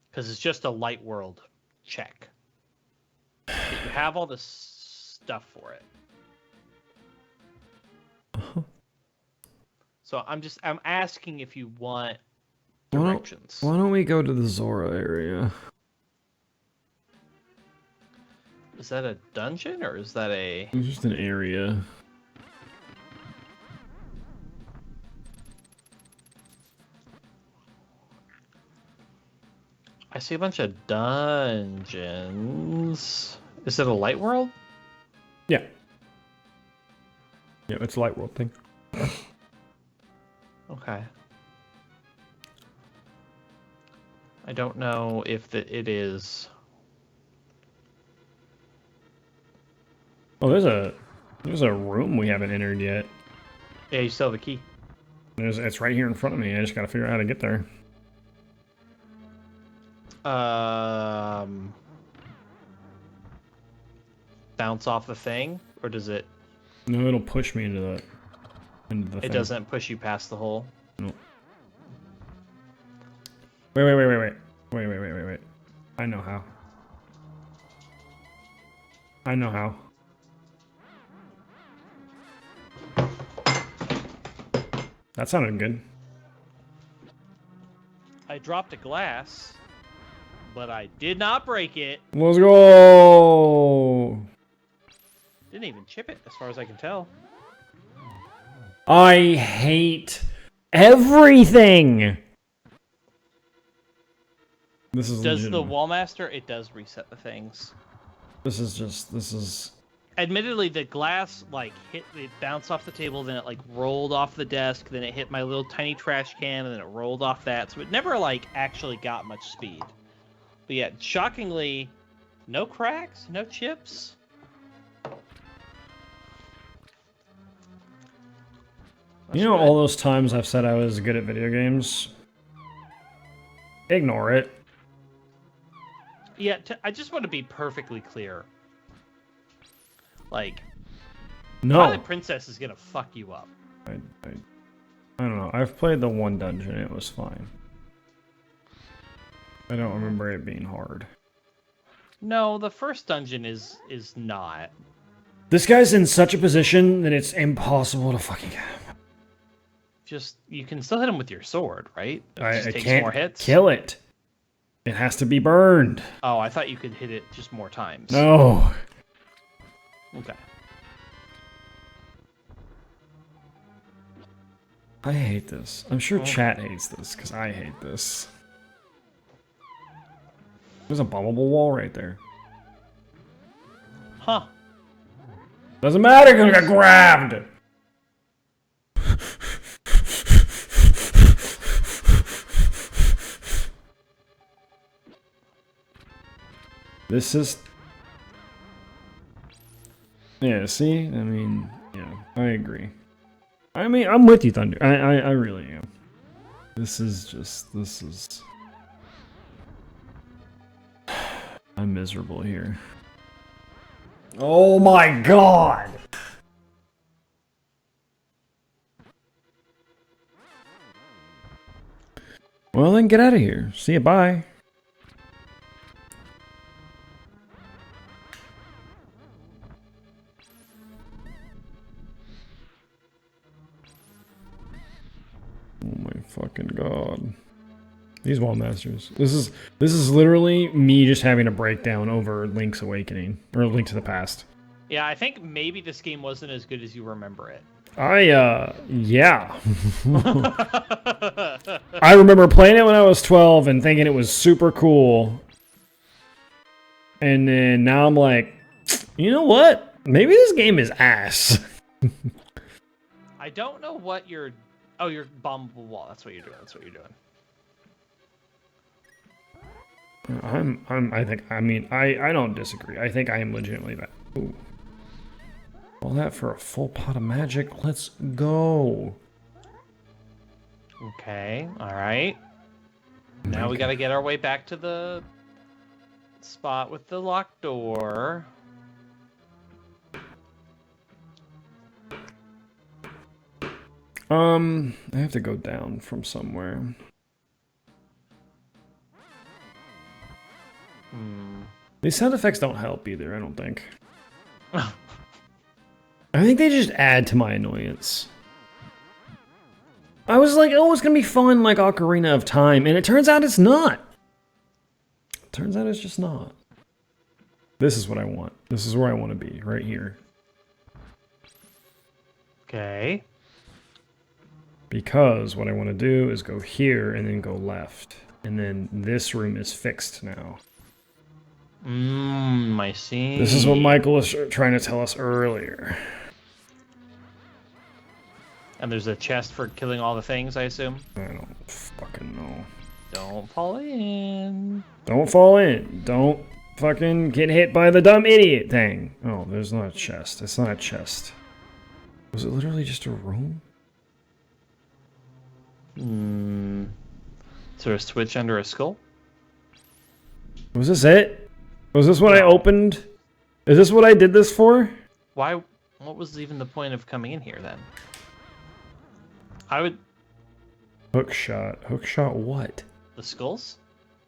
Because it's just a light world check. But you have all the stuff for it. So I'm asking if you want directions. Why don't we go to the Zora area? Is that a dungeon or is that a... It's just an area. I see a bunch of dungeons. Is it a light world? Yeah. Yeah, it's a light world thing. Okay. I don't know if it is... Oh, there's a room we haven't entered yet. Yeah, you still have the key. It's right here in front of me. I just gotta figure out how to get there. Bounce off the thing, or does it? No, it'll push me into the It thing. doesn't push you past the hole. No. Wait. I know how. I know how. That sounded good. I dropped a glass, but I did not break it. Let's go! Didn't even chip it, as far as I can tell. I hate everything! This is Does legitimate. the Wallmaster? It does reset the things. This is... Admittedly, the glass, like, it bounced off the table, then it, like, rolled off the desk, then it hit my little tiny trash can, and then it rolled off that, so it never, like, actually got much speed. But yeah, shockingly, no cracks, no chips. You know all those times I've said I was good at video games? Ignore it. Yeah, I just want to be perfectly clear. Like, No. Twilight Princess is gonna fuck you up. I don't know. I've played the one dungeon. It was fine. I don't remember it being hard. No, the first dungeon is not. This guy's in such a position that it's impossible to fucking get him. Just, you can still hit him with your sword, right? It I just takes can't more hits. kill it. It has to be burned. Oh, I thought you could hit it just more times. No. Okay. I hate this. I'm sure chat hates this, because I hate this. There's a bombable wall right there. Huh. Doesn't matter because we got grabbed! This is... Yeah, see? I mean, yeah, I agree. I mean, I'm with you, Thunder. I really am. This is... I'm miserable here. Oh my god! Well, then get out of here. See you, bye. Oh my fucking god. These wall masters. This is literally me just having a breakdown over Link's Awakening. Or Link to the Past. Yeah, I think maybe this game wasn't as good as you remember it. Yeah. I remember playing it when I was 12 and thinking it was super cool. And then now I'm like, you know what? Maybe this game is ass. I don't know what you're... Oh, you're bombable wall. That's what you're doing. That's what you're doing. I don't disagree. I think I am legitimately bad. Ooh. All that for a full pot of magic. Let's go. Okay, alright. Now we gotta get our way back to the spot with the locked door. I have to go down from somewhere. These sound effects don't help either, I don't think. I think they just add to my annoyance. I was like, oh, it's gonna be fun like Ocarina of Time, and it turns out it's not. It turns out it's just not. This is what I want. This is where I want to be, right here. Okay. Because what I want to do is go here and then go left. And then this room is fixed now. I see. This is what Michael was trying to tell us earlier. And there's a chest for killing all the things, I assume? I don't fucking know. Don't fall in. Don't fall in. Don't fucking get hit by the dumb idiot thing. Oh, there's not a chest. It's not a chest. Was it literally just a room? Is there a switch under a skull? Was this it? Was this what I opened? Is this what I did this for? Why? What was even the point of coming in here then? I would... Hook shot. Hook shot what? The skulls?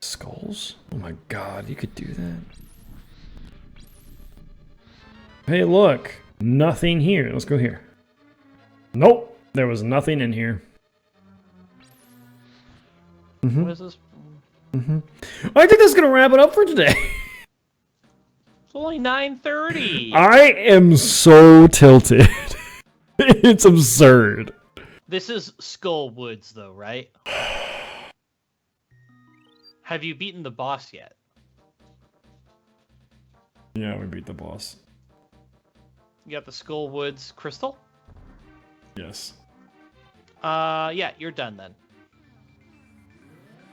Skulls? Oh my god, you could do that. Hey, look. Nothing here. Let's go here. Nope. There was nothing in here. What is this? I think that's going to wrap it up for today. It's only 9:30. I am so tilted. It's absurd. This is Skull Woods, though, right? Have you beaten the boss yet? Yeah, we beat the boss. You got the Skull Woods crystal? Yes. Yeah, you're done then.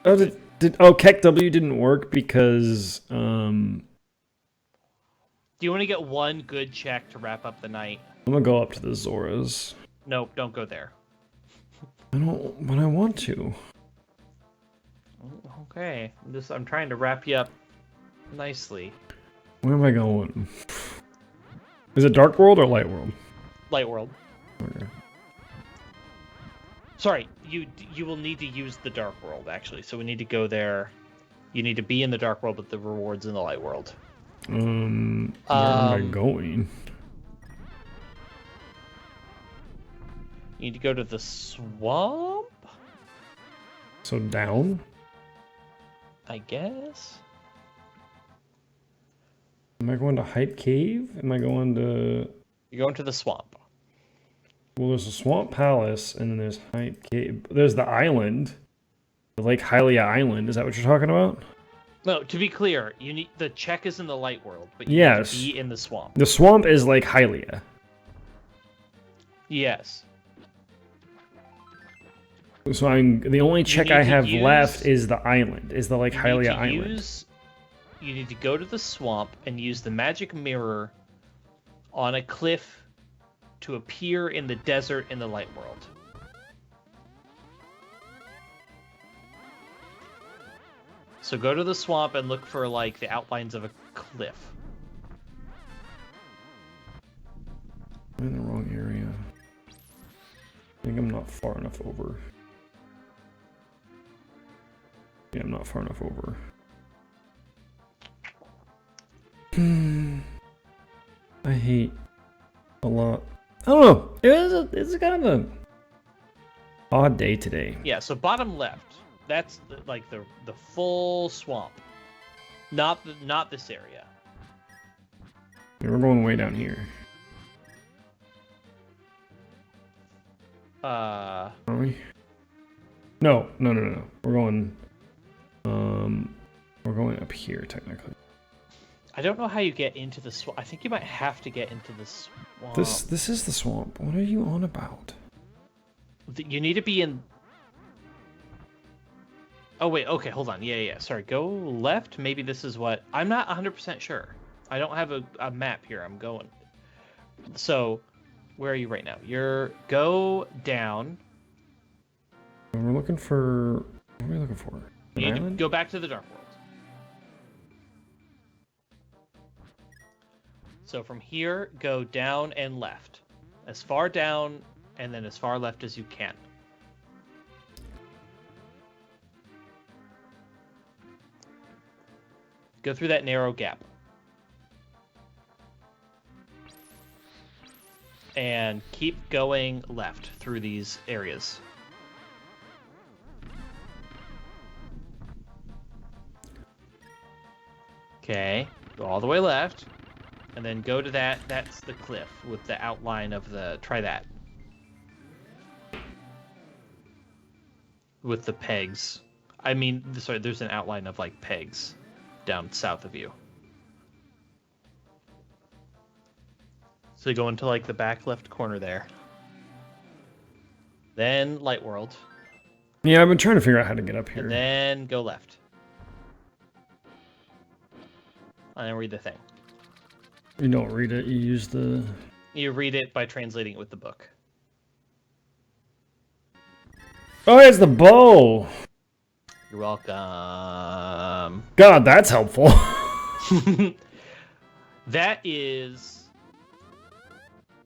Oh, Keck W didn't work because, Do you want to get one good check to wrap up the night? I'm gonna go up to the Zoras. Nope, don't go there. I don't, but I want to. Okay, I'm trying to wrap you up nicely. Where am I going? Is it Dark World or Light World? Light World. Okay. Sorry, you will need to use the Dark World, actually. So we need to go there. You need to be in the Dark World, but the reward's in the Light World. Where am I going? You need to go to the swamp? So down? I guess? Am I going to Hype Cave? Am I going to... You're going to the swamp. Well, there's a Swamp Palace, and then there's Hype Cave. There's the island. The Lake Hylia Island. Is that what you're talking about? No, to be clear, you need the check is in the Light World, but you yes. need to be in the swamp. The swamp is Lake Hylia. Yes. So the only check I have left is the island. Is the Lake Hylia Island. you need to go to the swamp and use the magic mirror on a cliff to appear in the desert in the light world. So go to the swamp and look for, like, the outlines of a cliff. I'm in the wrong area. I think I'm not far enough over. Yeah, I'm not far enough over. I hate a lot. I don't know. It's kind of a odd day today. Yeah, so bottom left. That's like the full swamp. Not this area. Yeah, we're going way down here. Are we? No. We're going up here technically. I don't know how you get into the swamp. I think you might have to get into the swamp. This is the swamp. What are you on about? You need to be in... Oh, wait. Okay, hold on. Yeah. Sorry. Go left. Maybe this is what... I'm not 100% sure. I don't have a map here. I'm going... So, where are you right now? Go down. We're looking for... What are we looking for? You need to go back to the Dark World. So from here, go down and left. As far down and then as far left as you can. Go through that narrow gap. And keep going left through these areas. Okay, go all the way left. And then go to that. That's the cliff with the outline of the... Try that. With the pegs. I mean, sorry, there's an outline of, like, pegs down south of you. So you go into, like, the back left corner there. Then Light World. Yeah, I've been trying to figure out how to get up here. And then go left. And then read the thing. You don't read it, you use the... You read it by translating it with the book. Oh, it's the bow! You're welcome. God, that's helpful. That is...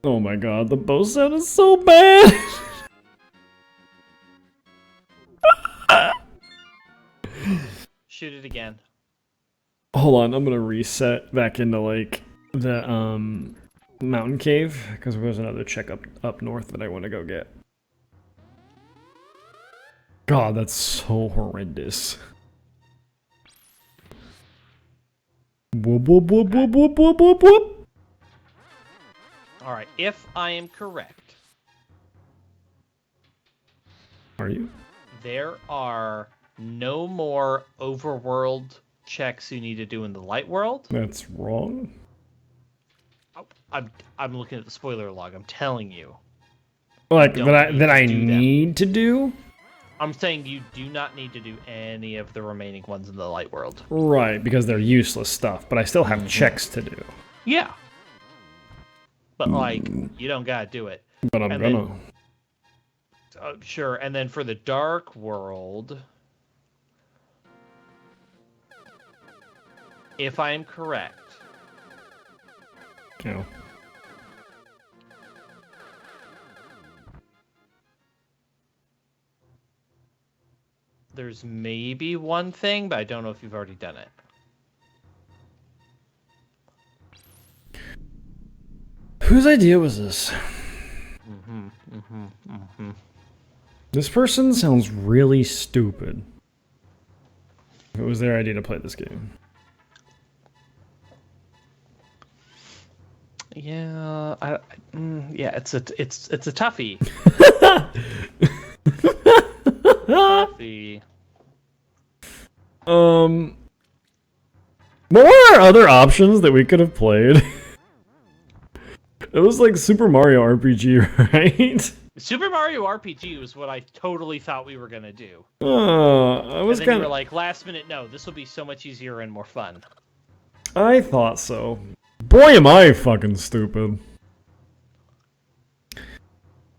Oh my god, the bow sound is so bad! Shoot it again. Hold on, I'm gonna reset back into, like... the mountain cave, because there's another check up north that I want to go get. God, that's so horrendous. Whoop, whoop, whoop, whoop, whoop, whoop, whoop, whoop. All right, if I am correct, Are you? there are no more overworld checks you need to do in the light world. That's wrong. I'm looking at the spoiler log. I'm telling you. Like that I need to do? I'm saying you do not need to do any of the remaining ones in the light world. Right, because they're useless stuff, but I still have checks to do. Yeah. But, like, you don't gotta do it. But I'm gonna. Sure, and then for the dark world... If I am correct... You know. There's maybe one thing, but I don't know if you've already done it. Whose idea was this? This person sounds really stupid. It was their idea to play this game. Yeah, yeah, it's a toughie. Toughie. What were our other options that we could have played? It was like Super Mario RPG, right? Super Mario RPG was what I totally thought we were gonna do. I was and then kind you were of like, last minute, no, this will be so much easier and more fun. I thought so. Boy, am I fucking stupid.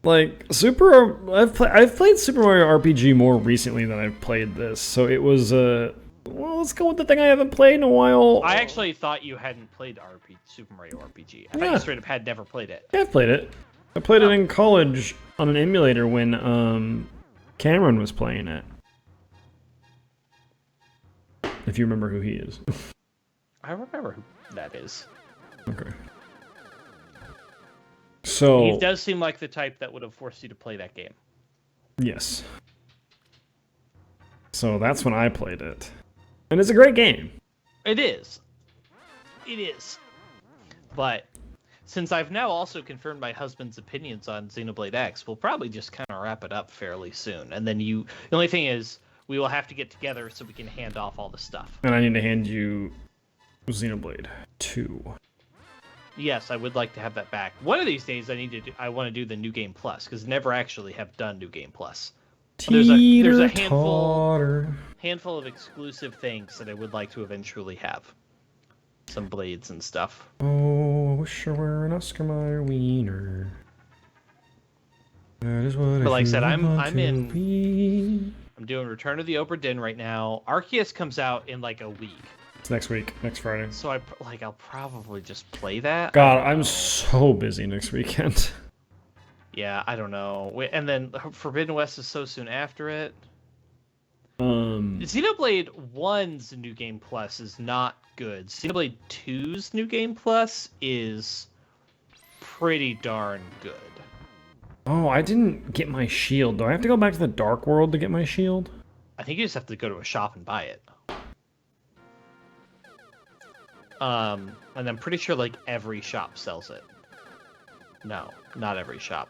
Like, I've played Super Mario RPG more recently than I've played this, so it was, well, let's go with the thing I haven't played in a while. I actually thought you hadn't played Super Mario RPG. I thought you straight up had never played it. Yeah, I've played it. I played it in college on an emulator when, Cameron was playing it. If you remember who he is. I remember who that is. Okay. So he does seem like the type that would have forced you to play that game. Yes. So that's when I played it. And it's a great game. It is. It is. But since I've now also confirmed my husband's opinions on Xenoblade X, we'll probably just kind of wrap it up fairly soon. And then the only thing is, we will have to get together so we can hand off all the stuff. And I need to hand you Xenoblade 2. Yes, I would like to have that back. One of these days, I want to do the New Game Plus, because never actually have done New Game Plus. There's a handful of exclusive things that I would like to eventually have. Some blades and stuff. Oh, I wish I were an Oscar Mayer wiener. That is what But like I said, I'm be. I'm doing Return of the Obra Dinn right now. Arceus comes out in like a week. It's next week, next Friday. So I'll probably just play that. God, I'm so busy next weekend. Yeah, I don't know. And then Forbidden West is so soon after it. Xenoblade 1's New Game Plus is not good. Xenoblade 2's New Game Plus is pretty darn good. Oh, I didn't get my shield. Do I have to go back to the Dark World to get my shield? I think you just have to go to a shop and buy it. And I'm pretty sure like every shop sells it. No, not every shop.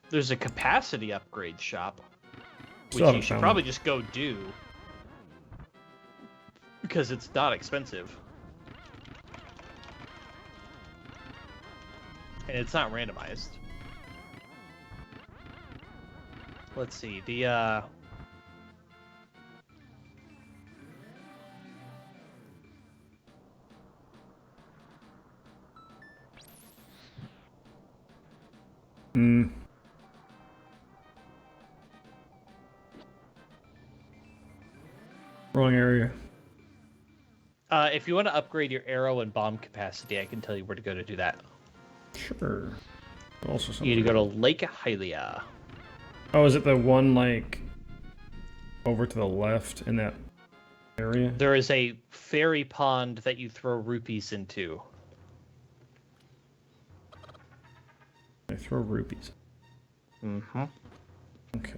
There's a capacity upgrade shop, which you should probably just go do. Because it's not expensive. And it's not randomized. Let's see, Wrong area. if you want to upgrade your arrow and bomb capacity, I can tell you where to go to do that. Sure. Also, you need to go to Lake Hylia. Oh, is it the one like over to the left in that area? There is a fairy pond that you throw rupees into. I throw rupees. Mm-hmm. Okay.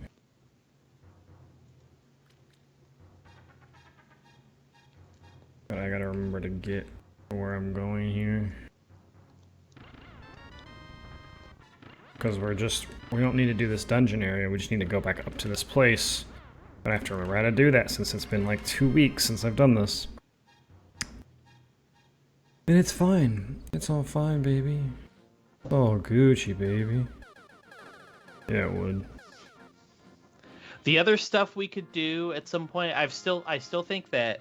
But I gotta remember to get where I'm going here. Because we don't need to do this dungeon area, we just need to go back up to this place. But I have to remember how to do that since it's been like 2 weeks since I've done this. And it's fine. It's all fine, baby. Oh, Gucci, baby. Yeah, it would. The other stuff we could do at some point, I still think that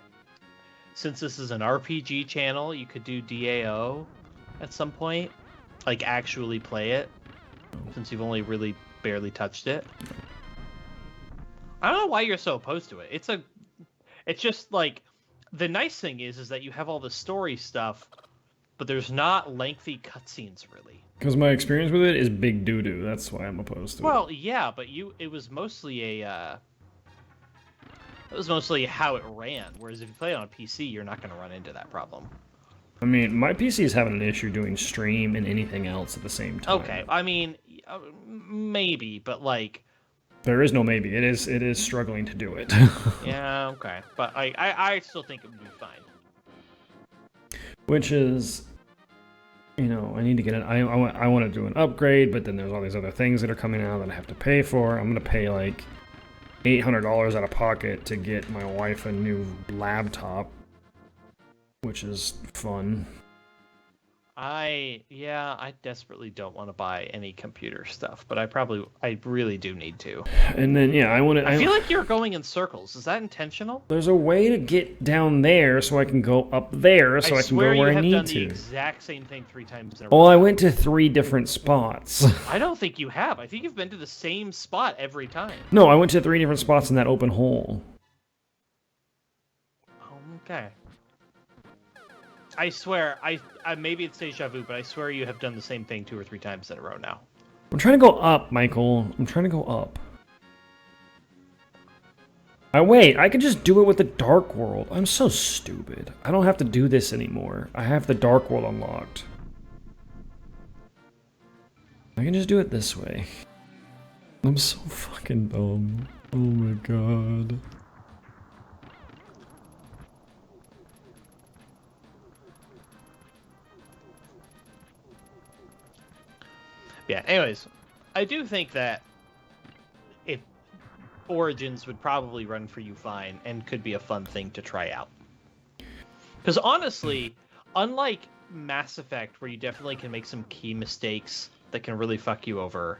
since this is an RPG channel, you could do DAO at some point. Like, actually play it. Since you've only really barely touched it. I don't know why you're so opposed to it. It's just like, the nice thing is that you have all the story stuff, but there's not lengthy cutscenes really. Because my experience with it is big doo-doo. That's why I'm opposed to it. Well, yeah, but it was mostly how it ran. Whereas if you play it on PC, you're not going to run into that problem. I mean, my PC is having an issue doing stream and anything else at the same time. Okay, I mean, maybe, but like... There is no maybe. It is struggling to do it. Yeah, okay. But I still think it would be fine. Which is... You know, I need to get an... I want to do an upgrade, but then there's all these other things that are coming out that I have to pay for. I'm going to pay like $800 out of pocket to get my wife a new laptop, which is fun. I desperately don't want to buy any computer stuff, but I really do need to. And then I feel like you're going in circles. Is that intentional? There's a way to get down there so I can go up there so I can go where I need to. I swear you have done the exact same thing 3 times in a row. Well, I went to 3 different spots. I don't think you have. I think you've been to the same spot every time. No, I went to 3 different spots in that open hole. Okay. I swear, I maybe it's deja vu, but I swear you have done the same thing 2 or 3 times in a row now. I'm trying to go up, Michael. I'm trying to go up. Wait, I can just do it with the Dark World. I'm so stupid. I don't have to do this anymore. I have the Dark World unlocked. I can just do it this way. I'm so fucking dumb. Oh my god. Yeah, anyways, I do think that if Origins would probably run for you fine and could be a fun thing to try out. Because honestly, unlike Mass Effect, where you definitely can make some key mistakes that can really fuck you over,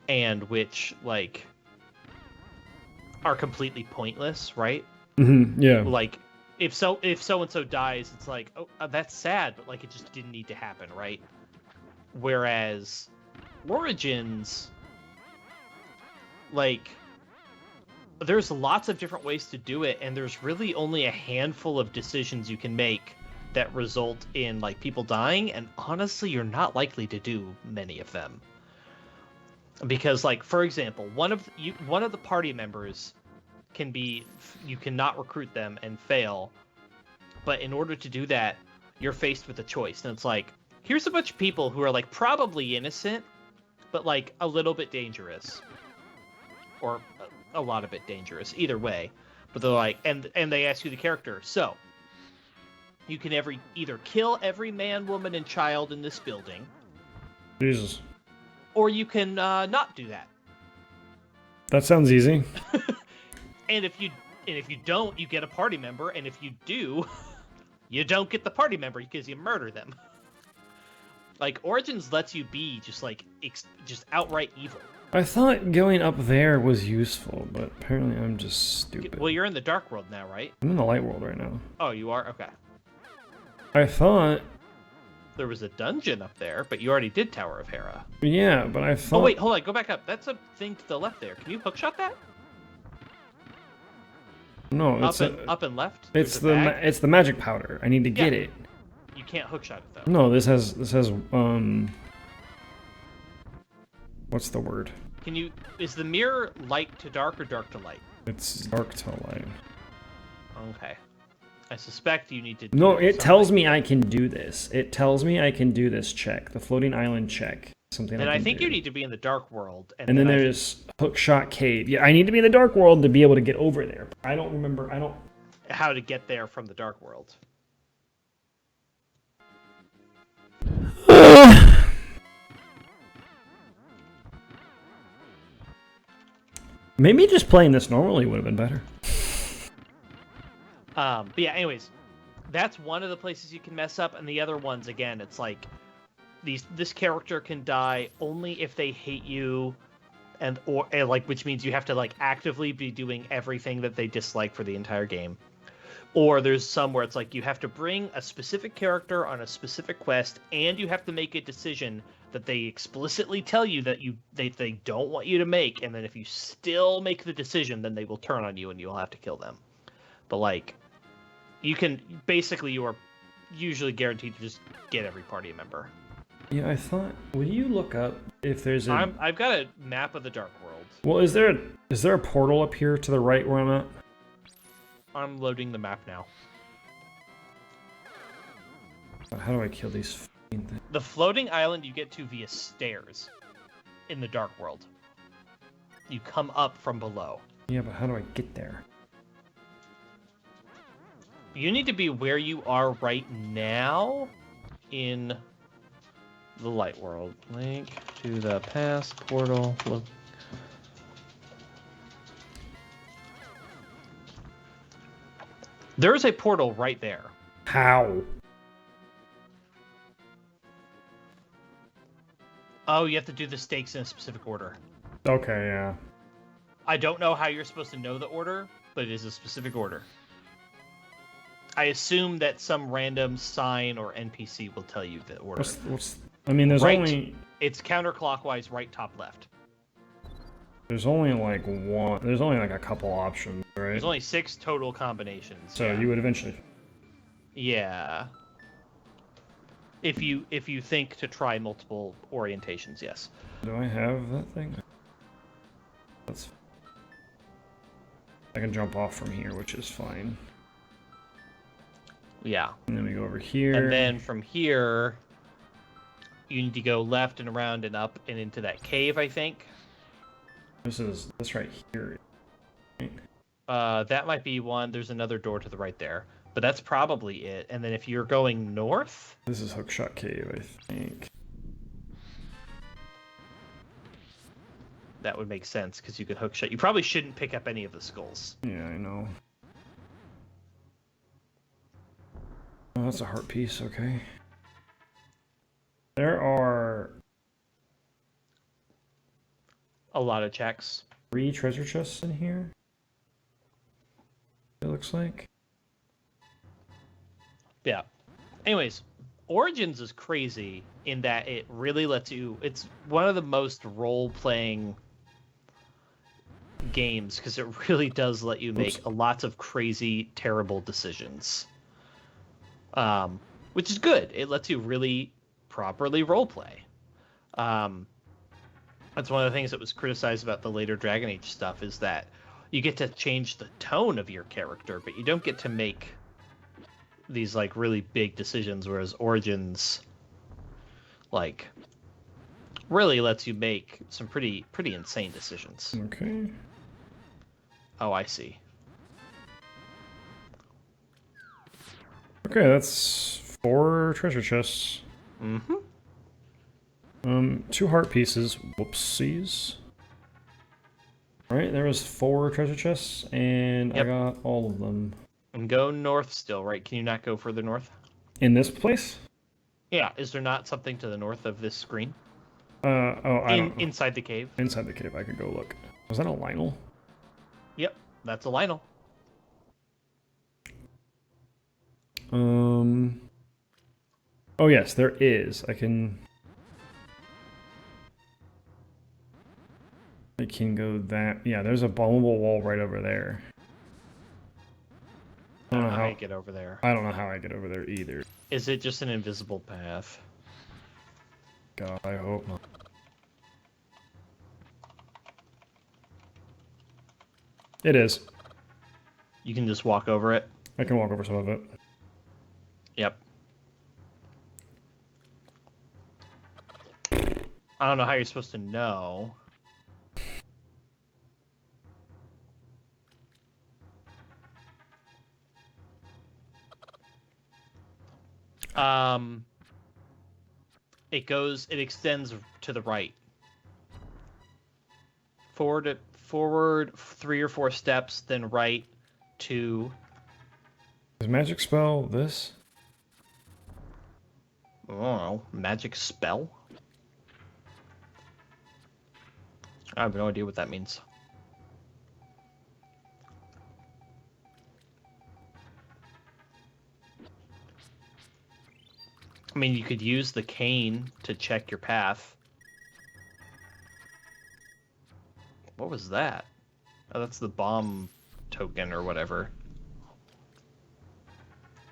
and which, like, are completely pointless, right? Mm-hmm, yeah. Like, if so-and-so dies, it's like, oh, that's sad, but, like, it just didn't need to happen, right? Whereas Origins, like, there's lots of different ways to do it, and there's really only a handful of decisions you can make that result in, like, people dying, and honestly, you're not likely to do many of them. Because, like, for example, one of the party members you cannot recruit them and fail, but in order to do that, you're faced with a choice, and it's like, here's a bunch of people who are, like, probably innocent, but, like, a little bit dangerous. Or a lot of it dangerous, either way. But they're like, and they ask you the character, so, you can either kill every man, woman, and child in this building. Jesus. Or you can not do that. That sounds easy. And if you don't, you get a party member, and if you do, you don't get the party member because you murder them. Like, Origins lets you be just, like, just outright evil. I thought going up there was useful, but apparently I'm just stupid. Well, you're in the Dark World now, right? I'm in the Light World right now. Oh, you are? Okay. I thought... There was a dungeon up there, but you already did Tower of Hera. Yeah, but I thought... Oh, wait, hold on, go back up. That's a thing to the left there. Can you hookshot that? No, it's up and left? It's the magic powder. I need to get it. You can't hookshot it, though. No, this has what's the word? Is the mirror light to dark or dark to light? It's dark to light. Okay. I suspect you need to... No, it tells me I can do this. It tells me I can do this check. The floating island check. Something and I think do. You need to be in the Dark World. And then there's Hookshot Cave. Yeah, I need to be in the Dark World to be able to get over there. I don't remember... How to get there from the Dark World. Maybe just playing this normally would have been better. But yeah, anyways, that's one of the places you can mess up, and the other ones, again, it's like this character can die only if they hate you, and like, which means you have to, like, actively be doing everything that they dislike for the entire game. Or there's some where it's like you have to bring a specific character on a specific quest, and you have to make a decision that they explicitly tell you that they don't want you to make, and then if you still make the decision, then they will turn on you and you'll have to kill them. But, like, you are usually guaranteed to just get every party member. Yeah, I thought... Would you look up if there's a... I've got a map of the Dark World. Well, is there a portal up here to the right where I'm at? I'm loading the map now. How do I kill these f***ing things? The floating island you get to via stairs in the Dark World. You come up from below. Yeah, but how do I get there? You need to be where you are right now in the Light World. Link to the past portal. Look. There's a portal right there. How? Oh, you have to do the stakes in a specific order. Okay, yeah. I don't know how you're supposed to know the order, but it is a specific order. I assume that some random sign or NPC will tell you the order. I mean, there's right, only... It's counterclockwise, right, top, left. There's only like one... There's only like a couple options, right? There's only 6 total combinations. So you would eventually... Yeah. If you think to try multiple orientations, yes. Do I have that thing? That's... I can jump off from here, which is fine. Yeah. And then we go over here. And then from here, you need to go left and around and up and into that cave, I think. This right here. Right? That might be one. There's another door to the right there. But that's probably it. And then if you're going north... This is Hookshot Cave, I think. That would make sense, because you could hookshot. You probably shouldn't pick up any of the skulls. Yeah, I know. Oh, that's a heart piece, okay. There are... A lot of checks. 3 treasure chests in here. It looks like. Yeah. Anyways, Origins is crazy in that it really lets you... It's one of the most role-playing games, because it really does let you make lots of crazy, terrible decisions. Which is good. It lets you really properly roleplay. That's one of the things that was criticized about the later Dragon Age stuff, is that you get to change the tone of your character, but you don't get to make these like really big decisions, whereas Origins like really lets you make some pretty insane decisions. Okay. Oh, I see. Okay, that's 4 treasure chests. Mm-hmm. 2 heart pieces. Whoopsies. Right, there was 4 treasure chests, and Yep. I got all of them. And go north still, right? Can you not go further north? In this place? Yeah, is there not something to the north of this screen? I don't know. Inside the cave? Inside the cave, I could go look. Was that a Lionel? Yep, that's a Lionel. Oh yes, there is. I can go that... Yeah, there's a bombable wall right over there. I don't know how you get over there. I don't know how I get over there either. Is it just an invisible path? God, I hope not. It is. You can just walk over it? I can walk over some of it. Yep. I don't know how you're supposed to know. It extends to the right. Forward 3 or 4 steps, then right 2. Is magic spell this? I don't know. Magic spell? I have no idea what that means. I mean, you could use the cane to check your path. What was that? Oh, that's the bomb token or whatever.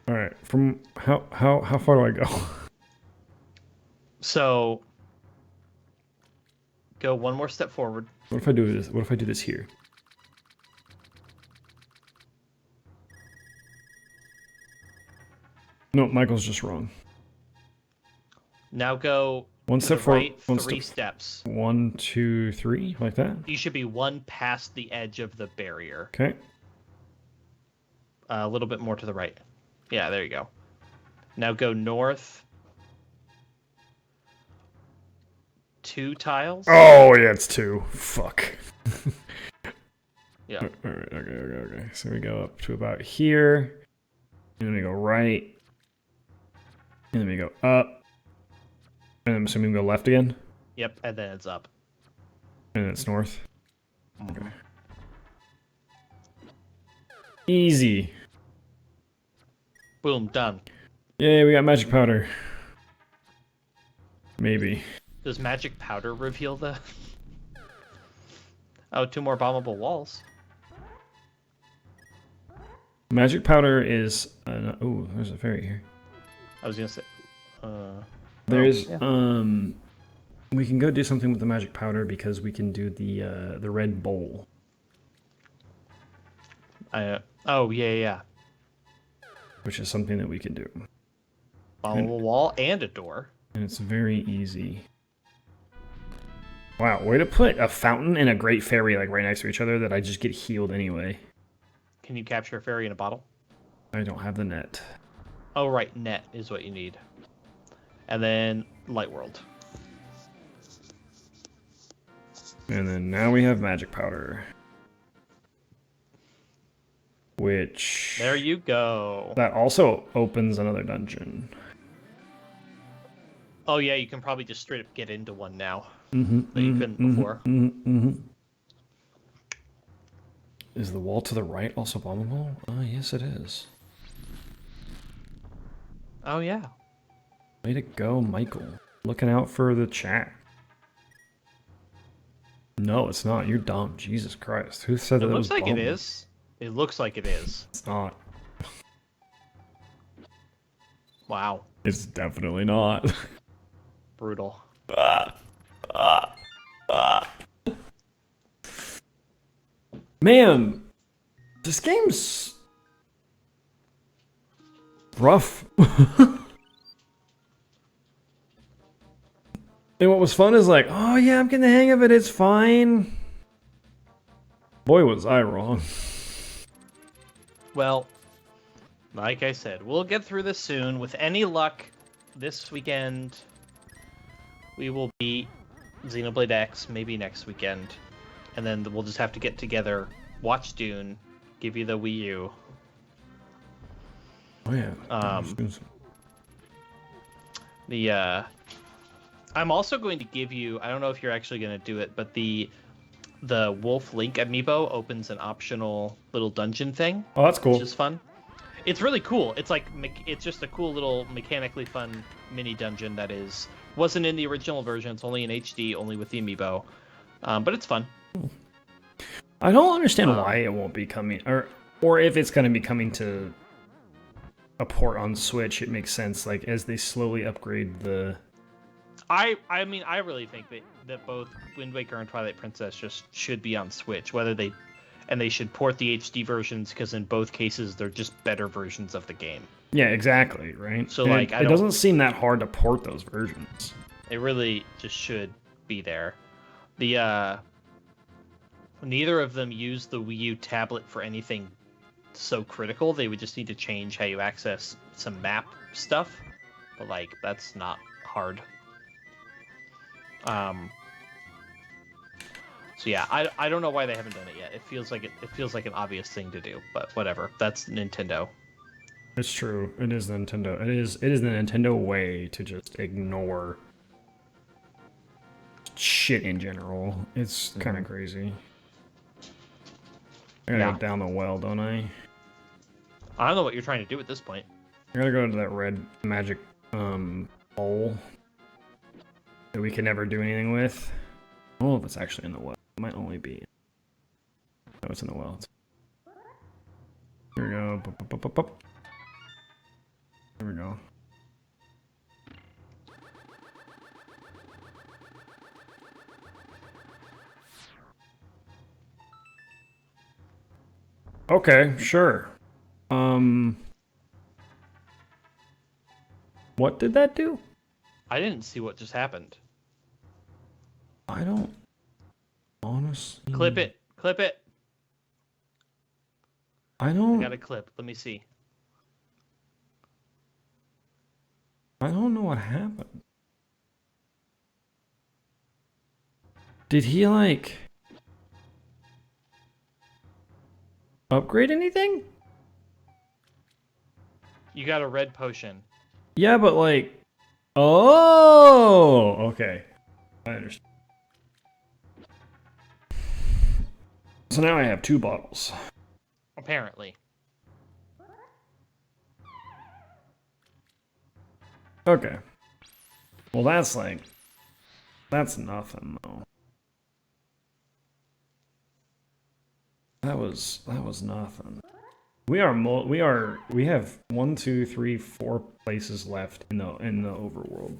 All right. From how far do I go? So go one more step forward. What if I do this? What if I do this here? No, Michael's just wrong. Now go One to step the forward. right, One 3 step. steps. 1, 2, 3, like that. You should be one past the edge of the barrier. Okay. A little bit more to the right. Yeah, there you go. Now go north. 2 tiles. Oh yeah, it's 2. Fuck. Yeah. All right. Okay. So we go up to about here, and then we go right, and then we go up, and I'm assuming we go left again. Yep, and then it's up. And it's north. Okay. Easy. Boom, done. Yay, we got magic powder. Maybe. Does magic powder reveal the... Oh, 2 more bombable walls. Magic powder is... oh, there's a fairy here. I was gonna say... There's... We can go do something with the magic powder because we can do the red bowl. Oh, yeah. Which is something that we can do. Bombable wall and a door. And it's very easy. Wow, way to put a fountain and a great fairy like right next to each other that I just get healed anyway. Can you capture a fairy in a bottle? I don't have the net. Oh, right, net is what you need. And then light world. And then now we have magic powder. Which... There you go. That also opens another dungeon. Oh, yeah, you can probably just straight up get into one now. Mm-hmm, that you couldn't before. Is the wall to the right also bombable? Yes it is. Oh, yeah. Way to go, Michael. Looking out for the chat. No, it's not. You're dumb. Jesus Christ. Who said that it was looks like bombable? it is. It looks like it is. It's not. Wow. It's definitely not. Brutal. Man, this game's rough. And what was fun is like, oh yeah, I'm getting the hang of it, it's fine. Boy, was I wrong. Well, like I said, we'll get through this soon. With any luck, this weekend, we will beat Xenoblade X, maybe next weekend. And then we'll just have to get together, watch Dune, give you the Wii U. Oh yeah. I'm also going to give you, I don't know if you're actually going to do it, but the Wolf Link amiibo opens an optional little dungeon thing. Oh, that's cool. Which is fun. It's really cool. It's like, it's just a cool little mechanically fun mini dungeon that wasn't in the original version. It's only in HD, only with the amiibo. But it's fun. I don't understand why it won't be coming, or if it's going to be coming to a port on Switch. It makes sense, like as they slowly upgrade the. I mean, I really think that both Wind Waker and Twilight Princess just should be on Switch. They should port the HD versions because in both cases they're just better versions of the game. Yeah, exactly, right? So and it doesn't seem that hard to port those versions. It really just should be there. Neither of them use the Wii U tablet for anything so critical. They would just need to change how you access some map stuff, but like that's not hard. So yeah, I don't know why they haven't done it yet. It feels like an obvious thing to do, but whatever. That's Nintendo. It's true. It is Nintendo. It is the Nintendo way to just ignore shit in general. It's kind of crazy. I gotta go down the well, don't I? I don't know what you're trying to do at this point. I gotta go to that red magic bowl that we can never do anything with. Oh, if it's actually in the well. It might only be. No, it's in the well. Here we go. There we go. Okay, sure. What did that do? I didn't see what just happened. I don't honestly. Clip it. I don't. I got a clip. Let me see. I don't know what happened. Did he like upgrade anything? You got a red potion. Yeah, but like, oh, okay. I understand. So now I have 2 bottles. Apparently. Okay. Well, that's nothing though. That was nothing. We have 1, 2, 3, 4 places left in the overworld,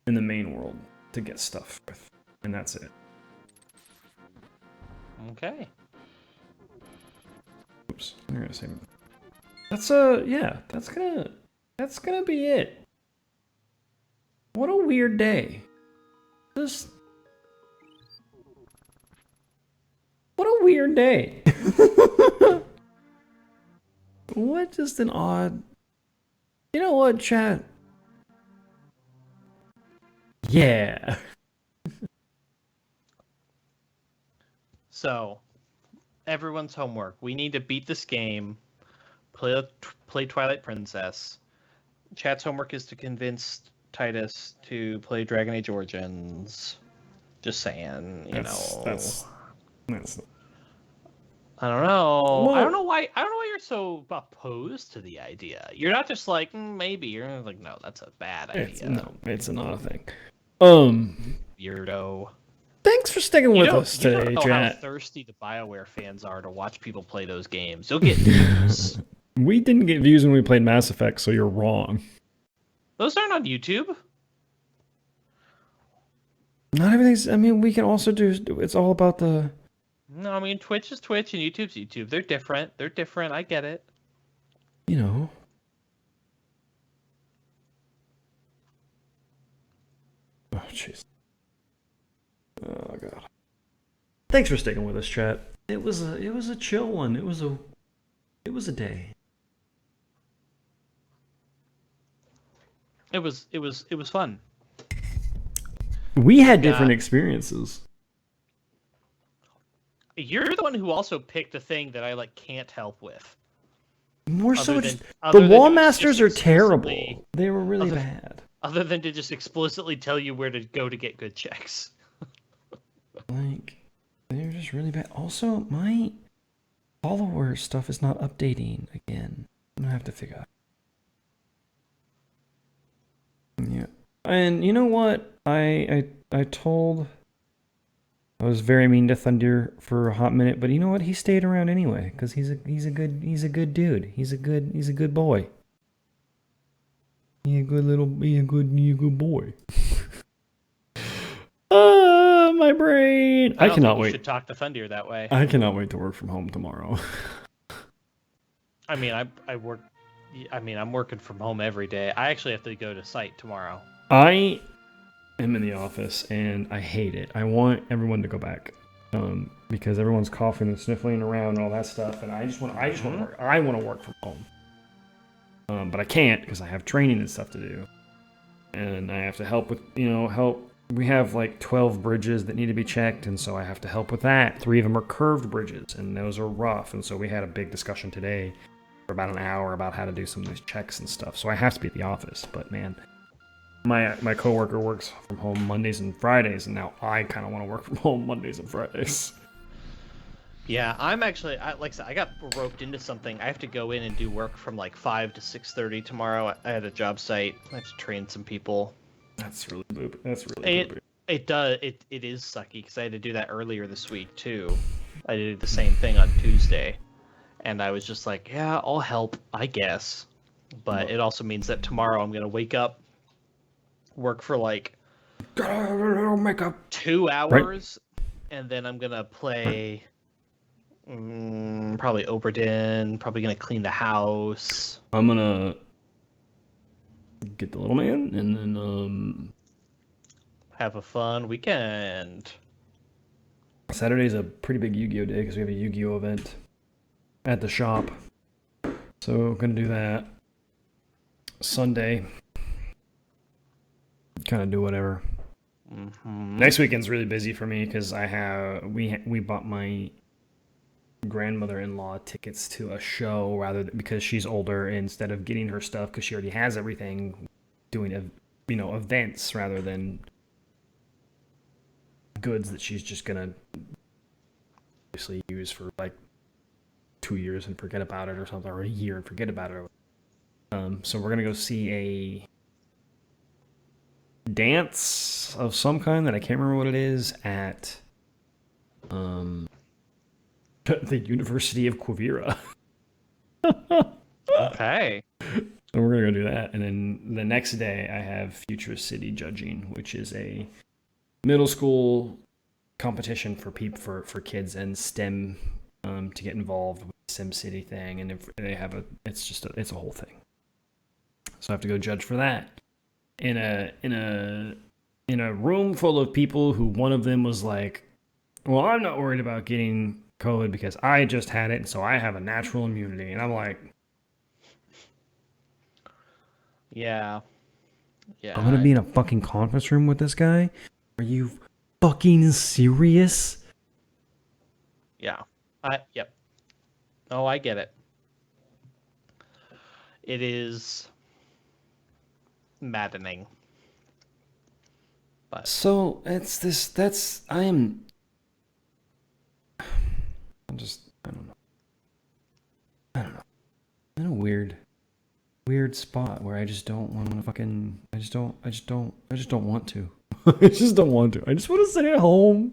in the main world to get stuff with, and that's it. Okay. Oops, I'm gonna say that's yeah. That's gonna be it. What a weird day. Just what a weird day. What just an odd. You know what, chat? Yeah. So, everyone's homework. We need to beat this game. Play Twilight Princess. Chat's homework is to convince Tidus to play Dragon Age Origins. Just saying, you know. That's I don't know. Well, I don't know why you're so opposed to the idea. You're not just like maybe. You're like, no, that's a bad idea. It's not a thing. Weirdo. Thanks for sticking with us today, you don't know chat. how thirsty the BioWare fans are to watch people play those games. You'll get views. We didn't get views when we played Mass Effect, so you're wrong. Those aren't on YouTube. Not everything's. I mean, we can also do. It's all about the. No, I mean Twitch is Twitch and YouTube's YouTube. They're different. They're different. I get it. You know. Oh jeez. Oh god. Thanks for sticking with us, chat. It was a chill one. It was a day. It was fun. We had different experiences. You're the one who also picked a thing that I can't help with. More so, the Wall Masters are terrible. They were really bad. Other than to just explicitly tell you where to go to get good checks. They're just really bad. Also, my follower stuff is not updating again. I'm gonna have to figure out. Yeah. And you know what? I was very mean to Thunder for a hot minute, but you know what? He stayed around anyway because he's a good dude. He's a good boy. He's a good boy. My brain. I cannot wait. You should talk to Thunder that way. I cannot wait to work from home tomorrow. I mean, I work. I mean, I'm working from home every day. I actually have to go to site tomorrow. I am in the office and I hate it. I want everyone to go back because everyone's coughing and sniffling around and all that stuff, and I just want to work. I want to work from home, but I can't because I have training and stuff to do, and I have to help with help. We have 12 bridges that need to be checked, and so I have to help with that. 3 of them are curved bridges, and those are rough, and so we had a big discussion today for about an hour about how to do some of these checks and stuff. So I have to be at the office, but man, my coworker works from home Mondays and Fridays, and now I kind of want to work from home Mondays and Fridays. Yeah, I'm actually, like I said, I got roped into something. I have to go in and do work from 5 to 6:30 tomorrow. I had a job site. I have to train some people. That's really boopy. It is sucky because I had to do that earlier this week too. I did the same thing on Tuesday, and I was just like, yeah, I'll help, I guess. But it also means that tomorrow I'm gonna wake up, work for make up 2 hours, and then I'm gonna play probably Oberdin. Probably gonna clean the house. I'm gonna get the little man, and then have a fun weekend. Saturday's a pretty big Yu-Gi-Oh day because we have a Yu-Gi-Oh event at the shop. So we're gonna do that. Sunday, kind of do whatever. Mm-hmm. Next weekend's really busy for me because we bought my grandmother-in-law tickets to a show because she's older, instead of getting her stuff because she already has everything, doing events rather than goods that she's just gonna obviously use for like 2 years and forget about it or something, or a year and forget about it. So we're gonna go see a dance of some kind that I can't remember what it is at the University of Quivira. Okay. So we're gonna go do that, and then the next day I have Future City Judging, which is a middle school competition for kids and STEM to get involved with the SimCity thing, and they have it's a whole thing. So I have to go judge for that in a room full of people who one of them was like, "Well, I'm not worried about getting COVID because I just had it, and so I have a natural immunity," and I'm like, Yeah. I'm gonna be in a fucking conference room with this guy? Are you fucking serious? Yeah. Yep. Oh, I get it. It is maddening. But So I don't know. I'm in a weird spot where I just don't want to fucking, I just don't want to. I just don't want to. I just want to sit at home,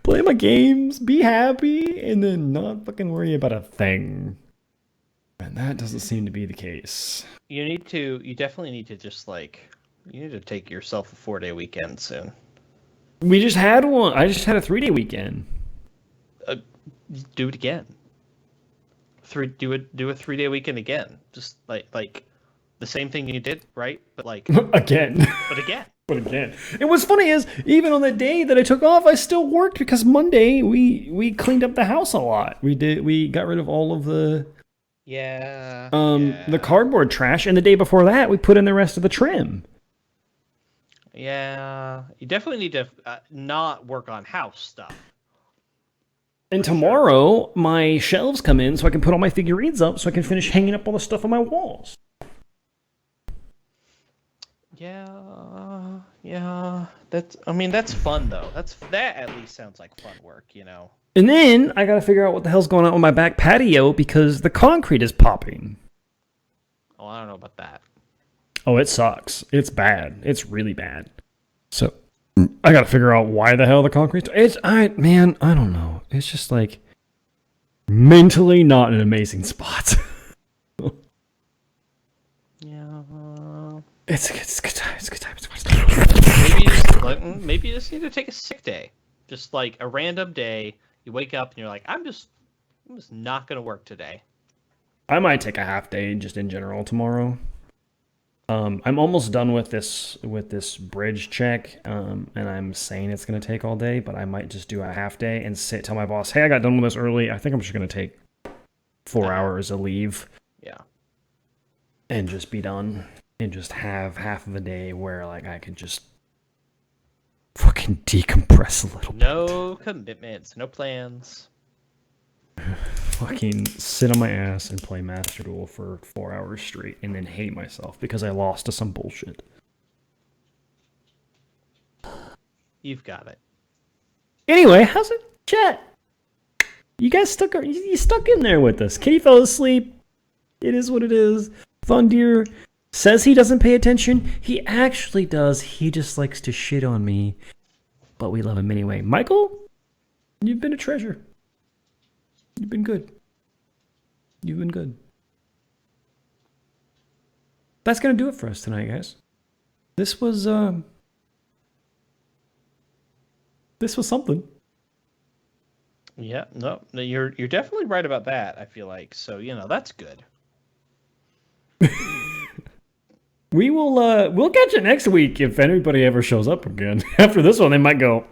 play my games, be happy, and then not fucking worry about a thing. And that doesn't seem to be the case. you definitely need to just you need to take yourself a 4-day weekend soon. We just had one. I just had a 3-day weekend. Do it again. Do a 3-day weekend again. Just like the same thing you did, right? But again. But again. But again. And what's funny is, even on the day that I took off, I still worked because Monday we cleaned up the house a lot. We got rid of all of the the cardboard trash, and the day before that we put in the rest of the trim. Yeah, you definitely need to not work on house stuff. And tomorrow, my shelves come in so I can put all my figurines up so I can finish hanging up all the stuff on my walls. Yeah. That's fun though. That at least sounds like fun work, you know. And then I gotta figure out what the hell's going on with my back patio because the concrete is popping. Oh, I don't know about that. Oh, it sucks. It's bad. It's really bad. So I gotta figure out why the hell the concrete. I don't know. It's just like mentally not an amazing spot. Yeah. It's good time. It's good time. Maybe you just need to take a sick day. Just like a random day. You wake up and you're like, I'm just not gonna work today. I might take a half day just in general tomorrow. I'm almost done with this bridge check, and I'm saying it's going to take all day, but I might just do a half day and tell my boss, hey, I got done with this early. I think I'm just going to take 4 hours of leave. Yeah. And just be done. And just have half of a day where like I could just fucking decompress a little bit. No commitments, no plans. Fucking sit on my ass and play Master Duel for 4 hours straight and then hate myself because I lost to some bullshit. You've got it. Anyway, how's it, chat? You guys stuck in there with us. Kitty fell asleep. It is what it is. Thundir says he doesn't pay attention. He actually does. He just likes to shit on me. But we love him anyway. Michael, you've been a treasure. You've been good. You've been good. That's gonna do it for us tonight, guys. This was something. Yeah, no, you're definitely right about that, I feel like. So, that's good. We'll catch it next week if anybody ever shows up again. After this one, they might go,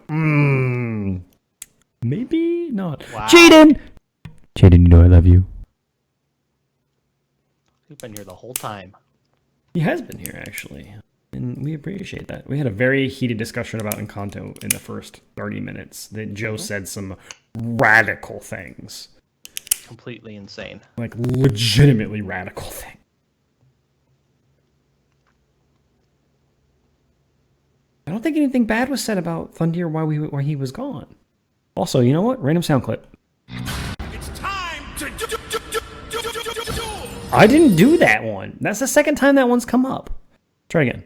maybe not. Wow. Jaden, you know I love you. He's been here the whole time. He has been here, actually. And we appreciate that. We had a very heated discussion about Encanto in the first 30 minutes. That Joe said some radical things. Completely insane. Like, legitimately radical things. I don't don't think anything bad was said about Thundir while he was gone. Also, you know what? Random sound clip. It's time to do. I didn't do that one. That's the second time that one's come up. Try again.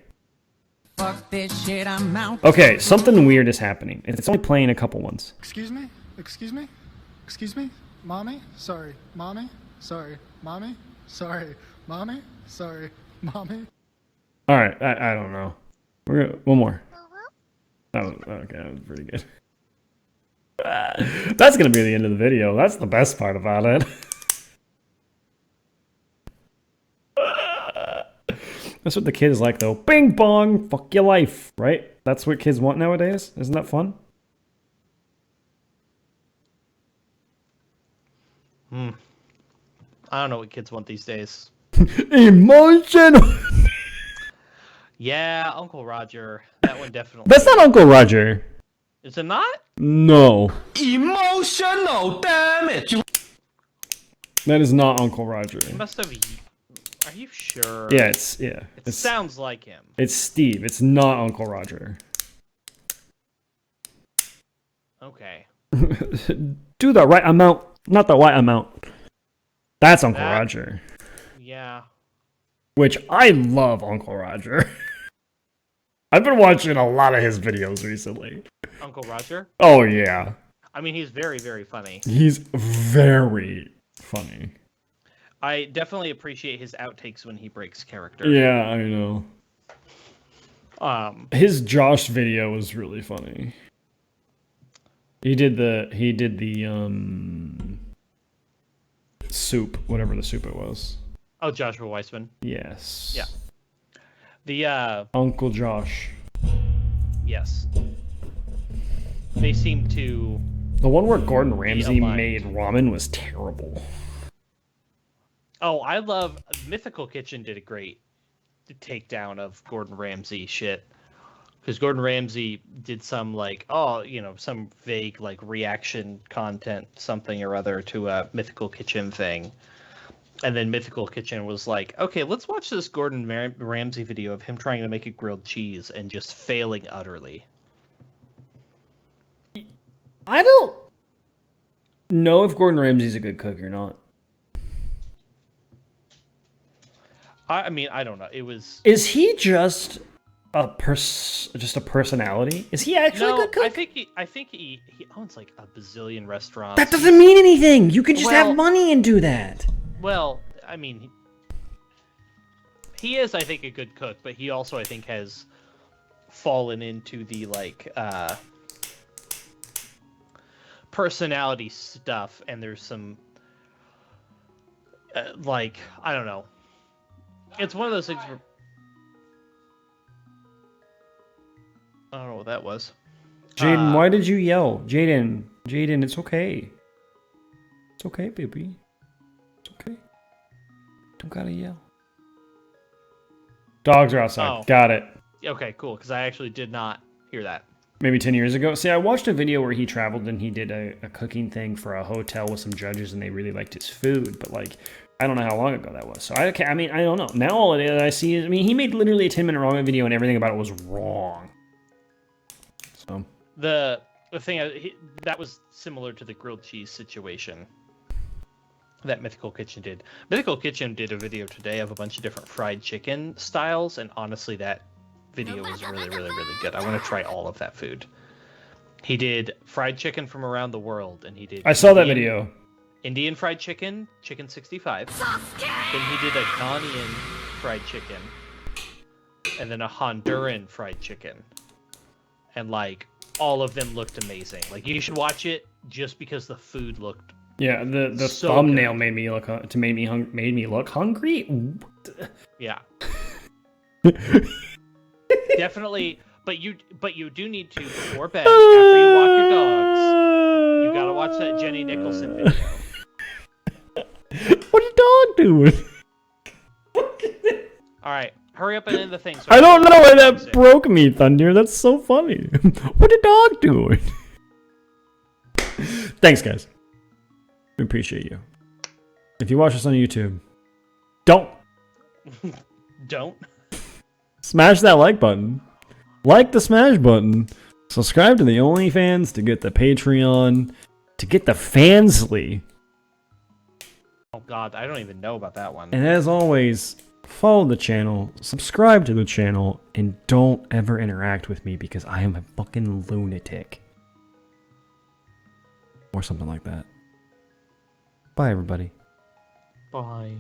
Fuck this shit, I'm out. Okay, something weird is happening. It's only playing a couple ones. Excuse me? Excuse me? Excuse me? Mommy? Sorry. Mommy? Sorry. Mommy? Sorry. Mommy? Sorry. Mommy? Alright, I don't know. One more. Oh, okay, that was pretty good. That's gonna be the end of the video. That's the best part about it. That's what the kids like, though. Bing bong, fuck your life, right? That's what kids want nowadays. Isn't that fun? I don't know what kids want these days. Emotional. Yeah, Uncle Roger. That one definitely. That's not Uncle Roger. Is it not? No. Emotional damage. That is not Uncle Roger. He must have. Are you sure? Yeah, It sounds like him. It's Steve. It's not Uncle Roger. Okay. Do the right amount, not the right amount. That's Uncle Roger. Yeah. Which I love Uncle Roger. I've been watching a lot of his videos recently. Uncle Roger? Oh, yeah. I mean, he's very, very funny. He's very funny. I definitely appreciate his outtakes when he breaks character. Yeah, I know. His Josh video was really funny. He did the soup, whatever the soup it was. Oh, Joshua Weissman. Yes. Yeah. The Uncle Josh. Yes. They seem to. The one where Gordon Ramsay aligned. made ramen was terrible. Oh, I love Mythical Kitchen did a great takedown of Gordon Ramsay shit. Because Gordon Ramsay did some some vague reaction content, something or other to a Mythical Kitchen thing. And then Mythical Kitchen was like, okay, let's watch this Gordon Ramsay video of him trying to make a grilled cheese and just failing utterly. I don't know if Gordon Ramsay's a good cook or not. I mean, I don't know. It was. Is he just a personality? Is he actually a good cook? I think he owns like a bazillion restaurants. That doesn't mean anything. You can just have money and do that. Well, I mean, he is, I think, a good cook, but he also, I think, has fallen into the personality stuff, and there's some I don't know. It's one of those things where I don't know what that was. Jaden, why did you yell? Jaden, it's okay. It's okay, baby. It's okay. Don't gotta yell. Dogs are outside. Oh. Got it. Okay, cool, because I actually did not hear that. Maybe 10 years ago. See, I watched a video where he traveled and he did a cooking thing for a hotel with some judges and they really liked his food, but I don't know how long ago that was. So I don't know. Now all that I see is, he made literally a 10-minute ramen video and everything about it was wrong. So the thing that was similar to the grilled cheese situation that Mythical Kitchen did. Mythical Kitchen did a video today of a bunch of different fried chicken styles, and honestly, that video was really, really, really good. I want to try all of that food. He did fried chicken from around the world, and he did. I saw that video. Indian fried chicken, chicken 65. Then he did a Ghanaian fried chicken, and then a Honduran fried chicken, and all of them looked amazing. You should watch it just because the food looked. Yeah, the so thumbnail good. made me look hungry. Yeah. Definitely, but you do need to, before bed, after you walk your dogs, you gotta watch that Jenny Nicholson video. What are your dog doing? All right, hurry up and end the thing. So I don't know why that broke me, Thunder. That's so funny. What a dog doing? Thanks, guys. We appreciate you. If you watch us on YouTube, don't Don't. smash that like button. like the smash button, subscribe to the OnlyFans to get the Patreon, to get the Fansly. Oh god, I don't even know about that one. And as always, follow the channel, subscribe to the channel, and don't ever interact with me because I am a fucking lunatic. Or something like that. Bye, everybody. Bye.